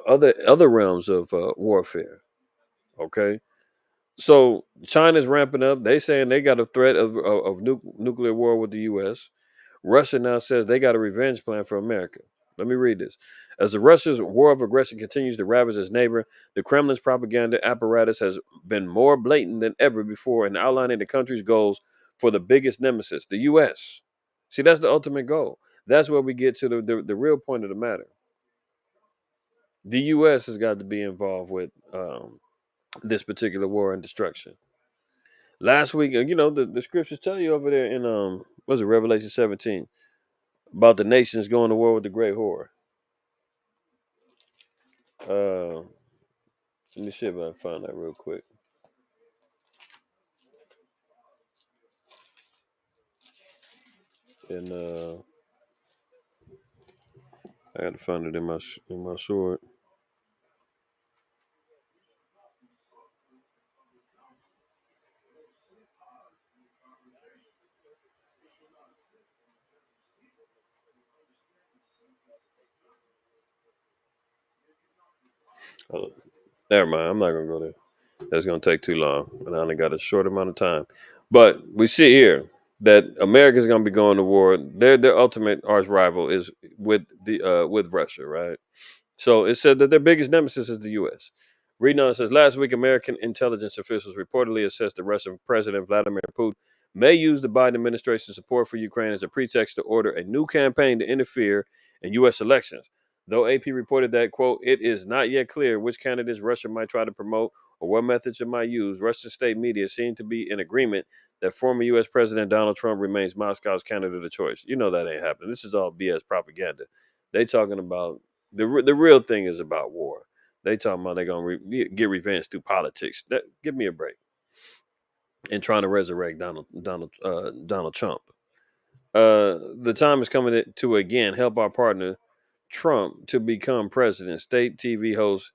other realms of warfare. Okay, so China's ramping up. They saying they got a threat of nuclear war with the U.S. Russia now says they got a revenge plan for America. Let me read this. As the Russia's war of aggression continues to ravage its neighbor, the Kremlin's propaganda apparatus has been more blatant than ever before in outlining the country's goals for the biggest nemesis, the U.S. See, that's the ultimate goal. That's where we get to the real point of the matter. The U.S. has got to be involved with this particular war and destruction. Last week, the scriptures tell you over there in was it Revelation 17 about the nations going to war with the great whore. Let me see if I can find that real quick. And I got to find it in my sword. Oh, never mind. I'm not gonna go there. That's gonna take too long, and I only got a short amount of time. But we see here that America's gonna be going to war. Their ultimate arch rival is with Russia, right? So it said that their biggest nemesis is the U.S. Reading on, it says last week, American intelligence officials reportedly assessed the Russian President Vladimir Putin may use the Biden administration's support for Ukraine as a pretext to order a new campaign to interfere in U.S. elections. Though AP reported that, quote, it is not yet clear which candidates Russia might try to promote or what methods it might use, Russian state media seem to be in agreement that former U.S. President Donald Trump remains Moscow's candidate of choice. You know that ain't happening. This is all BS propaganda. They talking about the real thing is about war. They talking about they gonna get revenge through politics. Give me a break. And trying to resurrect Donald Trump. The time is coming to again help our partner Trump to become president. State TV host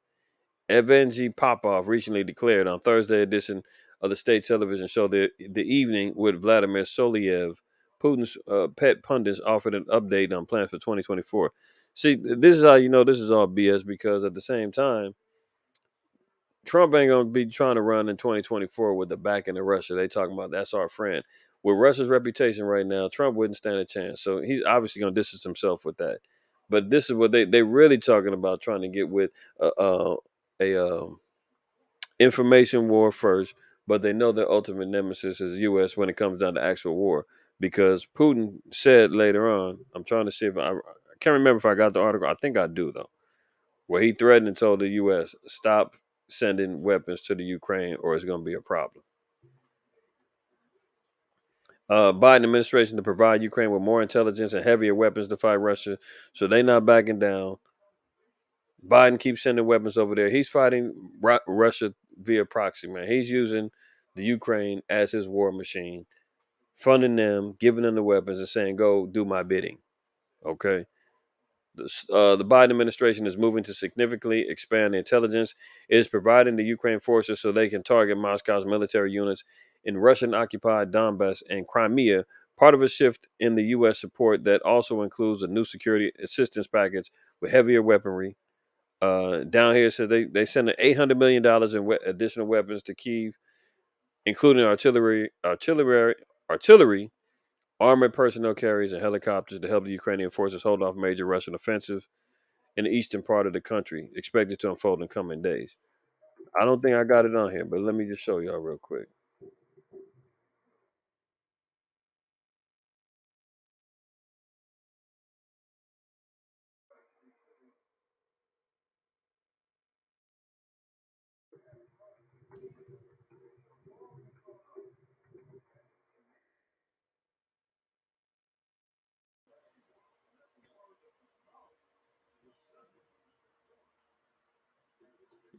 Evgeny Popov recently declared on Thursday edition of the state television show the evening with Vladimir Soliev. Putin's pet pundits offered an update on plans for 2024. See, this is how you know this is all BS because at the same time, Trump ain't gonna be trying to run in 2024 with the backing of Russia. They talking about that's our friend. With Russia's reputation right now, Trump wouldn't stand a chance. So he's obviously gonna distance himself with that. But this is what they really talking about trying to get with a information war first. But they know their ultimate nemesis is the U.S. when it comes down to actual war. Because Putin said later on, I'm trying to see if I can't remember if I got the article. I think I do though, where he threatened and told the U.S. stop sending weapons to the Ukraine or it's going to be a problem. Biden administration to provide Ukraine with more intelligence and heavier weapons to fight Russia, so they not backing down. Biden keeps sending weapons over there. He's fighting Russia via proxy, man. He's using the Ukraine as his war machine, funding them, giving them the weapons, and saying, "Go do my bidding." Okay. The Biden administration is moving to significantly expand the intelligence. It is providing the Ukraine forces so they can target Moscow's military units in Russian occupied Donbass and Crimea, part of a shift in the U.S. support that also includes a new security assistance package with heavier weaponry. Down here it says they sent $800 million in additional weapons to Kyiv, including artillery, armored personnel carriers, and helicopters to help the Ukrainian forces hold off major Russian offensive in the eastern part of the country, expected to unfold in coming days. I don't think I got it on here, but let me just show y'all real quick.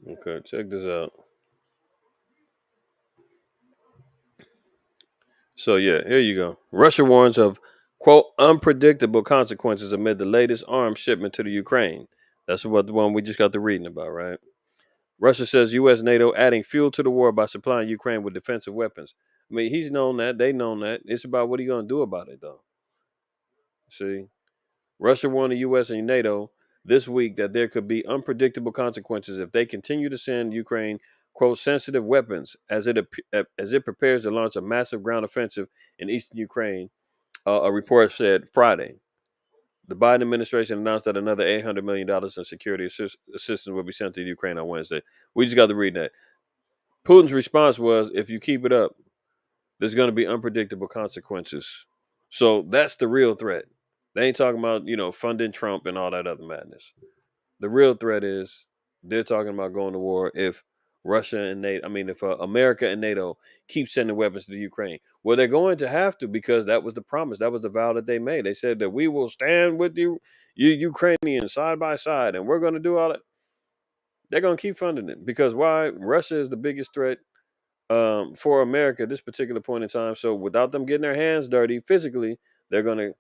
Okay, check this out. So yeah, here you go. Russia warns of quote unpredictable consequences amid the latest arms shipment to the Ukraine. That's what the one we just got to reading about, right? Russia says U.S. NATO adding fuel to the war by supplying Ukraine with defensive weapons. I mean, he's known that. They known that. It's about what he gonna do about it, though. See, Russia warned the U.S. and NATO this week that there could be unpredictable consequences if they continue to send Ukraine quote sensitive weapons as it prepares to launch a massive ground offensive in eastern Ukraine. A report said Friday. The Biden administration announced that another $800 million in security assistance will be sent to Ukraine on Wednesday. We just got to read that. Putin's response was, if you keep it up, there's going to be unpredictable consequences. So that's the real threat. They ain't talking about, funding Trump and all that other madness. The real threat is they're talking about going to war if Russia and NATO, I mean, if America and NATO keep sending weapons to the Ukraine. Well, they're going to have to because that was the promise. That was the vow that they made. They said that we will stand with you Ukrainians side by side, and we're going to do all that. They're going to keep funding it because why? Russia is the biggest threat for America at this particular point in time. So without them getting their hands dirty physically, they're going to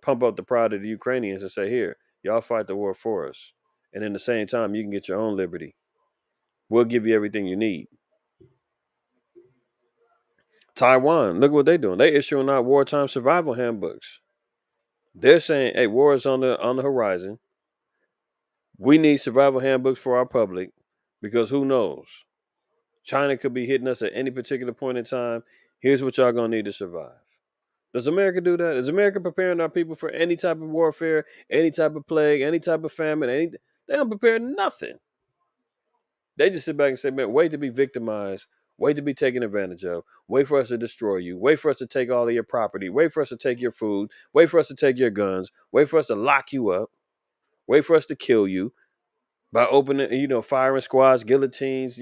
pump up the pride of the Ukrainians and say, here, y'all fight the war for us. And in the same time, you can get your own liberty. We'll give you everything you need. Taiwan, look what they're doing. They're issuing out wartime survival handbooks. They're saying, hey, war is on the horizon. We need survival handbooks for our public because who knows? China could be hitting us at any particular point in time. Here's what y'all gonna need to survive. Does America do that? Is America preparing our people for any type of warfare, any type of plague, any type of famine? They don't prepare nothing. They just sit back and say, man, wait to be victimized, wait to be taken advantage of, wait for us to destroy you, wait for us to take all of your property, wait for us to take your food, wait for us to take your guns, wait for us to lock you up, wait for us to kill you by opening, firing squads, guillotines,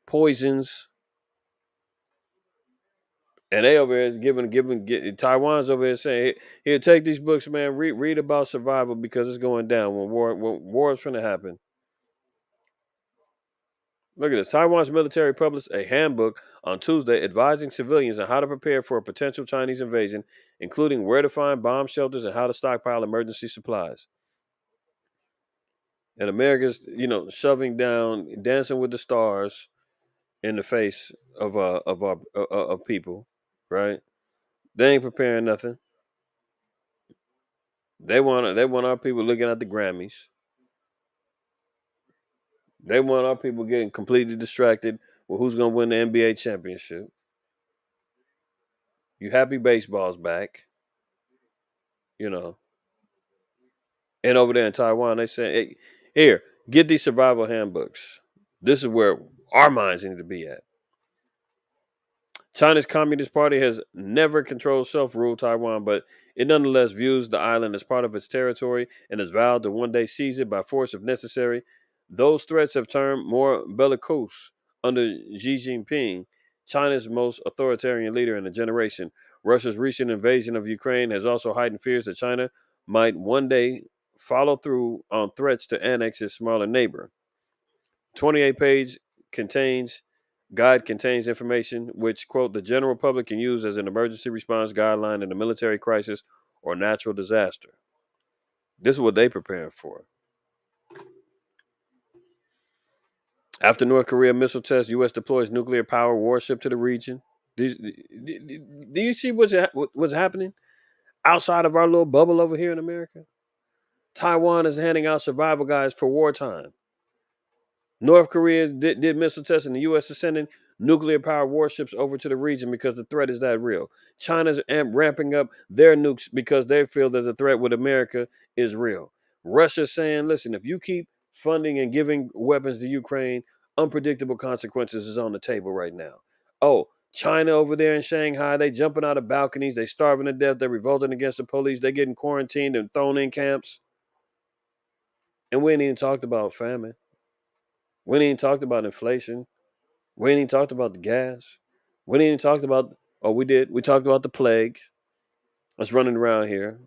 poisons. And they over here Taiwan's over here saying, here, take these books, man. Read about survival because it's going down when war is going to happen. Look at this. Taiwan's military published a handbook on Tuesday advising civilians on how to prepare for a potential Chinese invasion, including where to find bomb shelters and how to stockpile emergency supplies. And America's, shoving down, dancing with the stars in the face of people, right? They ain't preparing nothing. They want our people looking at the Grammys. They want our people getting completely distracted with who's gonna win the NBA championship. You happy baseball's back, you know. And over there in Taiwan, they say, hey, here, get these survival handbooks. This is where our minds need to be at. China's Communist Party has never controlled self-rule Taiwan, but it nonetheless views the island as part of its territory and has vowed to one day seize it by force if necessary. Those threats have turned more bellicose under Xi Jinping, China's most authoritarian leader in a generation. Russia's recent invasion of Ukraine has also heightened fears that China might one day follow through on threats to annex its smaller neighbor. 28-page contains guide contains information which, quote, the general public can use as an emergency response guideline in a military crisis or natural disaster. This is what they preparing for. After North Korea missile test, U.S. deploys nuclear power warship to the region. Do you see what's happening outside of our little bubble over here in America? Taiwan is handing out survival guides for wartime. North Korea did missile tests, and the U.S. is sending nuclear powered warships over to the region because the threat is that real. China's ramping up their nukes because they feel that the threat with America is real. Russia's saying, listen, if you keep funding and giving weapons to Ukraine, unpredictable consequences is on the table right now. Oh, China over there in Shanghai, they jumping out of balconies, they starving to death, they're revolting against the police, they getting quarantined and thrown in camps. And we ain't even talked about famine. We ain't even talked about inflation. We ain't even talked about the gas. We ain't even talked about, oh, we did. We talked about the plague that's running around here.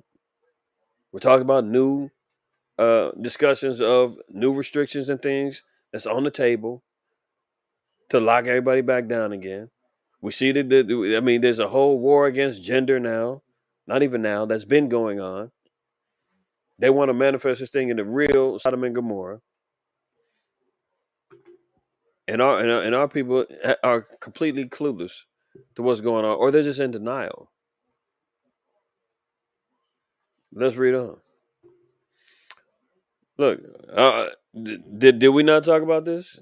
We're talking about new discussions of new restrictions and things that's on the table to lock everybody back down again. We see I mean, there's a whole war against gender now. Not even now. That's been going on. They want to manifest this thing into real Sodom and Gomorrah, and our people are completely clueless to what's going on, or they're just in denial. Let's read on. Look, did we not talk about this?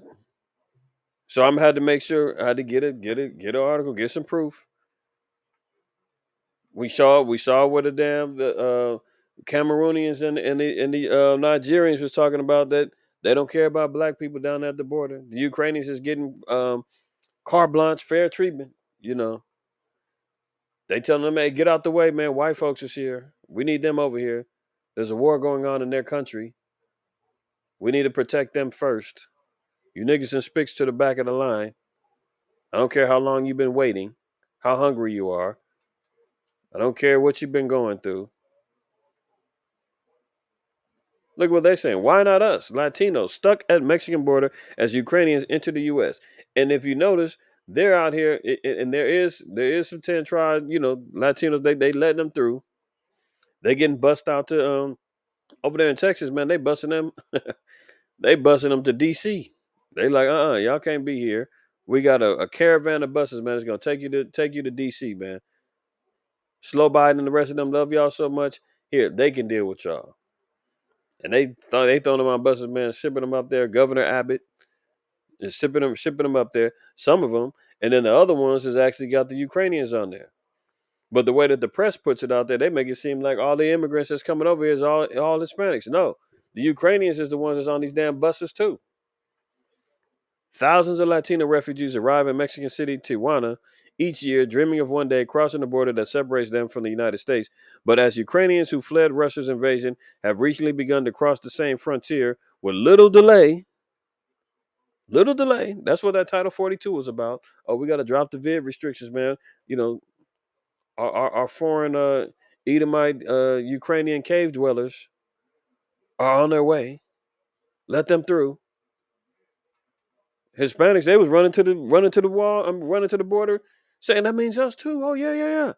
So I'm had to make sure I had to get an article, get some proof. We saw what the Cameroonians and the Nigerians was talking about, that they don't care about black people down at the border. The Ukrainians is getting carte blanche, fair treatment. You know, they telling them, "Hey, get out the way, man. White folks is here. We need them over here. There's a war going on in their country. We need to protect them first. You niggas and spicks to the back of the line. I don't care how long you've been waiting, how hungry you are. I don't care what you've been going through. Look what they're saying. Why not us, Latinos, stuck at Mexican border as Ukrainians enter the U.S.?" And if you notice, they're out here, and there is some 10 tribe, Latinos. They letting them through. They getting bussed out to over there in Texas, man. They busting them. They busting them to D.C. They like, y'all can't be here. We got a caravan of buses, man. It's gonna take you to D.C., man. Slow Biden and the rest of them love y'all so much. Here, they can deal with y'all. And they throwing them on buses, man, shipping them up there. Governor Abbott is shipping them up there. Some of them, and then the other ones has actually got the Ukrainians on there. But the way that the press puts it out there, they make it seem like all the immigrants that's coming over here is all Hispanics. No, the Ukrainians is the ones that's on these damn buses too. Thousands of Latino refugees arrive in Mexican city Tijuana each year, dreaming of one day crossing the border that separates them from the United States. But as Ukrainians who fled Russia's invasion have recently begun to cross the same frontier with little delay, that's what that Title 42 was about. Oh, we got to drop the vid restrictions, man. You know, our foreign Edomite Ukrainian cave dwellers are on their way. Let them through. Hispanics, they was running to the wall, running to the border, saying that means us too. Oh yeah, yeah, yeah.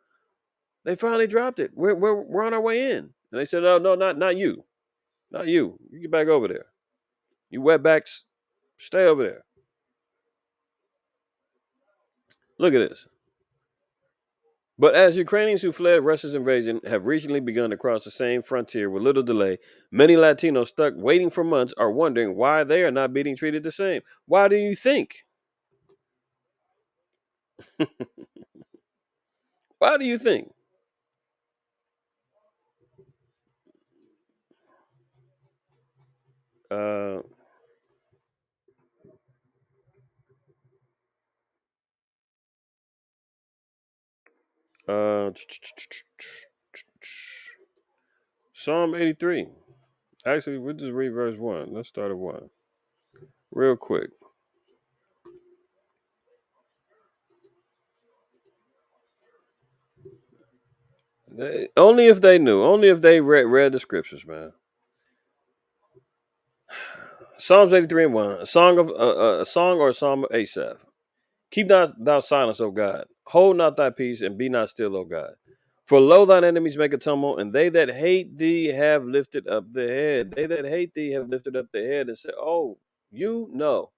They finally dropped it. We're on our way in. And they said, "Oh no, not you, not you. You get back over there. You wetbacks, stay over there." Look at this. But as Ukrainians who fled Russia's invasion have recently begun to cross the same frontier with little delay, many Latinos stuck waiting for months are wondering why they are not being treated the same. Why do you think? Why do you think? Uh, uh, Psalm 83. Actually, we'll just read verse 1. Let's start at 1. Real quick. Only if they knew. Only if they read the scriptures, man. Psalms 83 and 1. A song or a psalm of Asaph. Keep not thou silence, O God. Hold not thy peace, and be not still, O God. For lo, thine enemies make a tumult, and they that hate thee have lifted up the head. They that hate thee have lifted up the head and said, "Oh, you no.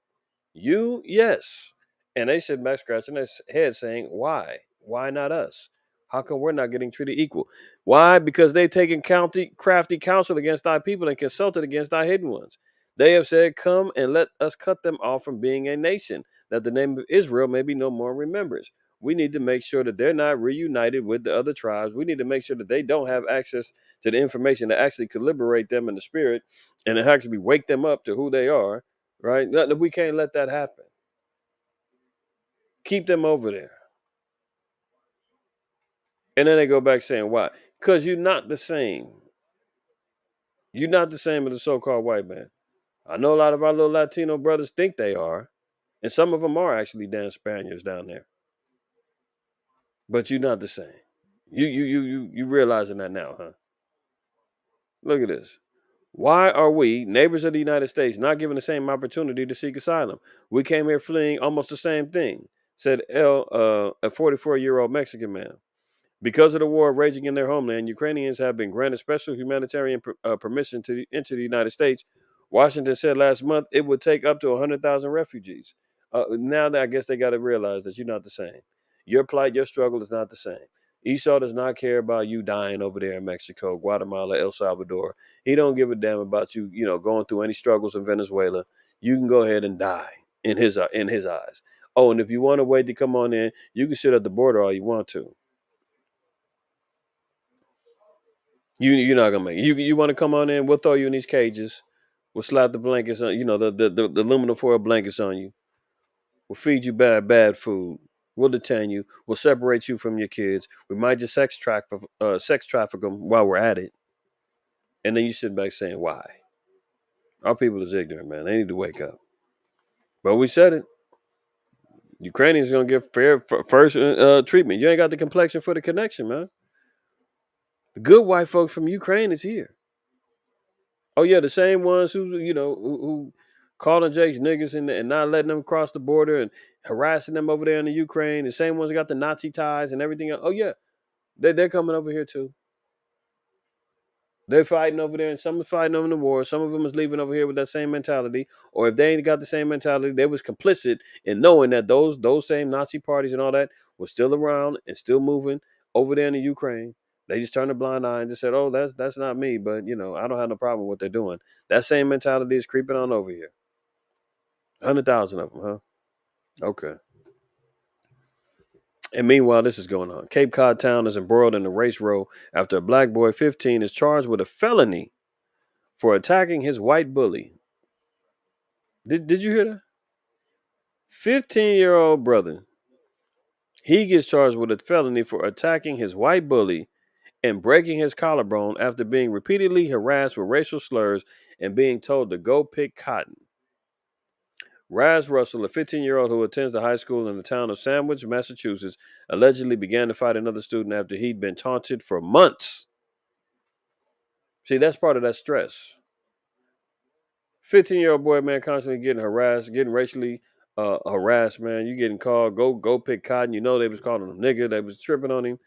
You, yes." And they said back scratching their head saying, "Why? Why not us? How come we're not getting treated equal? Why? Because they've taken crafty counsel against thy people and consulted against thy hidden ones. They have said, Come and let us cut them off from being a nation, that the name of Israel may be no more in remembrance." We need to make sure that they're not reunited with the other tribes. We need to make sure that they don't have access to the information that actually could liberate them in the spirit and to actually wake them up to who they are, right? We can't let that happen. Keep them over there. And then they go back saying, why? Because you're not the same. You're not the same as the so-called white man. I know a lot of our little Latino brothers think they are. And some of them are actually damn Spaniards down there. But you're not the same. You realizing that now, huh? Look at this. Why are we, neighbors of the United States, not given the same opportunity to seek asylum? We came here fleeing almost the same thing, said a 44-year-old Mexican man. Because of the war raging in their homeland, Ukrainians have been granted special humanitarian permission to enter the United States. Washington said last month it would take up to 100,000 refugees. Now that I guess they got to realize that you're not the same. Your plight, your struggle is not the same. Esau does not care about you dying over there in Mexico, Guatemala, El Salvador. He don't give a damn about you, going through any struggles in Venezuela. You can go ahead and die in his eyes. Oh, and if you want to wait to come on in, you can sit at the border all you want to. You're not gonna make it. You want to come on in? We'll throw you in these cages. We'll slap the blankets on. The aluminum foil blankets on you. We'll feed you bad food. We'll detain you. We'll separate you from your kids. We might just sex traffic them while we're at it. And then you sit back saying why? Our people is ignorant, man. They need to wake up. But we said it. Ukrainians gonna get fair first treatment. You ain't got the complexion for the connection, man. The good white folks from Ukraine is here. Oh yeah, the same ones who calling Jake's niggas and not letting them cross the border and harassing them over there in the Ukraine. The same ones that got the Nazi ties and everything else. Oh yeah, they're coming over here too. They're fighting over there, and some are fighting over the war. Some of them is leaving over here with that same mentality. Or if they ain't got the same mentality, they was complicit in knowing that those same Nazi parties and all that was still around and still moving over there in the Ukraine. They just turned a blind eye and just said, "Oh, that's not me." But I don't have no problem with what they're doing. That same mentality is creeping on over here. 100,000 of them, huh? Okay. And meanwhile, this is going on. Cape Cod town is embroiled in a race row after a black boy, 15, is charged with a felony for attacking his white bully. Did you hear that? 15-year-old brother. He gets charged with a felony for attacking his white bully and breaking his collarbone after being repeatedly harassed with racial slurs and being told to go pick cotton. Raz Russell, a 15-year-old who attends the high school in the town of Sandwich, Massachusetts, allegedly began to fight another student after he'd been taunted for months. See, that's part of that stress. 15-year-old boy, man, constantly getting harassed, getting racially harassed, man. You getting called, go pick cotton. They was calling him nigga. They was tripping on him.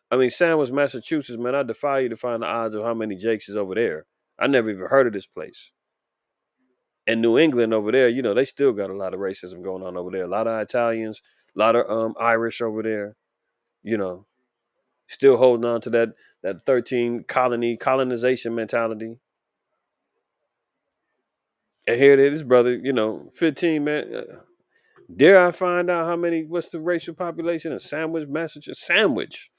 I mean, Sandwich, Massachusetts, man, I defy you to find the odds of how many Jakes is over there. I never even heard of this place. And New England over there, they still got a lot of racism going on over there. A lot of Italians, a lot of Irish over there, you know, still holding on to that 13 colonization mentality. And here it is, brother, 15, man. Dare I find out what's the racial population in Sandwich, Massachusetts? Sandwich.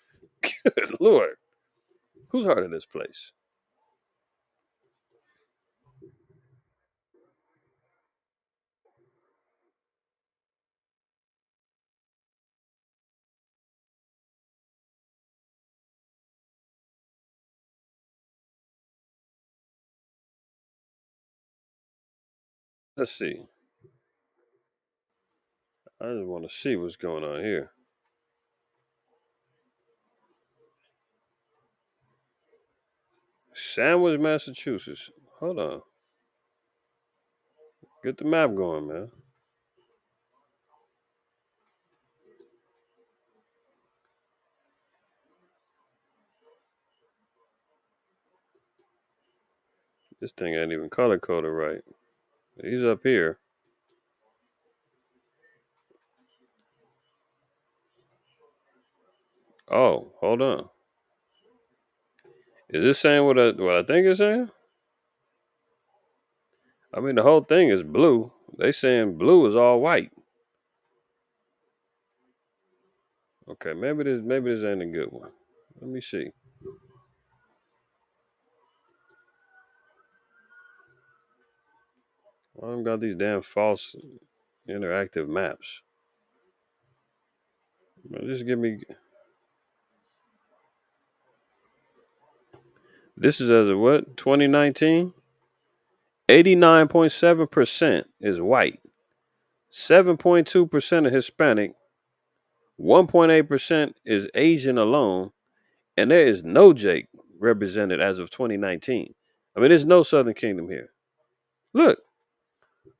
Good Lord. Who's heard of this place? Let's see. I just want to see what's going on here. Sandwich, Massachusetts. Hold on. Get the map going, man. This thing ain't even color coded right. He's up here. Oh, hold on. Is this saying what I think it's saying? I mean, the whole thing is blue. They saying blue is all white. Okay, maybe this ain't a good one. Let me see. I don't got these damn false interactive maps. Just give me. This is as of what? 2019? 89.7% is white. 7.2% are Hispanic. 1.8% is Asian alone. And there is no Jake represented as of 2019. I mean, there's no Southern Kingdom here. Look,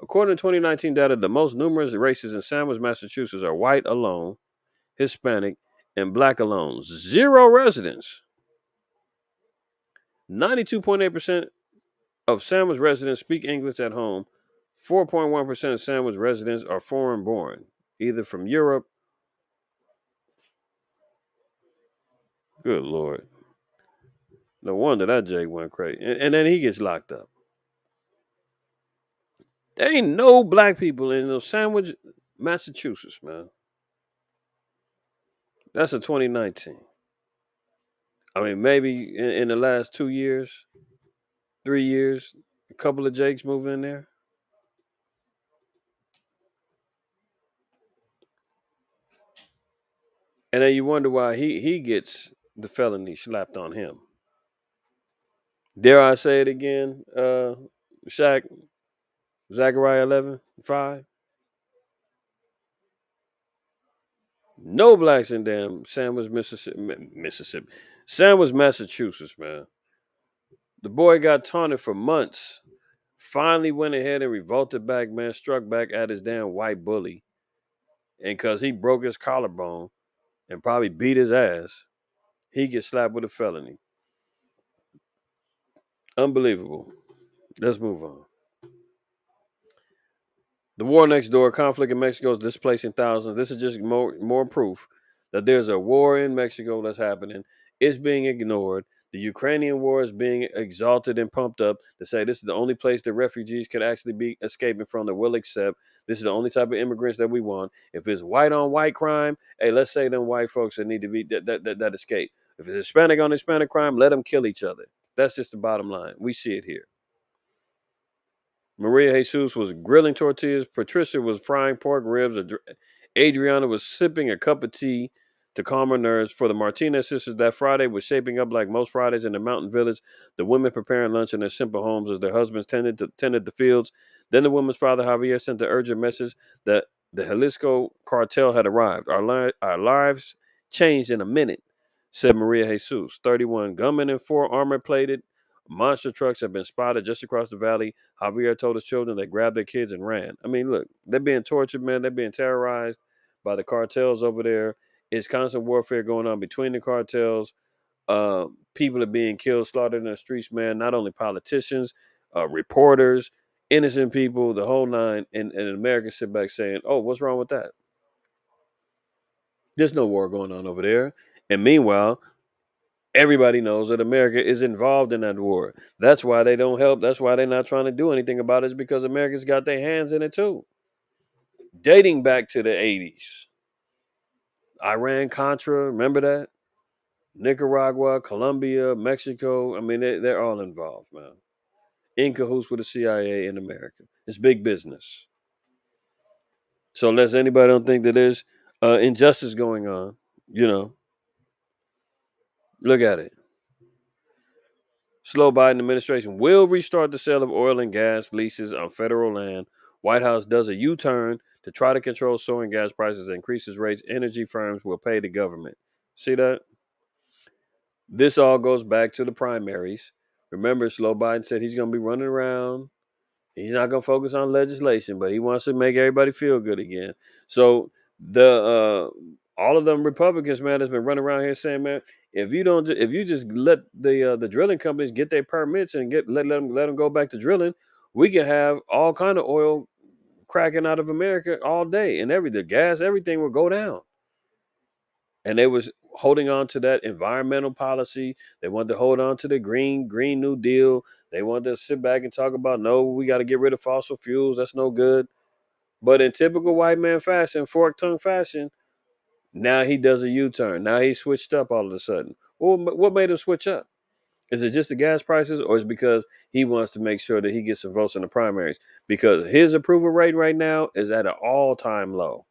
according to 2019 data, the most numerous races in Sandwich, Massachusetts are white alone, Hispanic, and black alone. 0 residents. 92.8% of Sandwich residents speak English at home. 4.1% of Sandwich residents are foreign born, either from Europe. Good Lord. No wonder that Jay went crazy. And then he gets locked up. There ain't no black people in no Sandwich, Massachusetts, man. That's a 2019. I mean, maybe in the last 2 years, 3 years, a couple of Jakes move in there. And then you wonder why he gets the felony slapped on him. Dare I say it again, Shaq, Zechariah 11:5. No blacks in damn Sandwich, Mississippi. Sandwich, Massachusetts, man. The boy got taunted for months. Finally went ahead and revolted back, man, struck back at his damn white bully. And because he broke his collarbone and probably beat his ass, he gets slapped with a felony. Unbelievable. Let's move on. The war next door, conflict in Mexico is displacing thousands. This is just more proof that there's a war in Mexico that's happening. It's being ignored. The Ukrainian war is being exalted and pumped up to say this is the only place that refugees can actually be escaping from that we'll accept. This is the only type of immigrants that we want. If it's white on white crime, hey, let's say them white folks that need to be that escape. If it's Hispanic on Hispanic crime, let them kill each other. That's just the bottom line. We see it here. Maria Jesus was grilling tortillas. Patricia was frying pork ribs. Adriana was sipping a cup of tea to calm her nerves. For the Martinez sisters, that Friday was shaping up like most Fridays in the mountain village. The women preparing lunch in their simple homes as their husbands tended the fields. Then the woman's father, Javier, sent the urgent message that the Jalisco cartel had arrived. Our lives changed in a minute, said Maria Jesus. 31 gunmen and 4 armor-plated monster trucks have been spotted just across the valley. Javier told his children they grabbed their kids and ran. I mean, look, they're being tortured, man. They're being terrorized by the cartels over there. It's constant warfare going on between the cartels. People are being killed, slaughtered in the streets, man. Not only politicians, reporters, innocent people, the whole nine. And Americans sit back saying, oh, what's wrong with that? There's no war going on over there. And meanwhile, everybody knows that America is involved in that war. That's why they don't help. That's why they're not trying to do anything about it, is because America's got their hands in it too. Dating back to the 80s. Iran Contra, remember that? Nicaragua, Colombia, Mexico. I mean, they're all involved, man. In cahoots with the CIA in America. It's big business. So unless anybody don't think that there's injustice going on, look at it. Slow Biden administration will restart the sale of oil and gas leases on federal land. White House does a U-turn to try to control soaring gas prices and increases rates. Energy firms will pay the government. See that? This all goes back to the primaries. Remember, Slow Biden said he's going to be running around. He's not going to focus on legislation, but he wants to make everybody feel good again. So the all of them Republicans, man, has been running around here saying, man, if you just let the drilling companies get their permits and let them go back to drilling, we can have all kind of oil cracking out of America all day, and the gas, everything will go down. And they was holding on to that environmental policy. They wanted to hold on to the Green New Deal. They wanted to sit back and talk about, no, we got to get rid of fossil fuels. That's no good. But in typical white man fashion, fork tongue fashion, now he does a U-turn. Now he switched up all of a sudden. Well, what made him switch up? Is it just the gas prices, or is it because he wants to make sure that he gets some votes in the primaries? Because his approval rate right now is at an all-time low.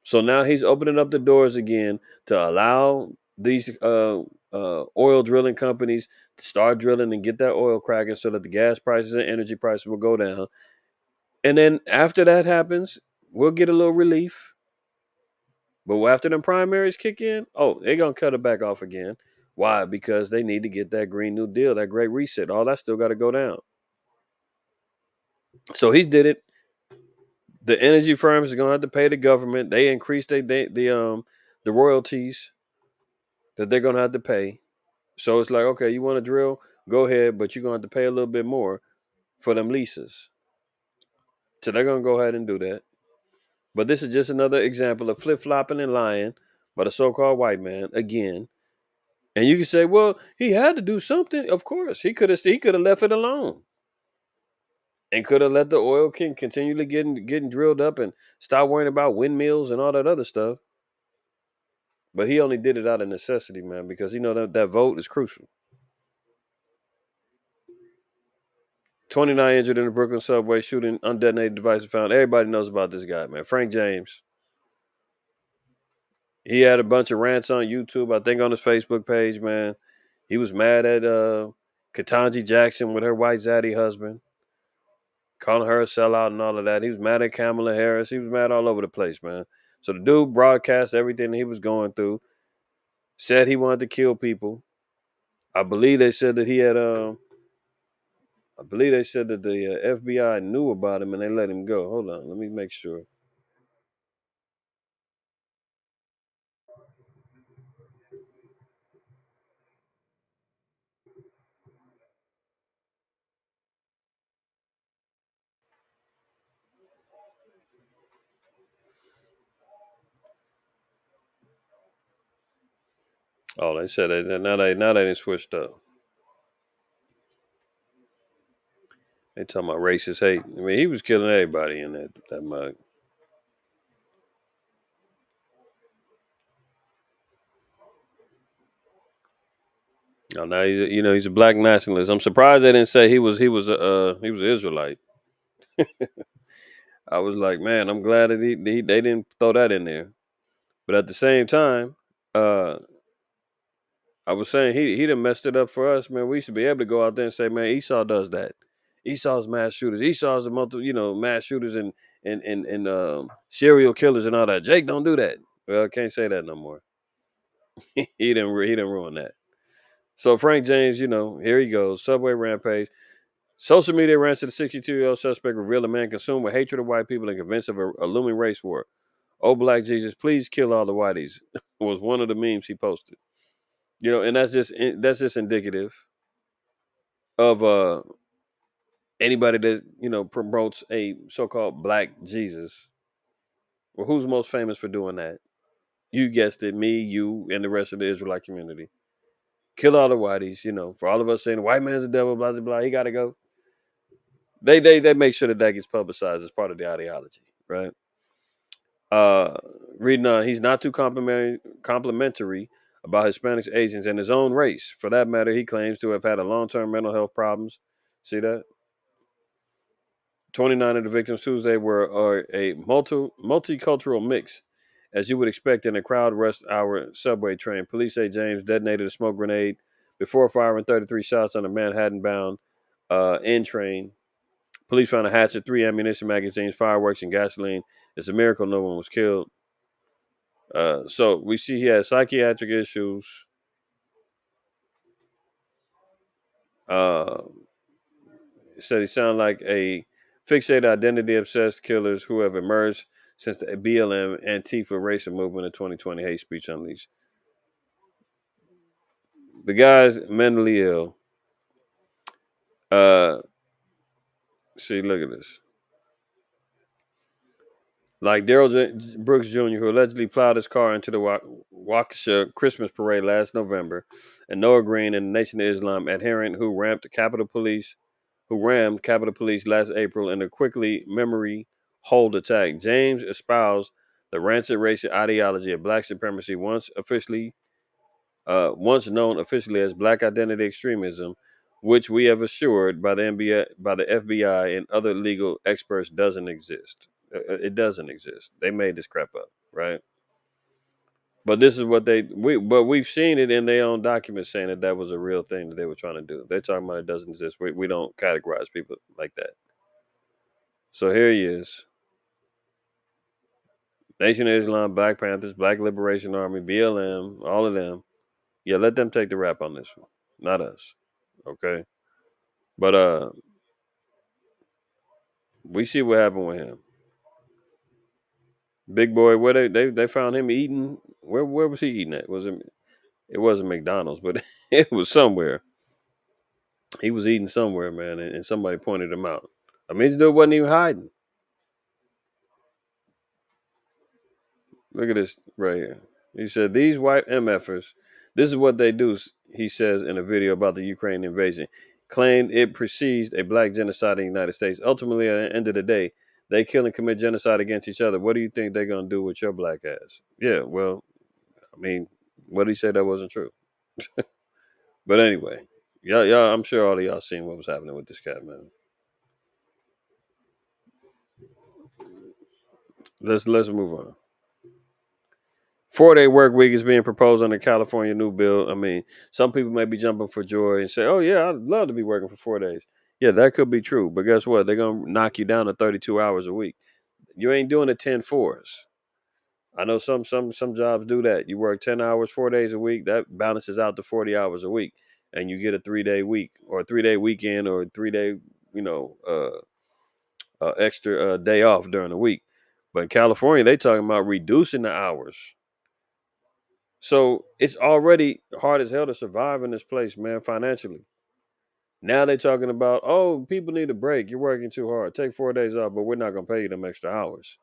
So now he's opening up the doors again to allow these oil drilling companies to start drilling and get that oil cracking so that the gas prices and energy prices will go down. And then after that happens, we'll get a little relief. But after them primaries kick in, oh, they're going to cut it back off again. Why? Because they need to get that Green New Deal, that Great Reset. All that still got to go down. So he did it. The energy firms are gonna have to pay the government. They increased the royalties that they're gonna have to pay. So it's like, okay, you want to drill, go ahead, but you're gonna have to pay a little bit more for them leases. So they're gonna go ahead and do that. But this is just another example of flip flopping and lying by the so-called white man again. And you can say, well, he had to do something. Of course, he could have left it alone and could have let the oil king continually getting drilled up and stop worrying about windmills and all that other stuff. But he only did it out of necessity, man, because he know that vote is crucial. 29 injured in the Brooklyn subway shooting, undetonated device found. Everybody knows about this guy, man. Frank James. He had a bunch of rants on YouTube, I think on his Facebook page, man. He was mad at Ketanji Jackson with her white zaddy husband, calling her a sellout and all of that. He was mad at Kamala Harris. He was mad all over the place, man. So the dude broadcast everything he was going through, said he wanted to kill people. I believe they said that he had I believe they said that the FBI knew about him and they let him go. Hold on, let me make sure. Oh, they said that now they done switched up. They talking about racist hate. I mean, he was killing everybody in that mug. Oh, now he's a black nationalist. I'm surprised they didn't say he was an Israelite. I was like, man, I'm glad that they didn't throw that in there. But at the same time, uh, I was saying he done messed it up for us, man. We should be able to go out there and say, man, Esau does that. Esau's mass shooters. Esau's a mass shooters and serial killers and all that. Jake don't do that. Well, I can't say that no more. He didn't ruin that. So Frank James, here he goes. Subway rampage. Social media rants to the 62-year-old suspect revealed a man consumed with hatred of white people and convinced of a looming race war. Oh, black Jesus, please kill all the whiteys was one of the memes he posted. And that's just indicative of anybody that promotes a so-called black Jesus. Well, who's most famous for doing that? You guessed it, me, you, and the rest of the Israelite community. Kill all the whiteys. For all of us saying the white man's the devil, blah blah blah. He got to go. They make sure that gets publicized as part of the ideology, right? Uh, Reading on, he's not too complimentary about Hispanics, Asians, and his own race. For that matter, he claims to have had a long-term mental health problems. See that? 29 of the victims Tuesday are a multicultural mix, as you would expect in a crowd rush hour subway train. Police say James detonated a smoke grenade before firing 33 shots on a Manhattan-bound N train. Police found a hatchet, 3 ammunition magazines, fireworks, and gasoline. It's a miracle no one was killed. So we see he has psychiatric issues. Uh, said he sounded like a fixated, identity obsessed killers who have emerged since the BLM Antifa racial movement in 2020 hate speech unleashed. The guy's mentally ill. Uh, See, look at this. Like Brooks Jr., who allegedly plowed his car into the Waukesha Christmas parade last November, and Noah Green and the Nation of Islam adherent who rammed Capitol Police last April in a quickly memory hold attack. James espoused the rancid racist ideology of black supremacy, once known officially as Black Identity Extremism, which we have assured by the FBI and other legal experts doesn't exist. It doesn't exist. They made this crap up, right? But this is what we've seen it in their own documents saying that was a real thing that they were trying to do. They're talking about it doesn't exist. We don't categorize people like that. So here he is. Nation of Islam, Black Panthers, Black Liberation Army, BLM, all of them. Yeah, let them take the rap on this one, not us. Okay, but we see what happened with him. Big boy, where they found him eating. Where was he eating at? Was it? It wasn't McDonald's, but it was somewhere. He was eating somewhere, man, and somebody pointed him out. I mean, this dude wasn't even hiding. Look at this right here. He said, "These white MFers, this is what they do," he says in a video about the Ukraine invasion. Claimed it precedes a black genocide in the United States. Ultimately, at the end of the day, they kill and commit genocide against each other. What do you think they're going to do with your black ass? Yeah, well, I mean, what did he say that wasn't true? But anyway, y'all, I'm sure all of y'all seen what was happening with this cat, man. Let's move on. 4-day work week is being proposed under California new bill. I mean, some people may be jumping for joy and say, "Oh yeah, I'd love to be working for 4 days." Yeah, that could be true, but guess what? They're gonna knock you down to 32 hours a week. You ain't doing the 10-4s. I know some jobs do that. You work 10 hours 4 days a week. That balances out to 40 hours a week, and you get a 3-day week or a 3-day weekend or a 3-day, extra day off during the week. But in California, they talking about reducing the hours. So it's already hard as hell to survive in this place, man, financially. Now they're talking about, oh, people need a break. You're working too hard. Take 4 days off, but we're not gonna pay you them extra hours.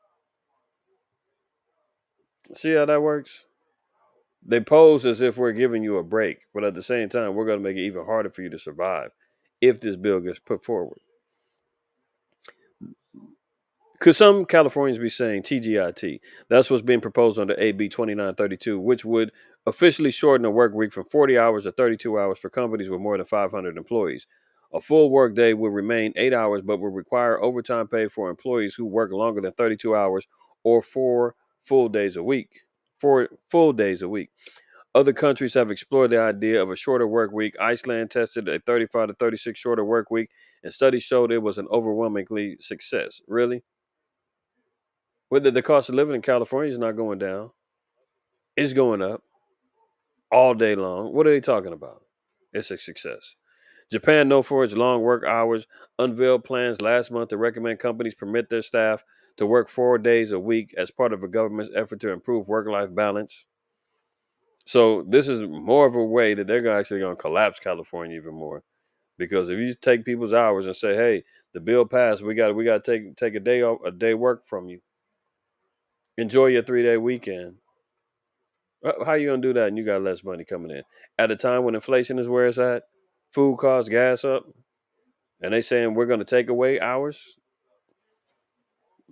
See how that works? They pose as if we're giving you a break, but at the same time, we're gonna make it even harder for you to survive if this bill gets put forward. Could some Californians be saying TGIT? That's what's being proposed under AB 2932, which would officially shorten the work week from 40 hours to 32 hours for companies with more than 500 employees. A full work day will remain 8 hours, but will require overtime pay for employees who work longer than 32 hours or 4 full days a week. 4 full days a week. Other countries have explored the idea of a shorter work week. Iceland tested a 35 to 36 shorter work week, and studies showed it was an overwhelmingly success. Really? Whether the cost of living in California is not going down, it's going up all day long. What are they talking about? It's a success. Japan, known for its long work hours, unveiled plans last month to recommend companies permit their staff to work 4 days a week as part of a government's effort to improve work-life balance. So this is more of a way that they're actually going to collapse California even more. Because if you take people's hours and say, "Hey, the bill passed, we got to take a day off, a day work from you. Enjoy your 3-day weekend." How you gonna do that and you got less money coming in at a time when inflation is where it's at, food costs, gas up, and they saying we're gonna take away hours?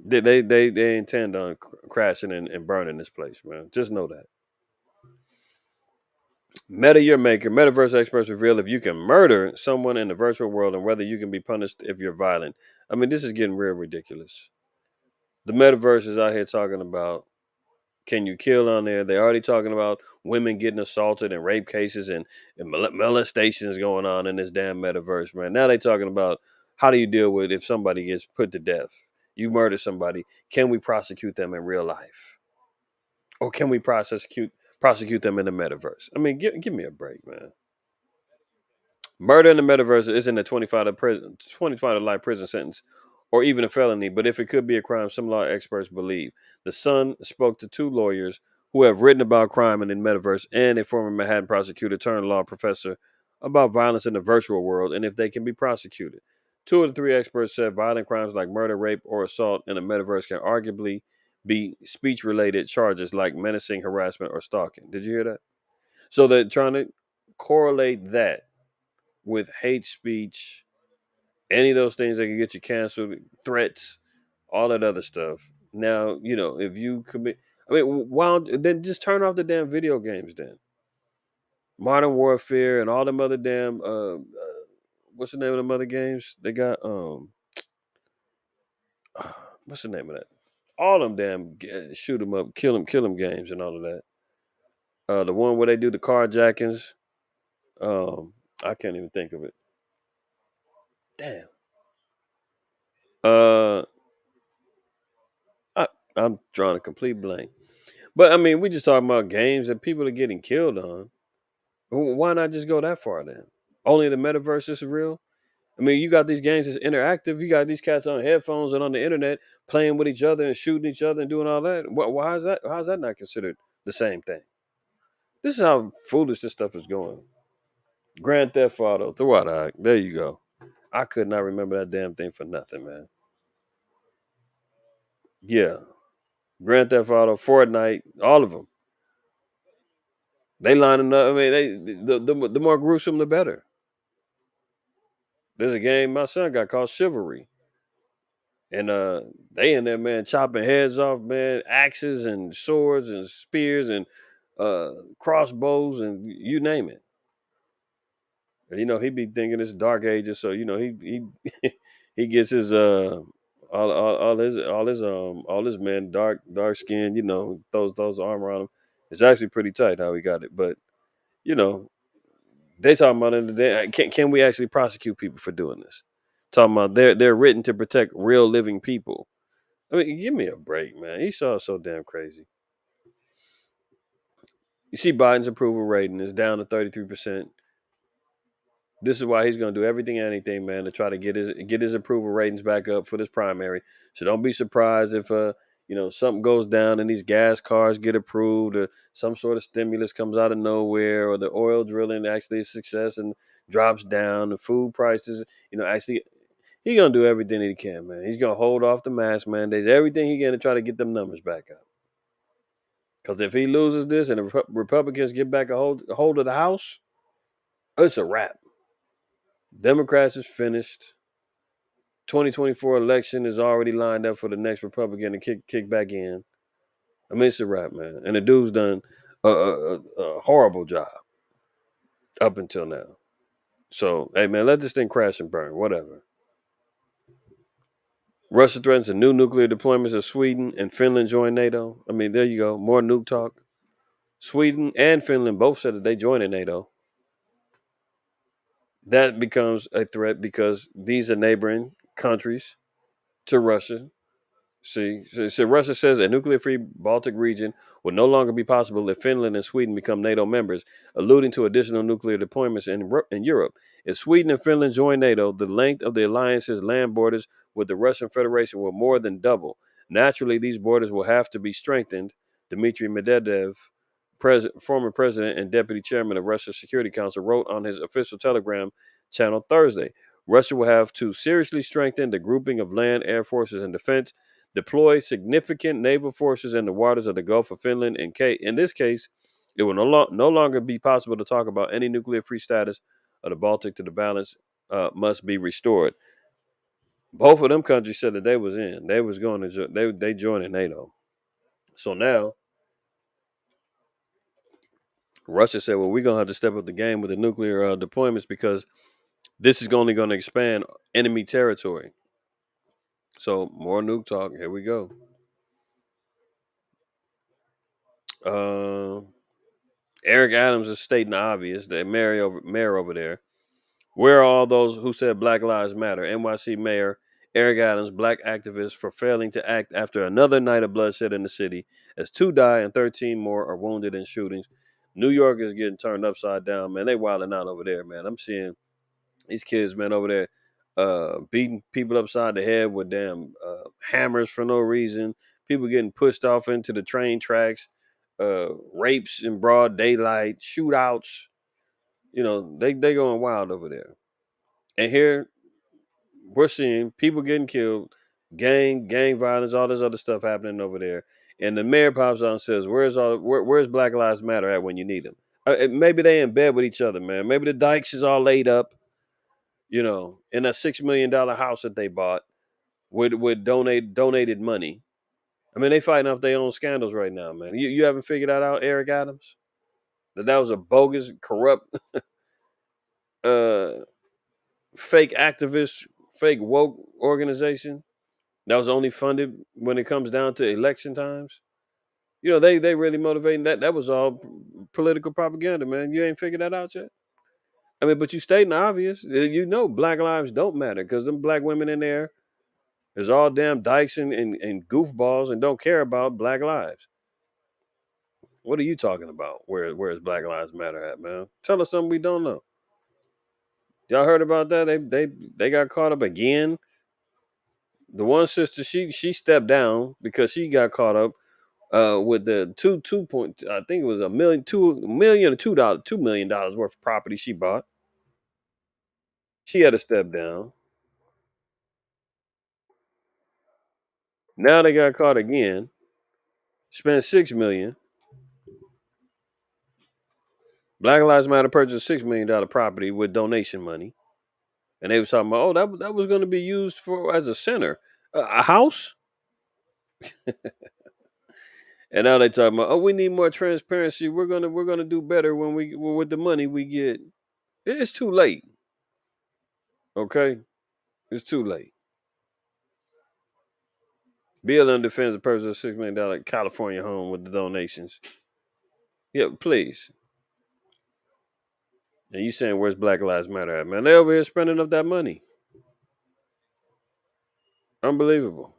They intend on crashing and burning this place, man. Just know that. Meta Your Maker. Metaverse experts reveal if you can murder someone in the virtual world and whether you can be punished if you're violent. I mean, this is getting real ridiculous. The metaverse is out here talking about, can you kill on there? They're already talking about women getting assaulted and rape cases and molestations going on in this damn metaverse, man. Now they're talking about, how do you deal with if somebody gets put to death? You murder somebody. Can we prosecute them in real life? Or can we prosecute them in the metaverse? I mean, give me a break, man. Murder in the metaverse isn't a 25 to life prison sentence or even a felony, but if it could be a crime, some law experts believe. The Sun spoke to two lawyers who have written about crime in the metaverse and a former Manhattan prosecutor turned law professor about violence in the virtual world and if they can be prosecuted. Two of the three experts said violent crimes like murder, rape, or assault in the metaverse can arguably be speech related charges like menacing, harassment, or stalking. Did you hear that? So they're trying to correlate that with hate speech, any of those things that can get you canceled, threats, all that other stuff. Now, if you commit, I mean, why then just turn off the damn video games then. Modern Warfare and all them other damn, what's the name of them other games? They got, what's the name of that? All them damn shoot 'em up, kill 'em games and all of that. The one where they do the carjackings, I can't even think of it. Damn. Uh, I, I'm drawing a complete blank. But I mean, we just talking about games that people are getting killed on. Why not just go that far then? Only the metaverse is real. I mean, you got these games that's interactive. You got these cats on headphones and on the internet playing with each other and shooting each other and doing all that. Why is that? How is that not considered the same thing? This is how foolish this stuff is going. Grand Theft Auto, throw out a there you go. I could not remember that damn thing for nothing, man. Yeah, Grand Theft Auto, Fortnite, all of them. They lining up. I mean, the more gruesome, the better. There's a game my son got called Chivalry, and they in there, man, chopping heads off, man, axes and swords and spears and crossbows and you name it. And he be thinking it's dark ages, so he he gets his all his men dark skin, throws armor on him. It's actually pretty tight how he got it, but you know they talking about in the day. Can we actually prosecute people for doing this? Talking about they're written to protect real living people. I mean, give me a break, man. Esau is so damn crazy. You see, Biden's approval rating is down to 33%. This is why he's going to do everything and anything, man, to try to get his approval ratings back up for this primary. So don't be surprised if something goes down and these gas cars get approved, or some sort of stimulus comes out of nowhere, or the oil drilling actually is success and drops down, the food prices, actually he's going to do everything that he can, man. He's going to hold off the mask mandates, everything he can to try to get them numbers back up. Because if he loses this and the Republicans get back a hold of the House, it's a wrap. Democrats is finished. 2024 election is already lined up for the next Republican to kick back in. I mean, it's a wrap, man. And the dude's done a horrible job up until now. So, hey, man, let this thing crash and burn. Whatever. Russia threatens a new nuclear deployments as Sweden and Finland join NATO. I mean, there you go. More nuke talk. Sweden and Finland both said that they joined NATO. That becomes a threat because these are neighboring countries to Russia. See, so Russia says a nuclear-free Baltic region will no longer be possible if Finland and Sweden become NATO members, alluding to additional nuclear deployments in Europe. If Sweden and Finland join NATO, the length of the alliance's land borders with the Russian Federation will more than double. Naturally, these borders will have to be strengthened. Dmitry Medvedev, former president and deputy chairman of Russia's Security Council, wrote on his official Telegram channel Thursday. Russia will have to seriously strengthen the grouping of land, air forces, and defense, deploy significant naval forces in the waters of the Gulf of Finland. In this case, it will no longer be possible to talk about any nuclear-free status of the Baltic to the balance must be restored. Both of them countries said that they was in. They was going to they joined NATO. So now Russia said, well, we're going to have to step up the game with the nuclear deployments because this is only going to expand enemy territory. So more nuke talk. Here we go. Uh, Eric Adams is stating the obvious. The mayor over there. Where are all those who said Black Lives Matter? NYC Mayor Eric Adams, black activist, for failing to act after another night of bloodshed in the city, as 2 die and 13 more are wounded in shootings. New York is getting turned upside down, man. They wilding out over there, man. I'm seeing these kids, man, over there, beating people upside the head with damn hammers for no reason. People getting pushed off into the train tracks, rapes in broad daylight, shootouts. They going wild over there. And here we're seeing people getting killed, gang violence, all this other stuff happening over there. And the mayor pops out and says, "Where's Black Lives Matter at when you need them?" Maybe they in bed with each other, man. Maybe the Dykes is all laid up, in a $6 million house that they bought with donated money. I mean, they fighting off their own scandals right now, man. You haven't figured that out, Eric Adams? That was a bogus, corrupt, uh, fake activist, fake woke organization that was only funded when it comes down to election times. They really motivating that was all political propaganda, man. You ain't figured that out yet. I mean, but you stating the obvious. Black lives don't matter because them black women in there is all damn dykes and goofballs and don't care about black lives. What are you talking about? Where's Black Lives Matter at, man? Tell us something we don't know. Y'all heard about that? They got caught up again. The one sister, she stepped down because she got caught up with the two point, I think it was a million or $2 million worth of property she bought. She had to step down. Now they got caught again. Spent 6 million. Black Lives Matter purchased $6 million property with donation money, and they was talking about, oh, that was going to be used for as a center, a house. And now they talking about, oh, we need more transparency. We're gonna do better when we with the money we get. It's too late. Okay, it's too late. BLM defends the purchase of $6 million California home with the donations. Yeah, please. And you saying where's Black Lives Matter at, man? They over here spending up that money. Unbelievable.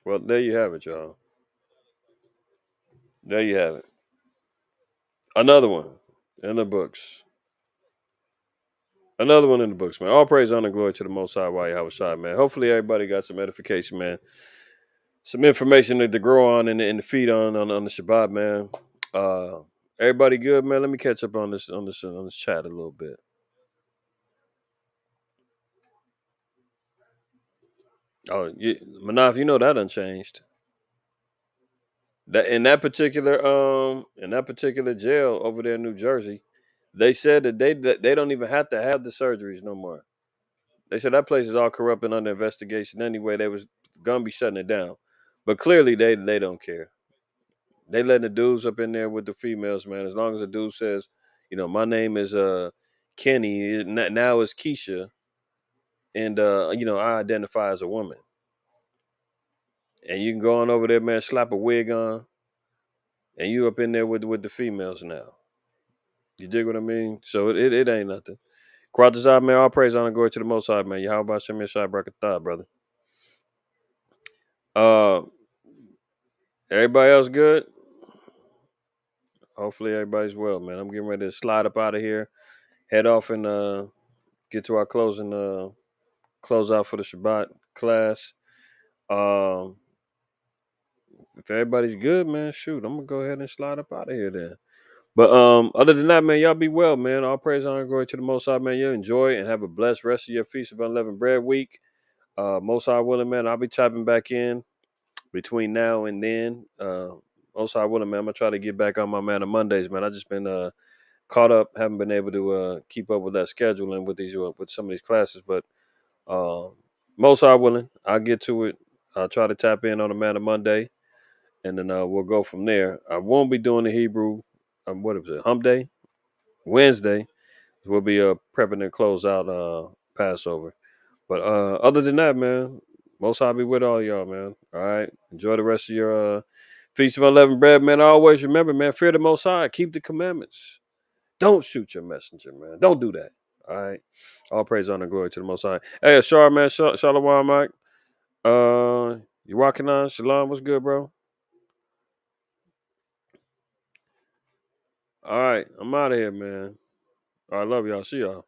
Well, there you have it, y'all. There you have it. Another one in the books. Another one in the books, man. All praise, honor, glory to the Most High, while you have a shot, man. Hopefully, everybody got some edification, man. Some information to grow on and to feed on the Shabbat, man. Uh, everybody good, man. Let me catch up on this chat a little bit. Oh, Manaf, you know that unchanged. That in that particular jail over there in New Jersey, they said that they don't even have to have the surgeries no more. They said that place is all corrupt and under investigation anyway. They was gonna be shutting it down, but clearly they don't care. They letting the dudes up in there with the females, man. As long as the dude says, my name is Kenny, now it's Keisha, and I identify as a woman, and you can go on over there, man, slap a wig on, and you up in there with the females now. You dig what I mean? So it ain't nothing. Quatazar, man, all praise honor glory to the Most High, man. How about Shemir Shai Brakatah, brother? Uh, everybody else good? Hopefully everybody's well, man. I'm getting ready to slide up out of here, head off and get to our close out for the Shabbat class. Um, if everybody's good, man, shoot, I'm gonna go ahead and slide up out of here then. But other than that, man, y'all be well, man. All praise, honor, glory to the Most High, man. You enjoy and have a blessed rest of your Feast of Unleavened Bread week. Most High willing, man, I'll be tapping back in between now and then. Most High willing, man, I'm gonna try to get back on my man on Mondays, man. I just been caught up, haven't been able to keep up with that schedule and with some of these classes, but uh, most are willing. I'll get to it. I'll try to tap in on a man of Monday, and then we'll go from there. I won't be doing the Hebrew. What is it? Hump Day, Wednesday. We'll be prepping to close out Passover. But other than that, man, most I'll be with all y'all, man. All right, enjoy the rest of your Feast of Unleavened Bread, man. Always remember, man, fear the Most High, keep the commandments. Don't shoot your messenger, man. Don't do that. All right. All praise, honor, glory to the Most High. Hey, Ashar, man. Shalom, Mike. You walking on? Shalom. What's good, bro? All right. I'm out of here, man. All right. Love y'all. See y'all.